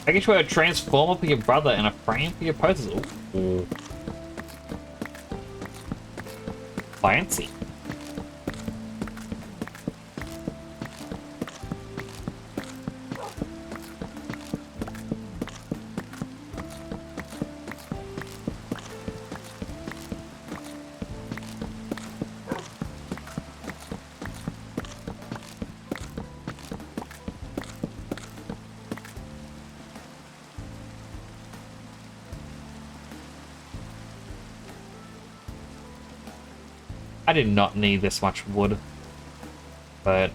S1: I guess you have a transformer for your brother and a frame for your posters. Ooh. Fancy. I did not need this much wood. But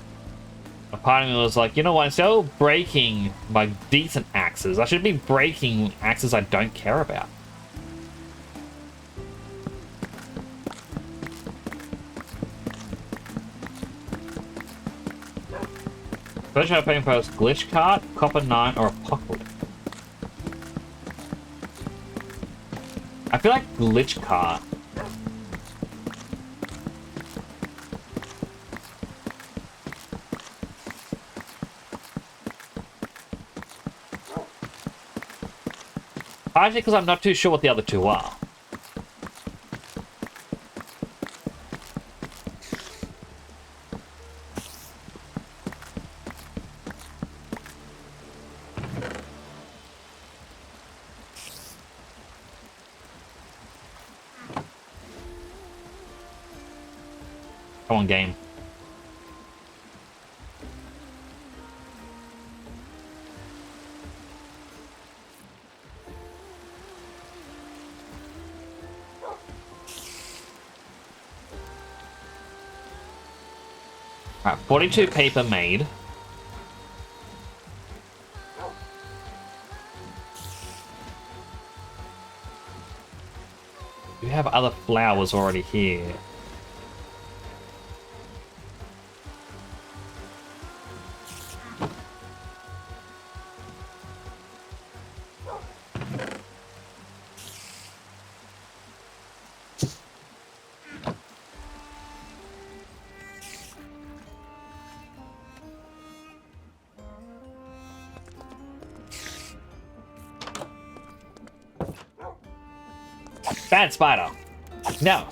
S1: a part of me was like, you know what, instead of breaking my decent axes, I should be breaking axes I don't care about. First opening post, glitch cart, copper 9, or apocalypse. I feel like glitch cart. Actually, because I'm not too sure what the other two are. Come on, game. Alright, 42 paper made. We have other flowers already here. Bad spider. No.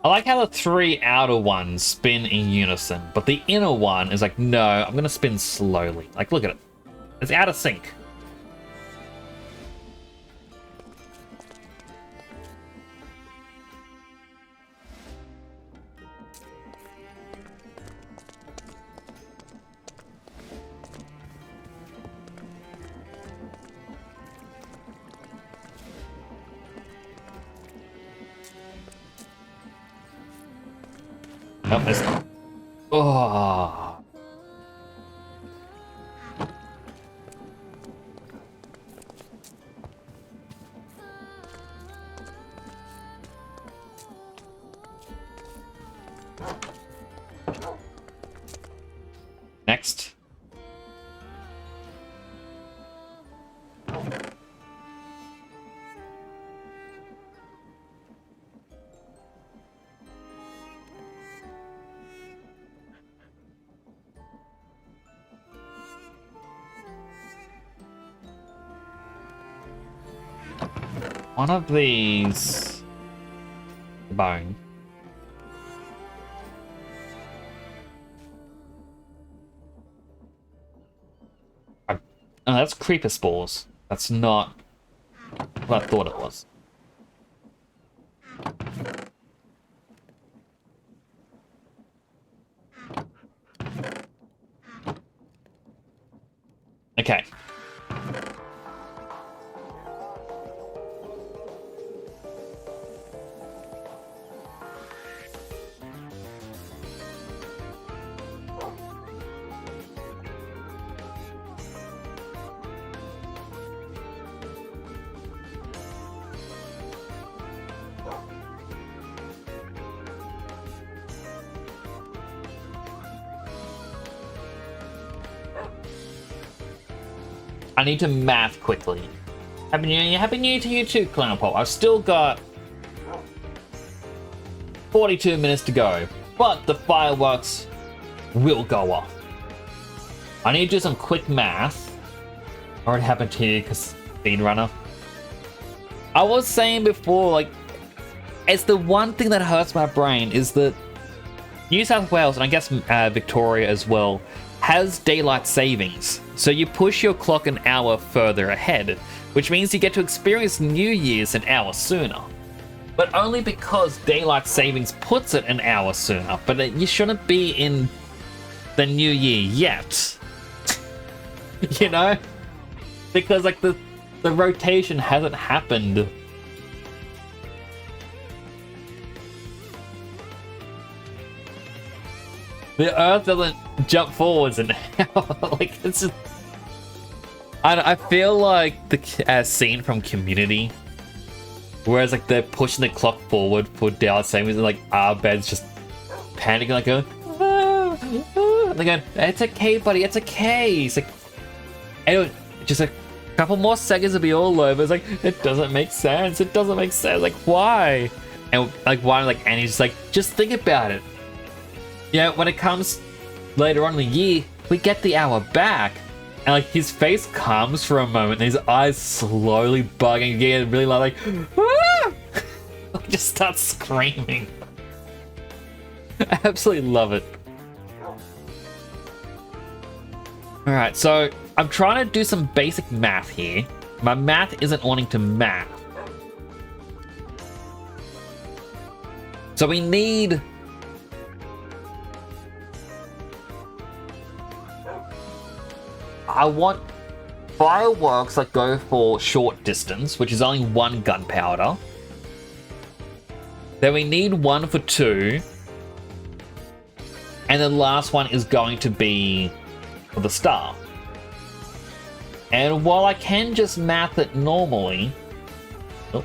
S1: I like how the three outer ones spin in unison, but the inner one is like, no, I'm gonna spin slowly. Like, look at it. It's out of sync. Oh, it's... Oh. Next. One of these bone. Oh, that's creeper spores. That's not what I thought it was. Okay. I need to math quickly. Happy New Year, Happy New Year to you too, Clown Pop. I've still got 42 minutes to go, but the fireworks will go off. I need to do some quick math. Already happened to you because speedrunner. I was saying before, like, it's the one thing that hurts my brain is that New South Wales, and I guess Victoria as well, has daylight savings, so you push your clock an hour further ahead, which means you get to experience New Year's an hour sooner. But only because daylight savings puts it an hour sooner, but you shouldn't be in the new year yet. You know? Because like the rotation hasn't happened. The Earth doesn't jump forwards an hour. Like, it's just... I feel like the scene from Community, whereas like they're pushing the clock forward for daylight savings, and like our bed's just panicking, like going, ah, ah. And they're going, it's okay, buddy, it's okay. It's like, anyway, just a couple more seconds will be all over. It's like, it doesn't make sense. It doesn't make sense. Like, why? And like, why? Like, Annie's just like, just think about it. You know, when it comes later on in the year, we get the hour back. And like his face calms for a moment, and his eyes slowly bugging again, really loud, like, ah! Like just starts screaming. I absolutely love it. Alright, so I'm trying to do some basic math here. My math isn't wanting to math. So we need... I want fireworks that go for short distance, which is only 1 gunpowder. Then we need 1 for 2. And the last one is going to be for the star. And while I can just math it normally... Oh.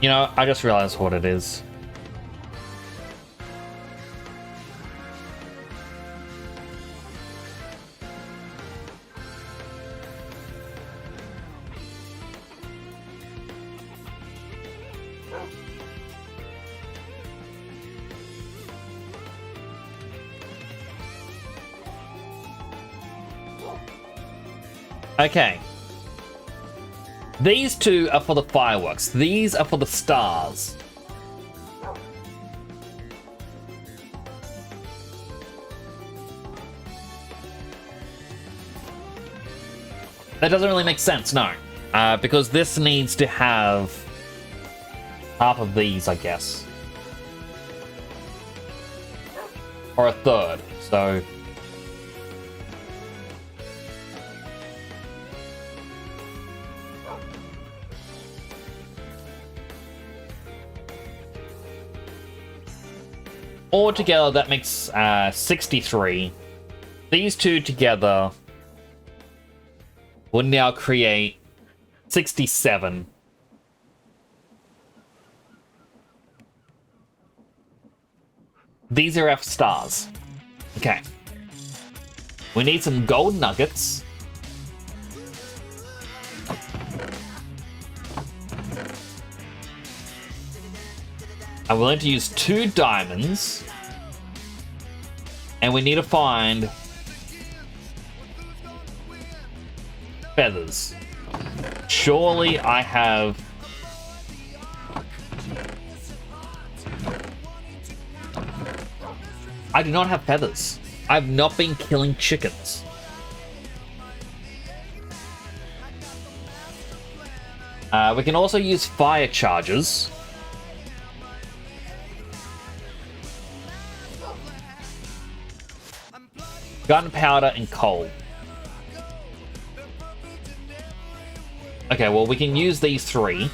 S1: You know, I just realized what it is. Okay. These 2 are for the fireworks. These are for the stars. That doesn't really make sense, no. Because this needs to have half of these, I guess. Or a third, so... Altogether, that makes 63. These 2 together will now create 67. These are F stars. Okay. We need some gold nuggets. I'm willing to use 2 diamonds. And we need to find feathers. Surely I have... I do not have feathers. I've not been killing chickens. We can also use fire charges. Gunpowder and coal. Okay, well, we can use these 3.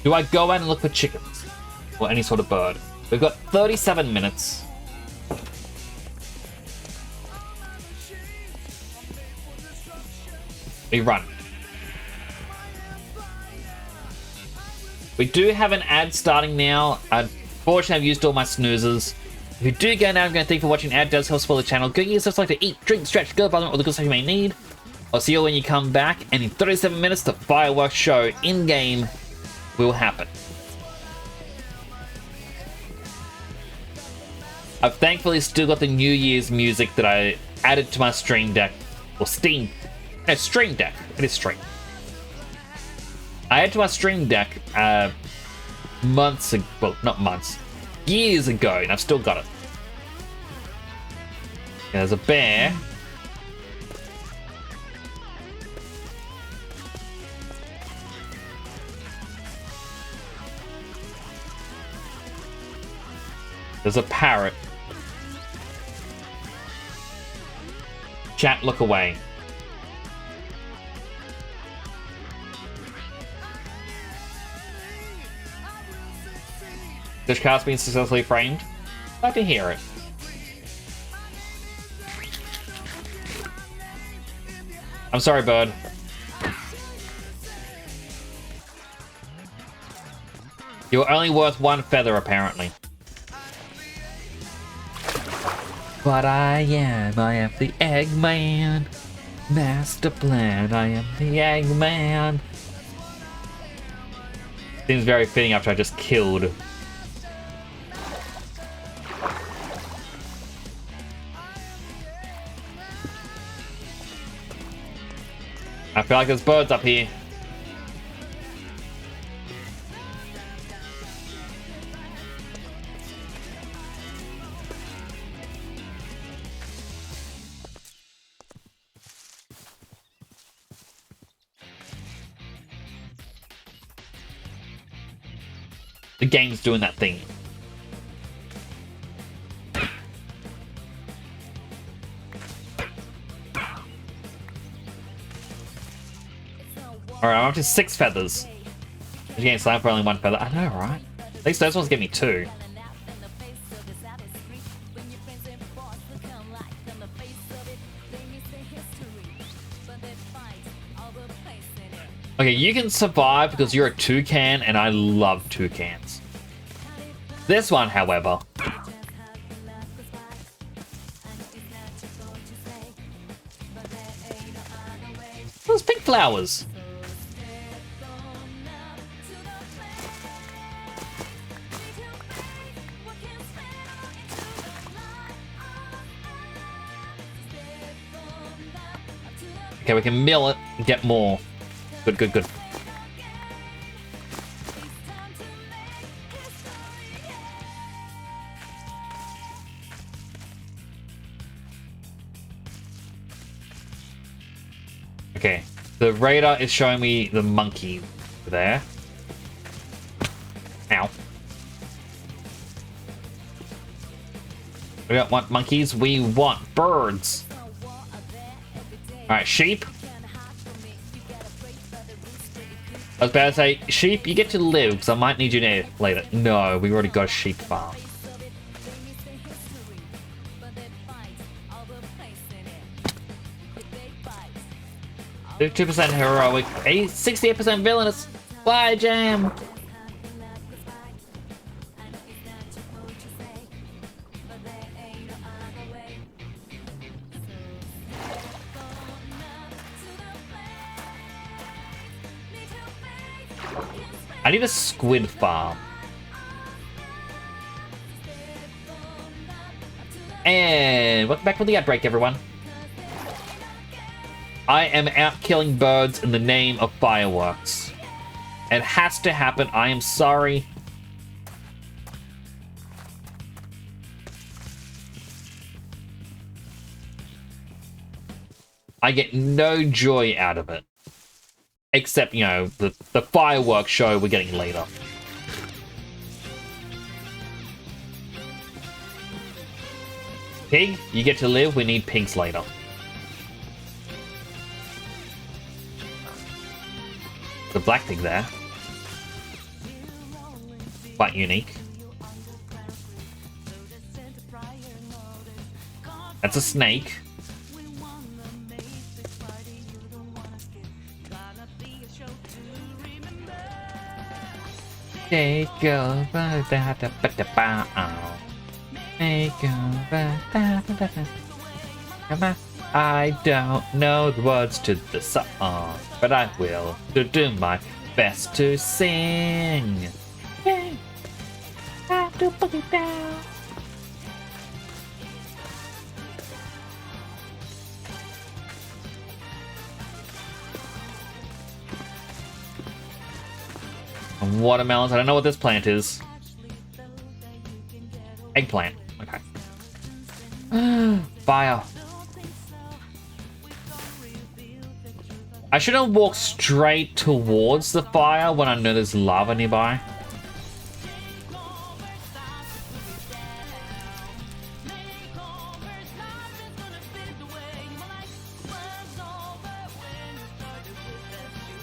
S1: Do I go out and look for chickens? Or any sort of bird? We've got 37 minutes. We run. We do have an ad starting now. Unfortunately, I've used all my snoozes. If you do go now, I'm going to thank you for watching. Ad does help support the channel. Go get yourself something to eat, drink, stretch, go vitamin, all the good stuff you may need. I'll see you when you come back, and in 37 minutes, the fireworks show in-game will happen. I've thankfully still got the New Year's music that I added to my Stream Deck. Or Steam. No, Stream Deck. It is Stream. I added to my Stream Deck months ago. Well, not months. Years ago, and I've still got it. There's a bear. There's a parrot. Chat, look away. This cast being successfully framed. Glad to hear it. I'm sorry, bird. You're only worth 1 feather, apparently. But I am the Eggman. Master plan, I am the Eggman. Seems very fitting after I just killed. I feel like there's birds up here. The game's doing that thing. Alright, I'm up to 6 feathers. You're getting slammed for only 1 feather. I know, right? At least those ones give me 2. Okay, you can survive because you're a toucan, and I love toucans. This one, however... Those pink flowers! Okay, we can mill it and get more. Good, good, good. Okay, the radar is showing me the monkey there. Ow. We don't want monkeys, we want birds. Alright, sheep. I was about to say, sheep, you get to live, because I might need you there later. No, we already got a sheep farm. 52% heroic, 68% villainous. Bye, Jam! I need a squid farm. And welcome back from the ad break, everyone. I am out killing birds in the name of fireworks. It has to happen. I am sorry. I get no joy out of it. Except, you know, the fireworks show we're getting later. Pig, you get to live. We need pigs later. The black pig there. Quite unique. That's a snake. Take over. Make over. Come on. I don't know the words to the song, but I will do my best to sing. Yeah. I do boogie down. Watermelons. I don't know what this plant is. Eggplant. Okay. Fire. I shouldn't walk straight towards the fire when I know there's lava nearby.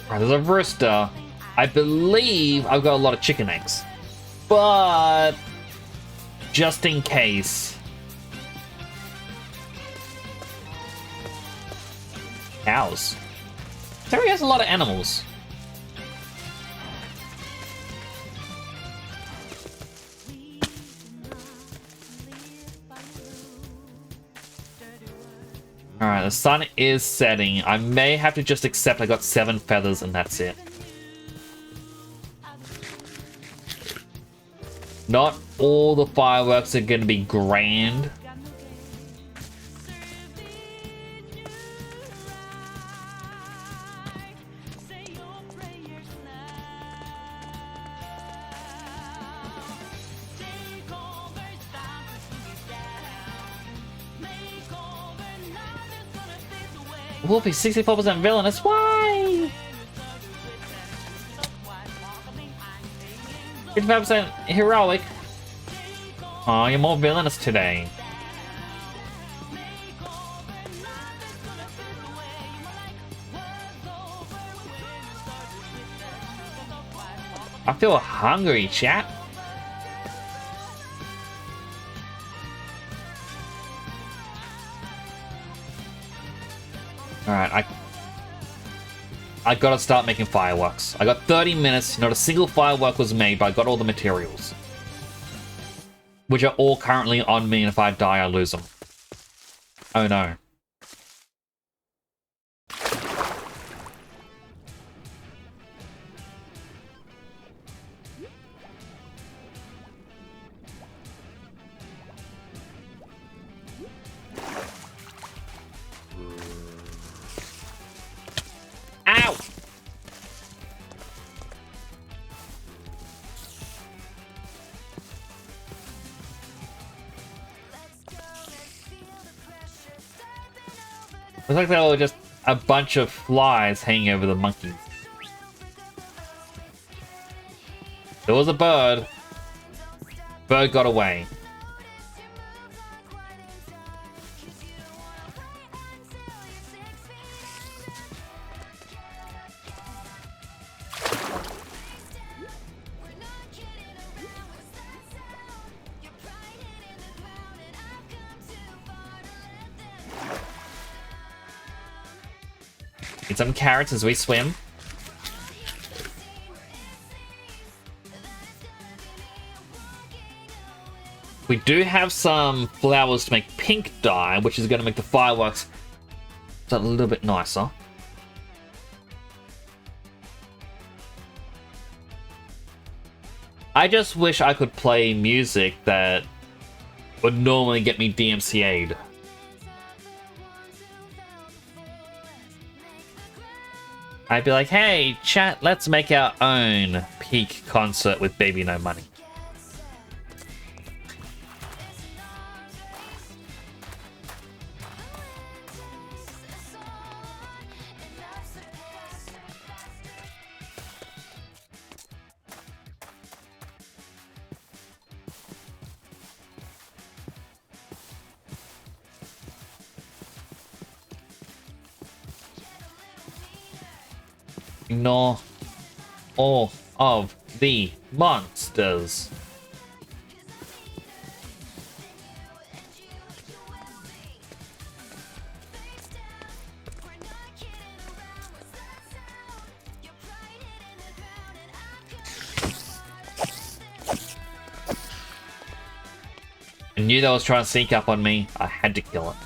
S1: Alright, there's a rooster. I believe I've got a lot of chicken eggs. But just in case. Cows. Terry has a lot of animals. Alright, the sun is setting. I may have to just accept I got 7 feathers and that's it. Not all the fireworks are going to be grand. Wolfie, 64% villainous. Why? 55% heroic. Oh, you're more villainous today. I feel hungry, chat. Alright, I gotta start making fireworks. I got 30 minutes, not a single firework was made, but I got all the materials. Which are all currently on me, and if I die, I lose them. Oh no. Ow! Looks like there were just a bunch of flies hanging over the monkey. There was a bird. Bird got away. Eat some carrots as we swim. We do have some flowers to make pink dye, which is going to make the fireworks a little bit nicer. I just wish I could play music that would normally get me DMCA'd. I'd be like, hey, chat, let's make our own peak concert with Baby No Money. Ignore all of the monsters. knew that was trying to sneak up on me. I had to kill it.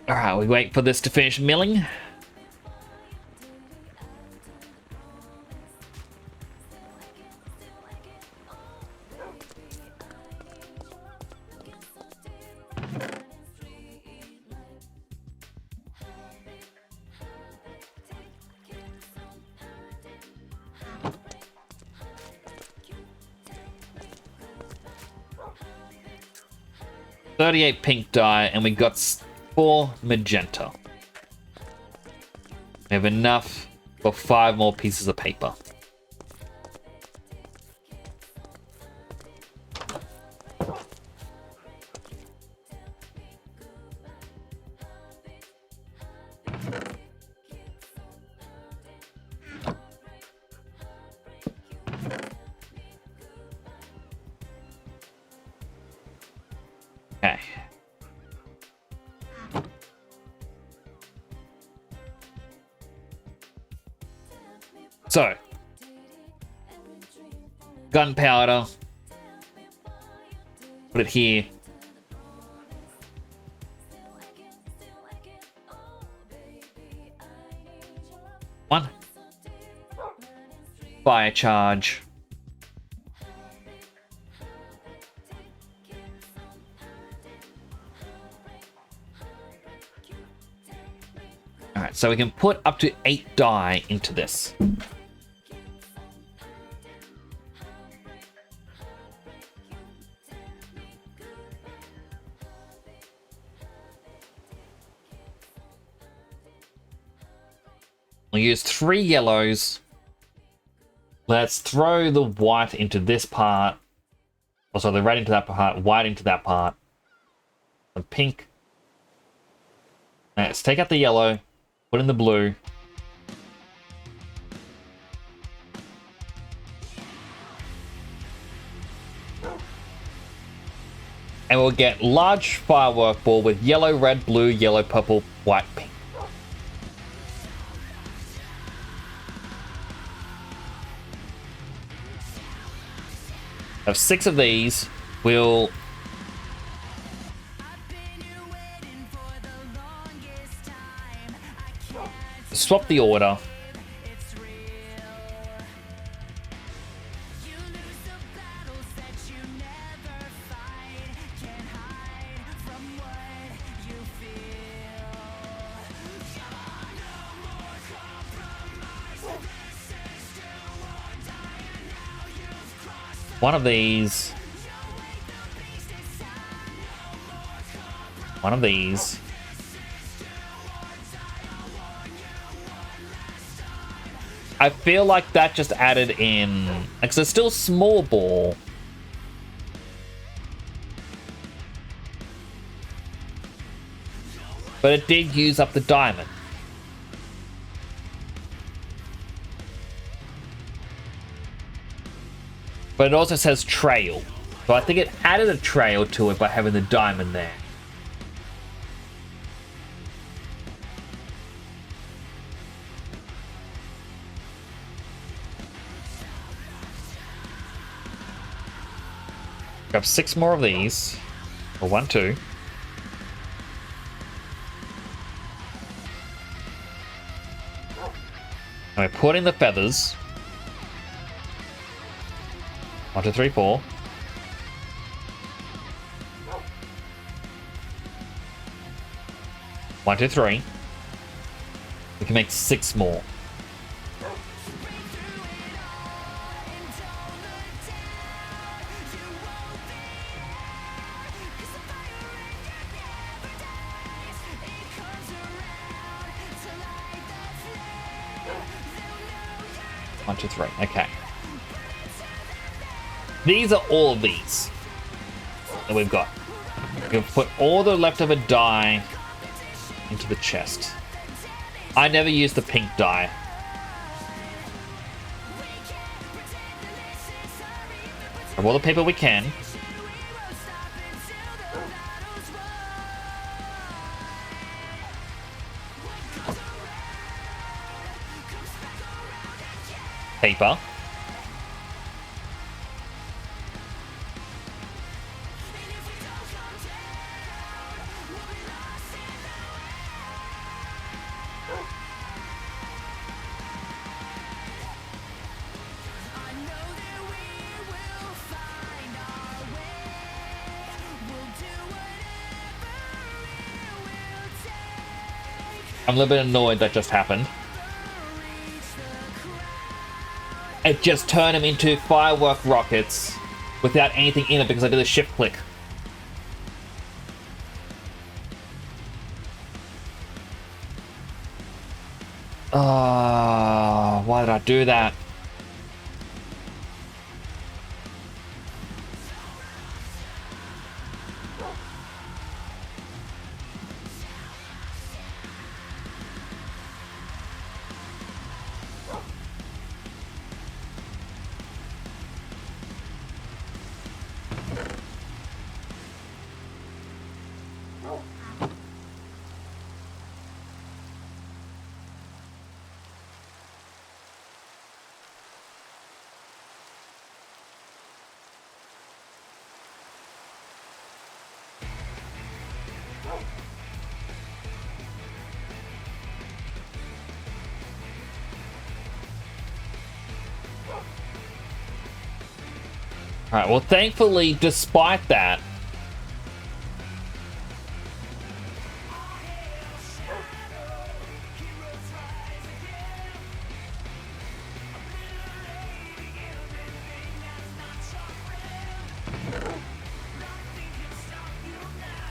S1: Alright, we wait for this to finish milling. $38 pink dye, and we got 4 magenta. We have enough for 5 more pieces of paper. Okay. So, gunpowder, put it here. One. Fire charge. Alright, so we can put up to 8 dye into this. We'll use 3 yellows. Let's throw the white into this part. Also, the red into that part, white into that part. Some pink. Let's take out the yellow, put in the blue. And we'll get large firework ball with yellow, red, blue, yellow, purple, white, pink. Have 6 of these. We'll swap the order. One of these. One of these. I feel like that just added in, because it's still small ball. But it did use up the diamond. But it also says trail. So I think it added a trail to it by having the diamond there. Grab 6 more of these. Or 1, 2. And we're putting the feathers. 1, 2, 3, 4. One, two, three. We can make 6 more. One, two, three. Okay. These are all of these that we've got. We've put all the leftover dye into the chest. I never use the pink dye. Grab all the paper we can. Paper. I'm a little bit annoyed that just happened. It just turned him into firework rockets without anything in it because I did a shift click. Why did I do that? Alright, well, thankfully, despite that,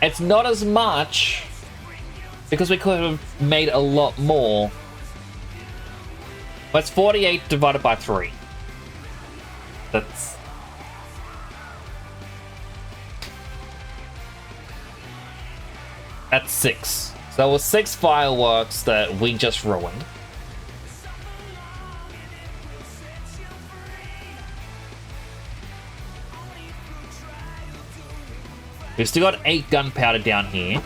S1: it's not as much because we could have made a lot more. But it's 48 divided by 3. That's 6. So it was 6 fireworks that we just ruined. We've still got 8 gunpowder down here.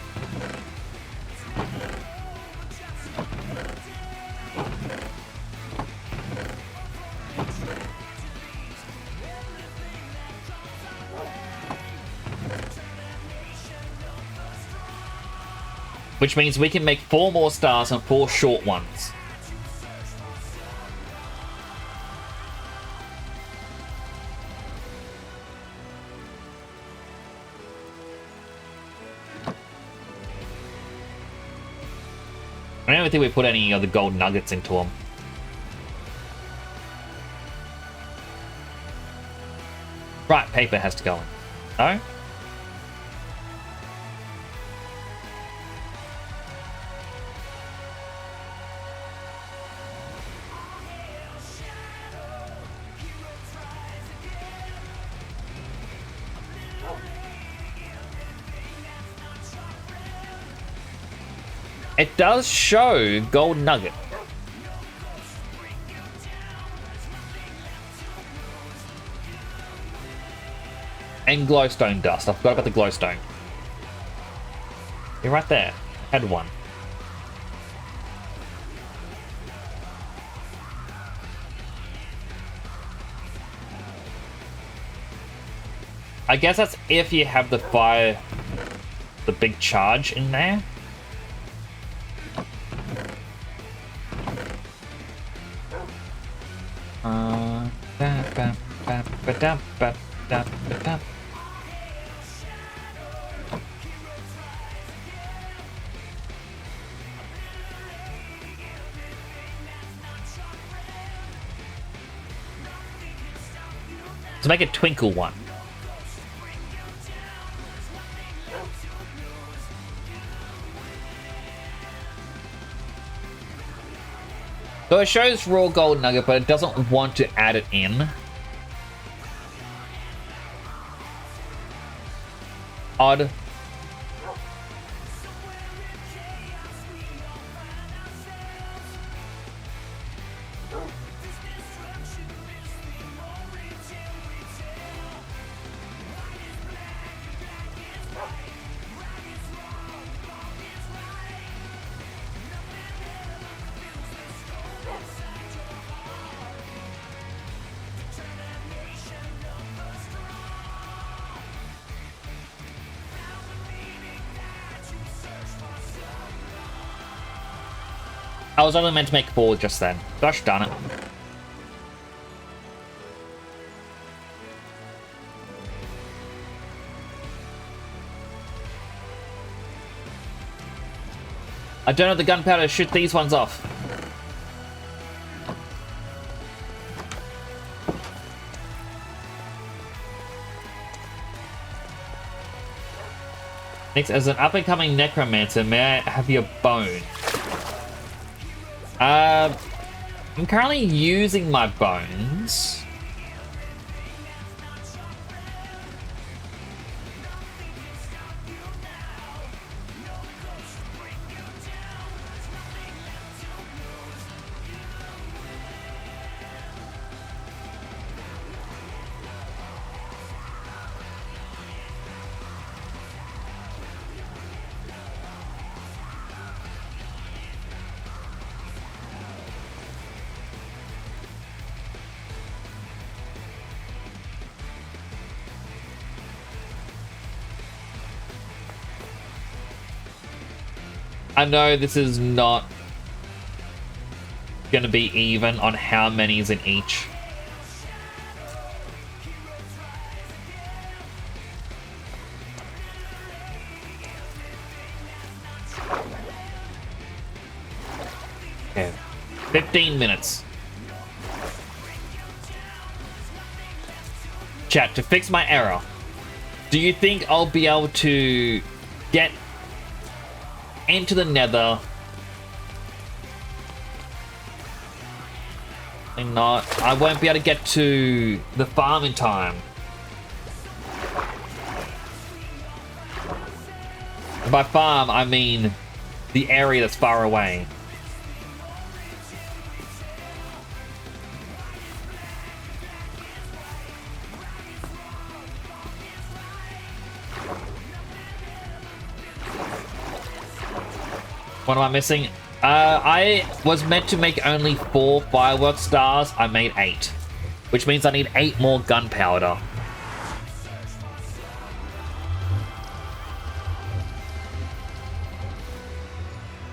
S1: Which means we can make 4 more stars and 4 short ones. I don't think we put any of the gold nuggets into them. Right, paper has to go in. No? It does show gold nugget. And glowstone dust. I forgot about the glowstone. You're right there. Had one. I guess that's if you have the big charge in there. To make a twinkle one. So it shows raw gold nugget, but it doesn't want to add it in. Odd. I was only meant to make 4 just then. Gosh darn it. I don't have the gunpowder to shoot these ones off. Next, as an up-and-coming necromancer, may I have your bone? I'm currently using my bones. I know this is not going to be even on how many is in each. Okay. 15 minutes. Chat, to fix my error, do you think I'll be able to get into the nether? And not, I won't be able to get to the farm in time. And by farm, I mean the area that's far away. What am I missing? I was meant to make only 4 fireworks stars. I made 8, which means I need 8 more gunpowder.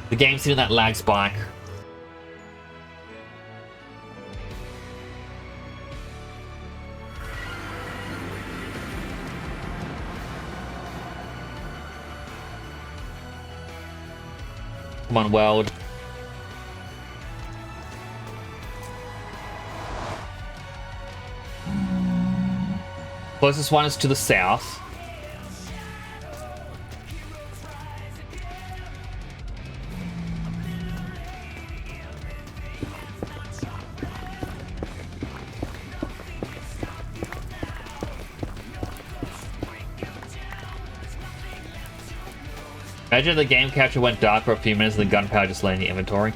S1: The game's hitting that lag spike. Come on, world. Closest one is to the south. Imagine the game capture went dark for a few minutes and the gunpowder just lay in the inventory.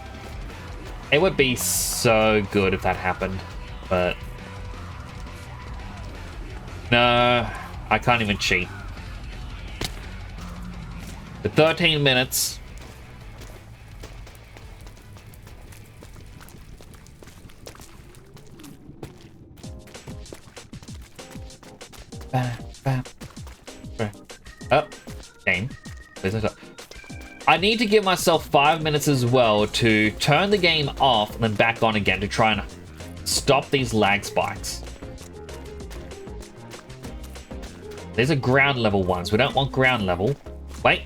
S1: It would be so good if that happened, but no, I can't even cheat. The 13 minutes. Oh, game. I need to give myself 5 minutes as well to turn the game off and then back on again to try and stop these lag spikes. These are ground level ones. We don't want ground level. Wait.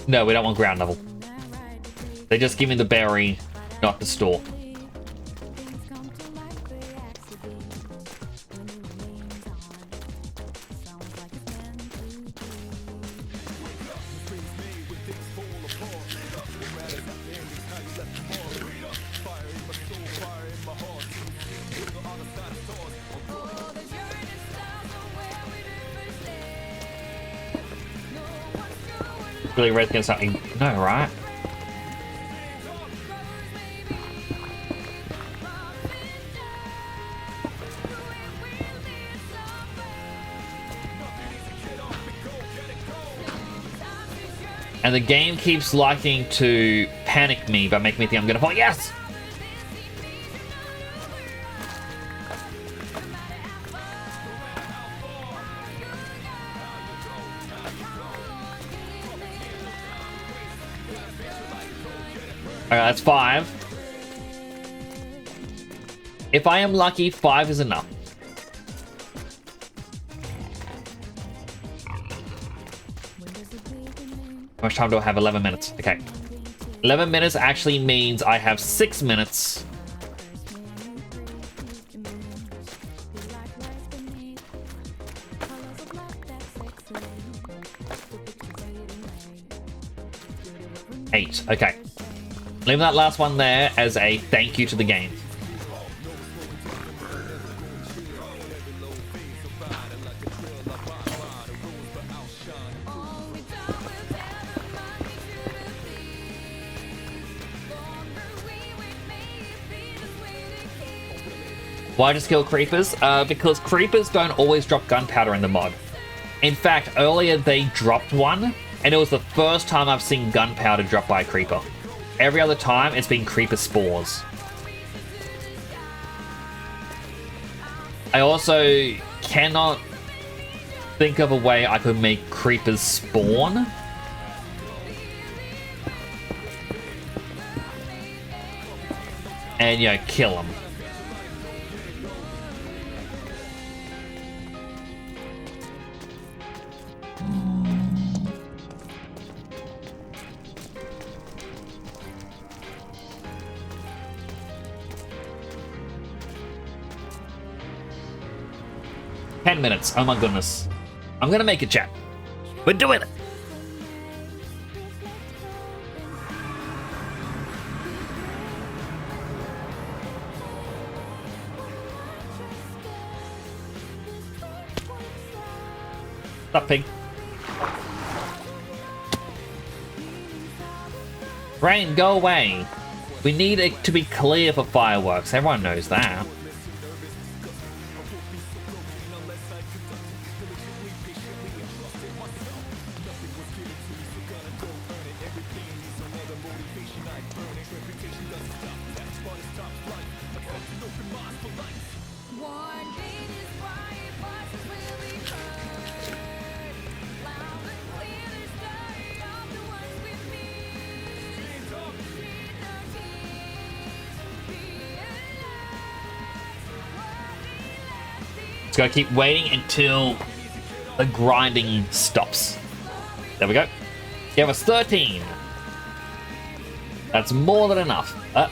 S1: No, we don't want ground level. They just give me the berry, not the store. Really red against something. No, right? And the game keeps liking to panic me by making me think I'm gonna fall. Yes! Alright, that's 5. If I am lucky, 5 is enough. How much time do I have? 11 minutes. Okay. 11 minutes actually means I have 6 minutes. Okay. Leave that last one there as a thank you to the game. Why just kill creepers? Because creepers don't always drop gunpowder in the mod. In fact, earlier they dropped one, and it was the first time I've seen gunpowder dropped by a creeper. Every other time, it's been creeper spores. I also cannot think of a way I could make creepers spawn. And, kill them. Minutes. Oh my goodness. I'm gonna make a chat. We're doing it. Stop, pig. Rain, go away. We need it to be clear for fireworks. Everyone knows that. Just gotta keep waiting until the grinding stops. There we go. Give us 13. That's more than enough. Huh.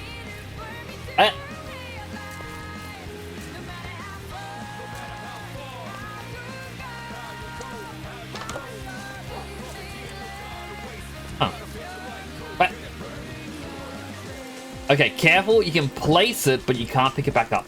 S1: Okay, careful. You can place it, but you can't pick it back up.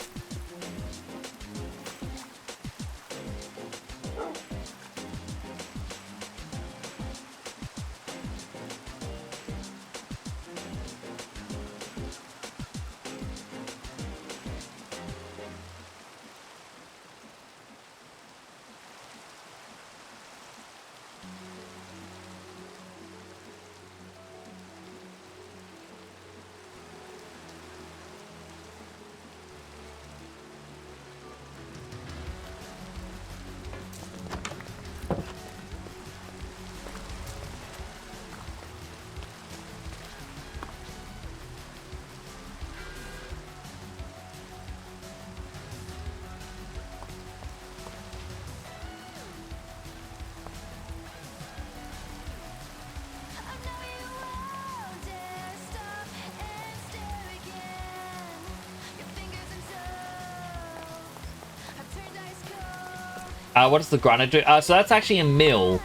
S1: What does the grinder do? So that's actually a mill,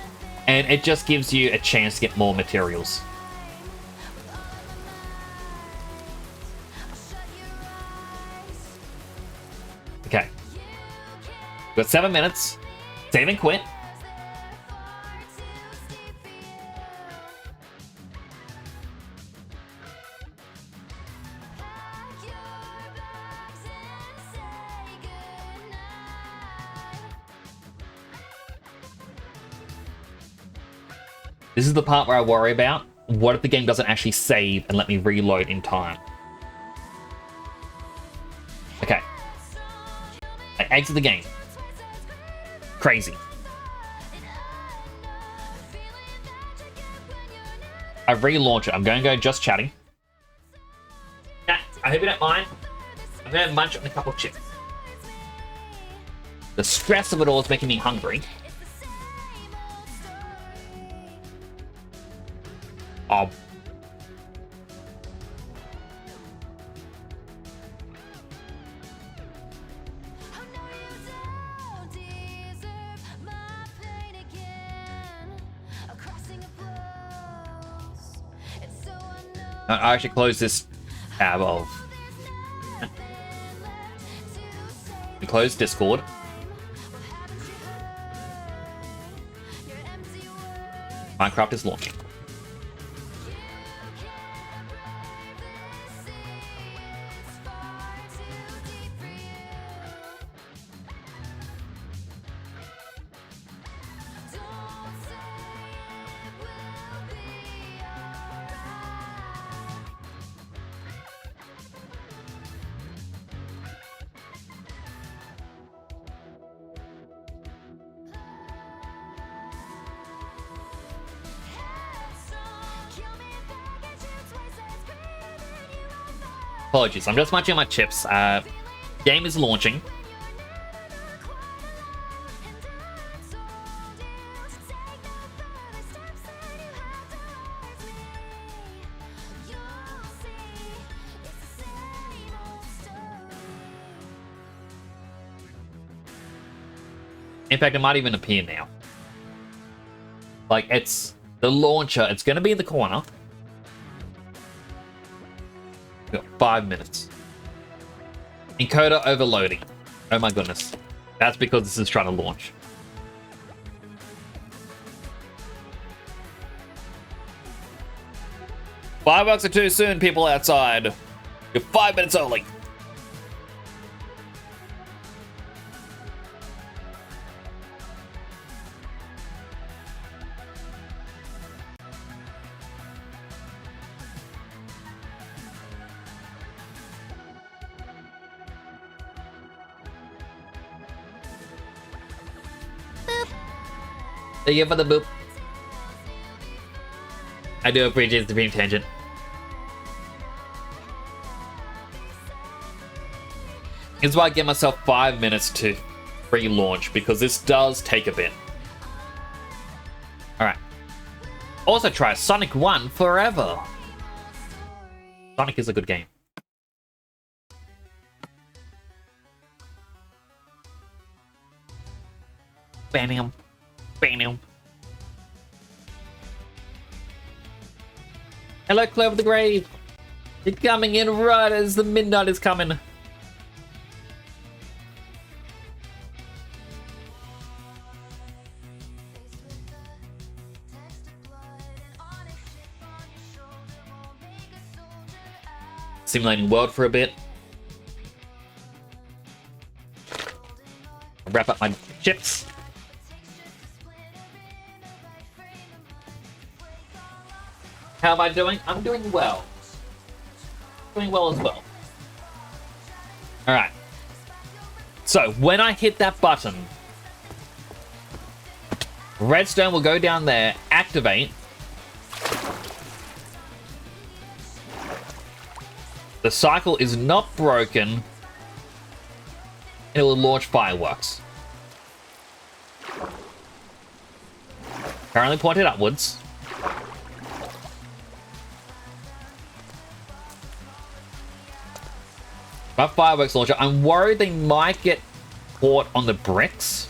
S1: and it just gives you a chance to get more materials. Okay. We've got 7 minutes. Save and quit. This is the part where I worry about, what if the game doesn't actually save and let me reload in time? Okay. I exit the game. Crazy. I relaunch it. I'm going to go just chatting. I hope you don't mind. I'm gonna munch on a couple of chips. The stress of it all is making me hungry. Oh. I actually close this tab of. We close Discord. Minecraft is launching. Apologies, I'm just munching on my chips. Game is launching. In fact, it might even appear now. Like, it's the launcher. It's going to be in the corner. We've got 5 minutes. Encoder overloading. Oh my goodness. That's because this is trying to launch. $5 are too soon, people outside. You're 5 minutes early. Thank you for the boop. I do appreciate the beam tangent. This is why I give myself 5 minutes to pre-launch, because this does take a bit. Alright. Also try Sonic 1 Forever. Sonic is a good game. Bam. Bam. Hello, Clover the Grave. You're coming in right as the midnight is coming. Simulating world for a bit. Wrap up my chips. How am I doing? I'm doing well. Doing well as well. Alright. So, when I hit that button, redstone will go down there, activate. The cycle is not broken, and it will launch fireworks. Currently pointed upwards. My fireworks launcher. I'm worried they might get caught on the bricks.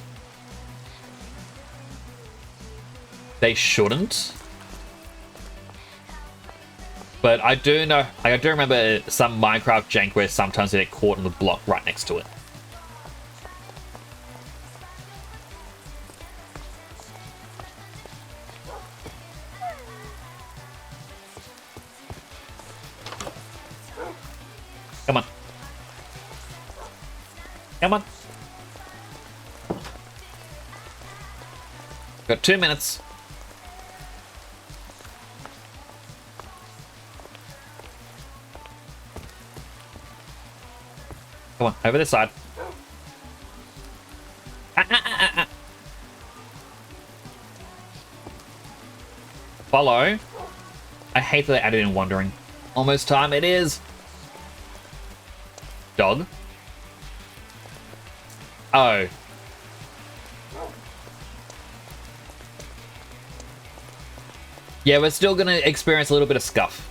S1: They shouldn't. But I do know, I do remember some Minecraft jank where sometimes they get caught on the block right next to it. Come on. Come on. Got 2 minutes. Come on, over this side. Follow. I hate that they added in wandering. Almost time, it is. dog. Oh. Yeah, we're still gonna experience a little bit of scuff.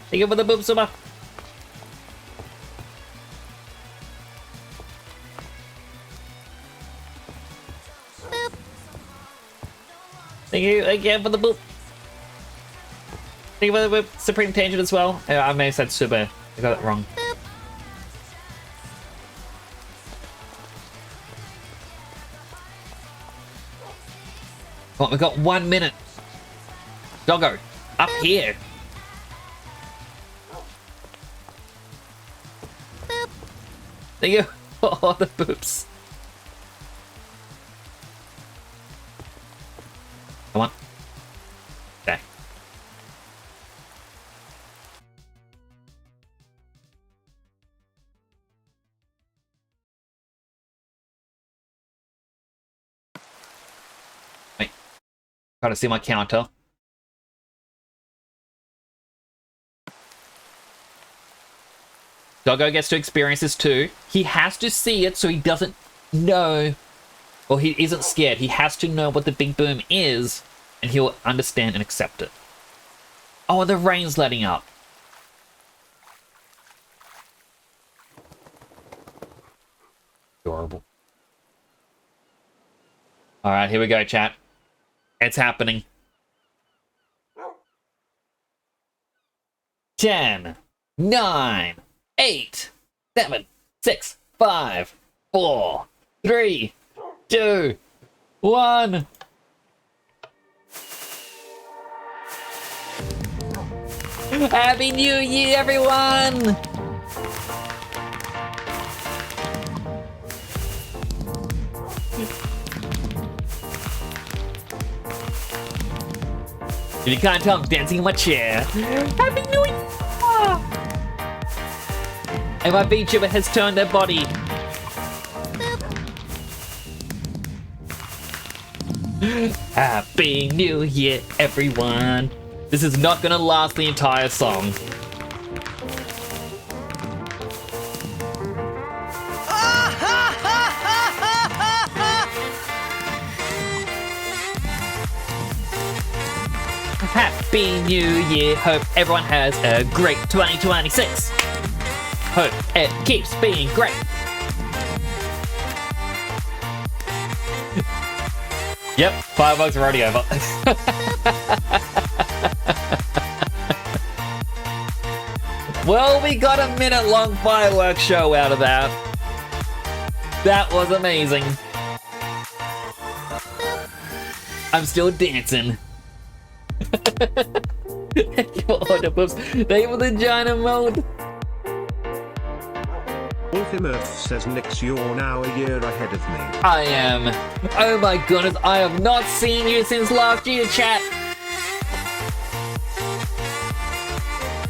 S1: Thank you for the boop, Super. Thank you again for the boop. Thank you for the boop. Supreme Tangent as well. I may have said Super. I got it wrong. Come on, we've got 1 minute. Doggo, up here. Thank you for all the boops. Come on. Okay. Wait. Trying to see my counter. Doggo gets to experience this too. He has to see it so he doesn't know, or he isn't scared. He has to know what the big boom is, and he'll understand and accept it. Oh, the rain's letting up. Adorable. All right, here we go, chat. It's happening. 10, 9, 8, 7, 6, 5, 4, 3, 2, 1. Happy New Year, everyone! If you can't tell, I'm dancing in my chair. Happy New Year! And my VTuber has turned their body. Happy New Year, everyone. This is not gonna last the entire song. Happy New Year. Hope everyone has a great 2026. Hope it keeps being great. Yep, fireworks are already over. Well, we got a minute-long fireworks show out of that. That was amazing. I'm still dancing. They were the China mode.
S2: Wolfim Earth says Nix, you're now a year ahead of me.
S1: I am. Oh my goodness, I have not seen you since last year, chat.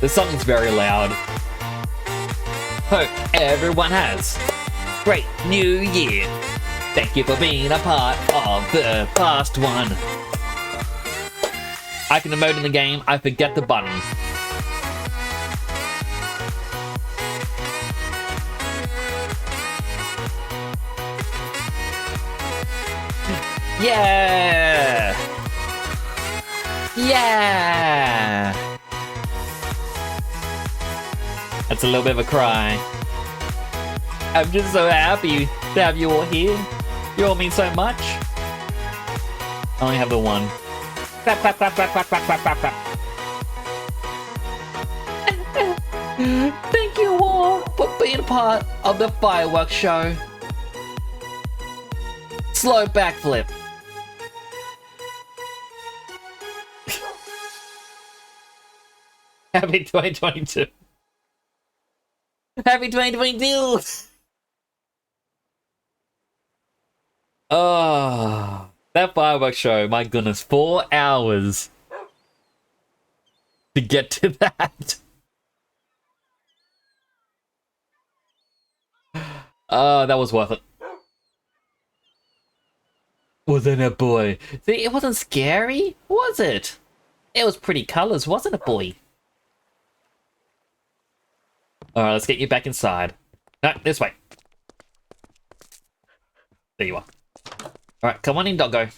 S1: The song is very loud. Hope everyone has a great new year. Thank you for being a part of the past one. I can emote in the game, I forget the button. Yeah! Yeah! That's a little bit of a cry. I'm just so happy to have you all here. You all mean so much. I only have the one. Clap, clap, clap, clap, clap, clap, clap, clap, clap. Thank you all for being a part of the fireworks show. Slow backflip. Happy 2022. Happy 2022. Oh, that fireworks show, my goodness, 4 hours to get to that. Oh, that was worth it. Wasn't it, boy? See, it wasn't scary, was it? It was pretty colors, wasn't it, boy? Alright, let's get you back inside. No, this way. There you are. Alright, come on in, doggo.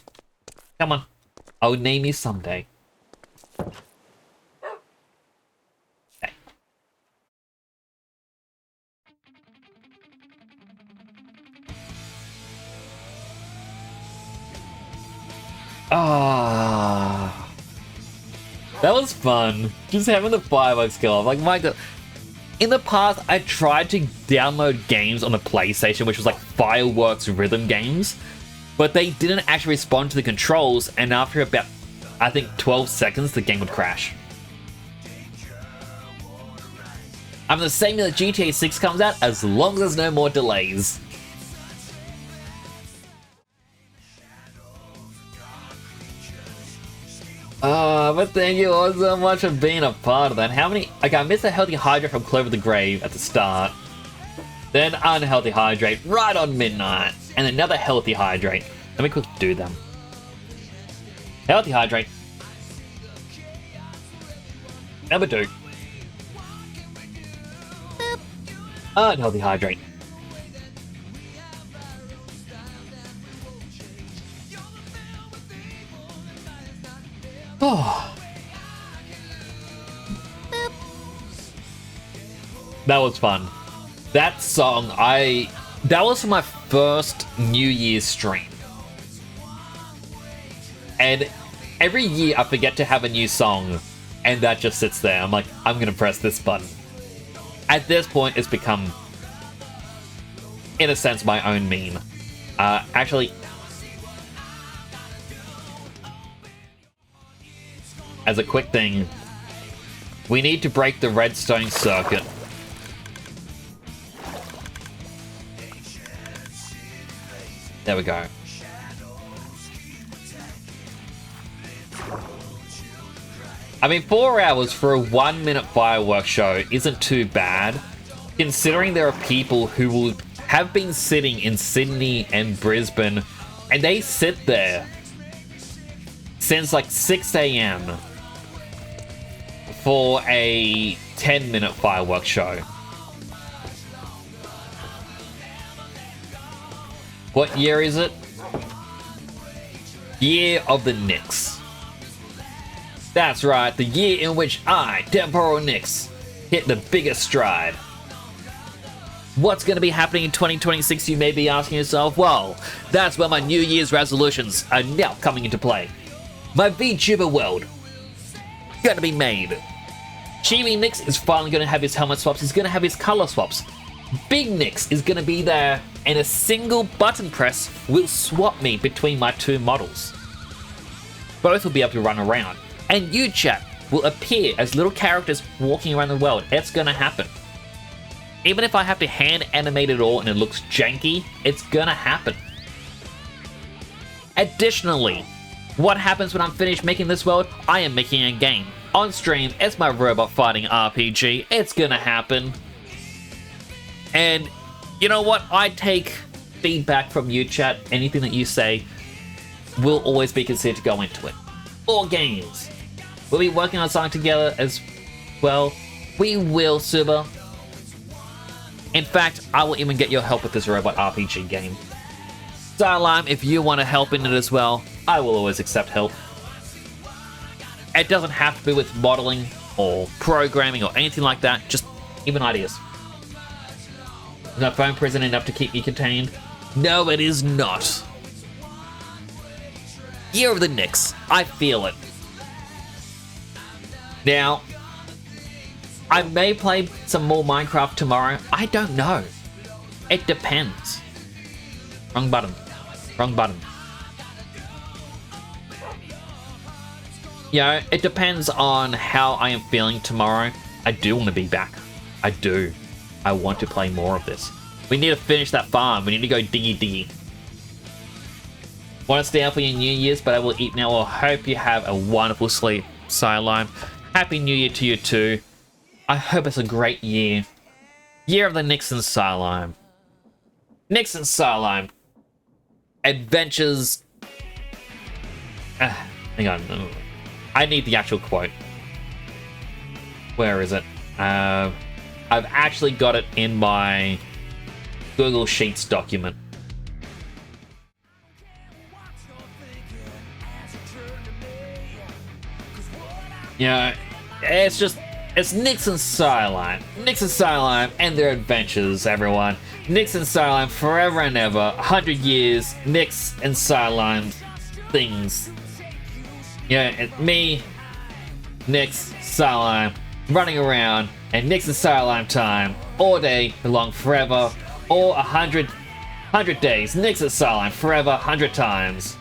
S1: Come on. I'll name you someday. Okay. Ah, that was fun. Just having the fireworks go off. Like, my God. In the past, I tried to download games on the PlayStation, which was like fireworks rhythm games, but they didn't actually respond to the controls, and after about, I think, 12 seconds, the game would crash. I'm the same that GTA 6 comes out, as long as there's no more delays. But thank you all so much for being a part of that. How many... Okay, I missed a Healthy Hydrate from Clover the Grave at the start. Then Unhealthy Hydrate right on midnight. And another Healthy Hydrate. Let me quickly do them. Healthy Hydrate. Number 2. Unhealthy Hydrate. Oh. That was fun. That song, that was for my first New Year's stream. And every year I forget to have a new song, and that just sits there. I'm like, I'm gonna press this button. At this point, it's become, in a sense, my own meme. Actually, as a quick thing, we need to break the redstone circuit. There we go. I mean, 4 hours for a 1-minute fireworks show isn't too bad, considering there are people who will have been sitting in Sydney and Brisbane, and they sit there since like 6 AM for a 10-minute fireworks show. What year is it? Year of the Nix. That's right, the year in which I, Temporal Nix, hit the biggest stride. What's going to be happening in 2026, you may be asking yourself? Well, that's where my New Year's resolutions are now coming into play. My VTuber world going to be made. Chibi Nix is finally going to have his helmet swaps, he's going to have his color swaps. Big Nix is going to be there, and a single button press will swap me between my 2 models. Both will be able to run around, and you chat will appear as little characters walking around the world. It's going to happen. Even if I have to hand animate it all and it looks janky, it's going to happen. Additionally, what happens when I'm finished making this world? I am making a game. On stream, it's my robot fighting RPG. It's going to happen. And you know what? I take feedback from you, chat. Anything that you say will always be considered to go into it. Or games. We'll be working on something together as well. We will, Suba. In fact, I will even get your help with this robot RPG game. Starlime, if you want to help in it as well, I will always accept help. It doesn't have to be with modeling or programming or anything like that, just even ideas. Is my phone prison enough to keep me contained? No, it is not. Year of the Nix. I feel it. Now, I may play some more Minecraft tomorrow. I don't know. It depends. Wrong button. Wrong button. You know, it depends on how I am feeling tomorrow. I do want to be back. I do. I want to play more of this. We need to finish that farm. We need to go diggy. Want to stay out for your New Year's, but I will eat now. I hope you have a wonderful sleep, Silime. Happy New Year to you too. I hope it's a great year. Year of the Nix and Silime. Nix and Silime. Adventures... hang on. I need the actual quote. Where is it? I've actually got it in my Google Sheets document. You know, it's Nyx and Psylime. Nyx and Psylime and their adventures, everyone. Nyx and Psylime forever and ever. 100 years, Nyx and Psylime things. You know, me, Nyx, Psylime, running around, and Nyx and Psylime time, all day long forever, or 100 days, Nyx and Psylime forever, 100 times.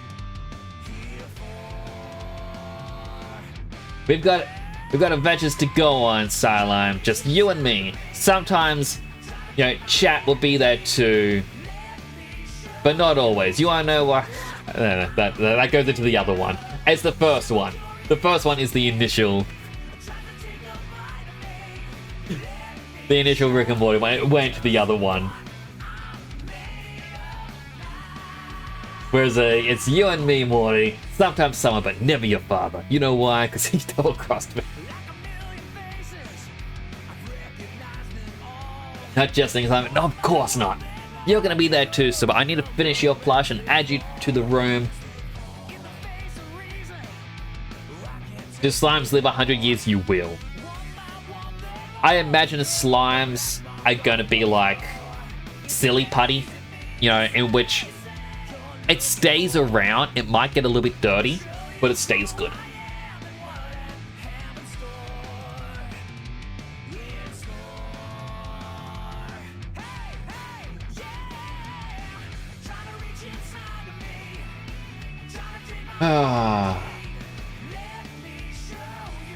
S1: We've got adventures to go on, Psylime, just you and me. Sometimes, you know, chat will be there too, but not always. You wanna know why? That goes into the other one. It's the first one. The first one is the initial Rick and Morty one. It went to the other one. Whereas it's you and me, Morty. Sometimes someone, but never your father. You know why? Because he double-crossed me. Not just things like, no, of course not. You're gonna be there too, so I need to finish your plush and add you to the room. Do slimes live 100 years? You will. I imagine slimes are gonna be like Silly Putty, you know, in which it stays around. It might get a little bit dirty, but it stays good.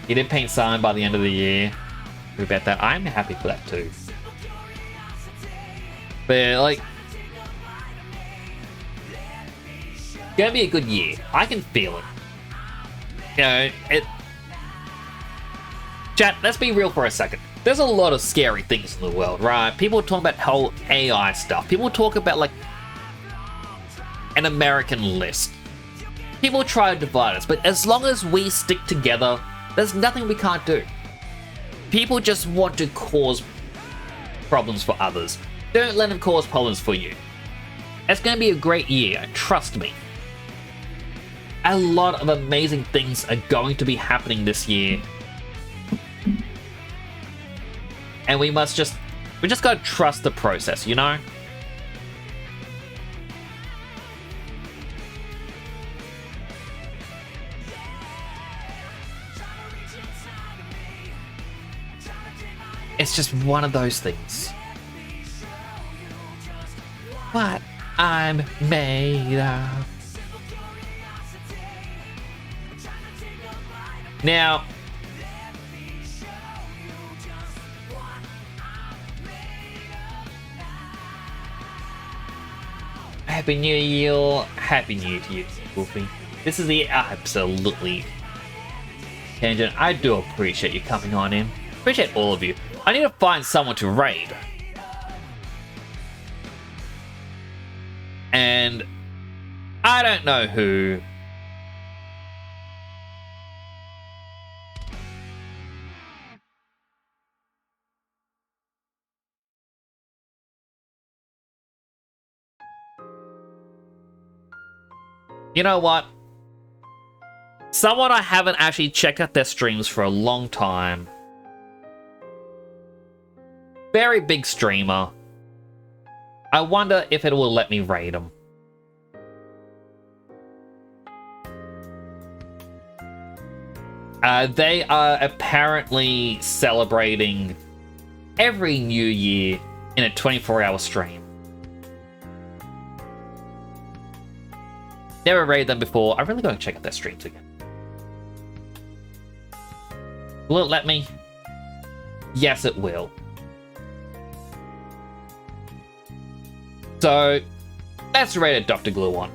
S1: He did paint Silent by the end of the year. We bet that. I'm happy for that too. But like, gonna be a good year. I can feel it. You know, Chat, let's be real for a second. There's a lot of scary things in the world, right? People talk about whole AI stuff. People talk about like an American list. People try to divide us, but as long as we stick together, there's nothing we can't do. People just want to cause problems for others. Don't let them cause problems for you. It's going to be a great year, trust me. A lot of amazing things are going to be happening this year. And we just gotta trust the process, you know? It's just one of those things. What I'm made of. Now, Happy New Year, Happy New Year to you, Wolfie. This is the absolutely tangent. I do appreciate you coming on in. Appreciate all of you. I need to find someone to raid. And I don't know who. You know what? Someone I haven't actually checked out their streams for a long time. Very big streamer. I wonder if it will let me raid them. They are apparently celebrating every New Year in a 24-hour stream. Never raided them before. I'm really going to check out their streams again. Will it let me? Yes, it will. So, let's raid Dr. Gluon.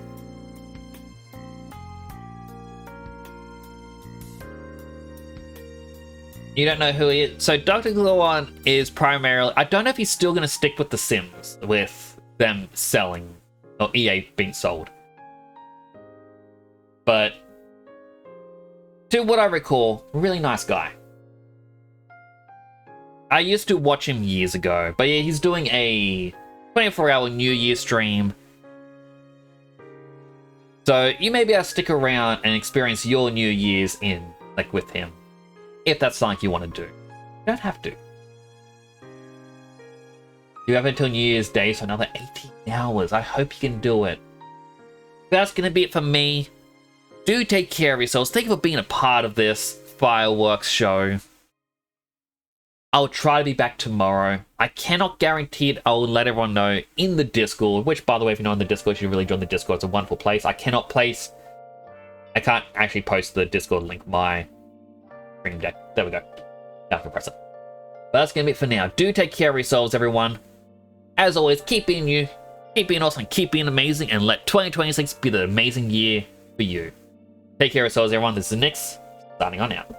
S1: You don't know who he is? So, Dr. Gluon is primarily... I don't know if he's still going to stick with The Sims, with them selling, or EA being sold. But, to what I recall, really nice guy. I used to watch him years ago, but yeah, he's doing a 24-hour New Year stream. So you may be able to stick around and experience your New Year's with him, if that's something you want to do. You don't have to. You have until New Year's Day, so another 18 hours. I hope you can do it. That's gonna be it for me. Do take care of yourselves. Thank you for being a part of this fireworks show. I'll try to be back tomorrow. I cannot guarantee it. I'll let everyone know in the Discord, which, by the way, if you're not in the Discord, you should really join the Discord. It's a wonderful place. I can't actually post the Discord link, my stream deck. There we go. Now I can press it. But that's going to be it for now. Do take care of yourselves, everyone. As always, keep being you, keep being awesome, keep being amazing, and let 2026 be the amazing year for you. Take care of yourselves, everyone. This is Nyx, signing on out.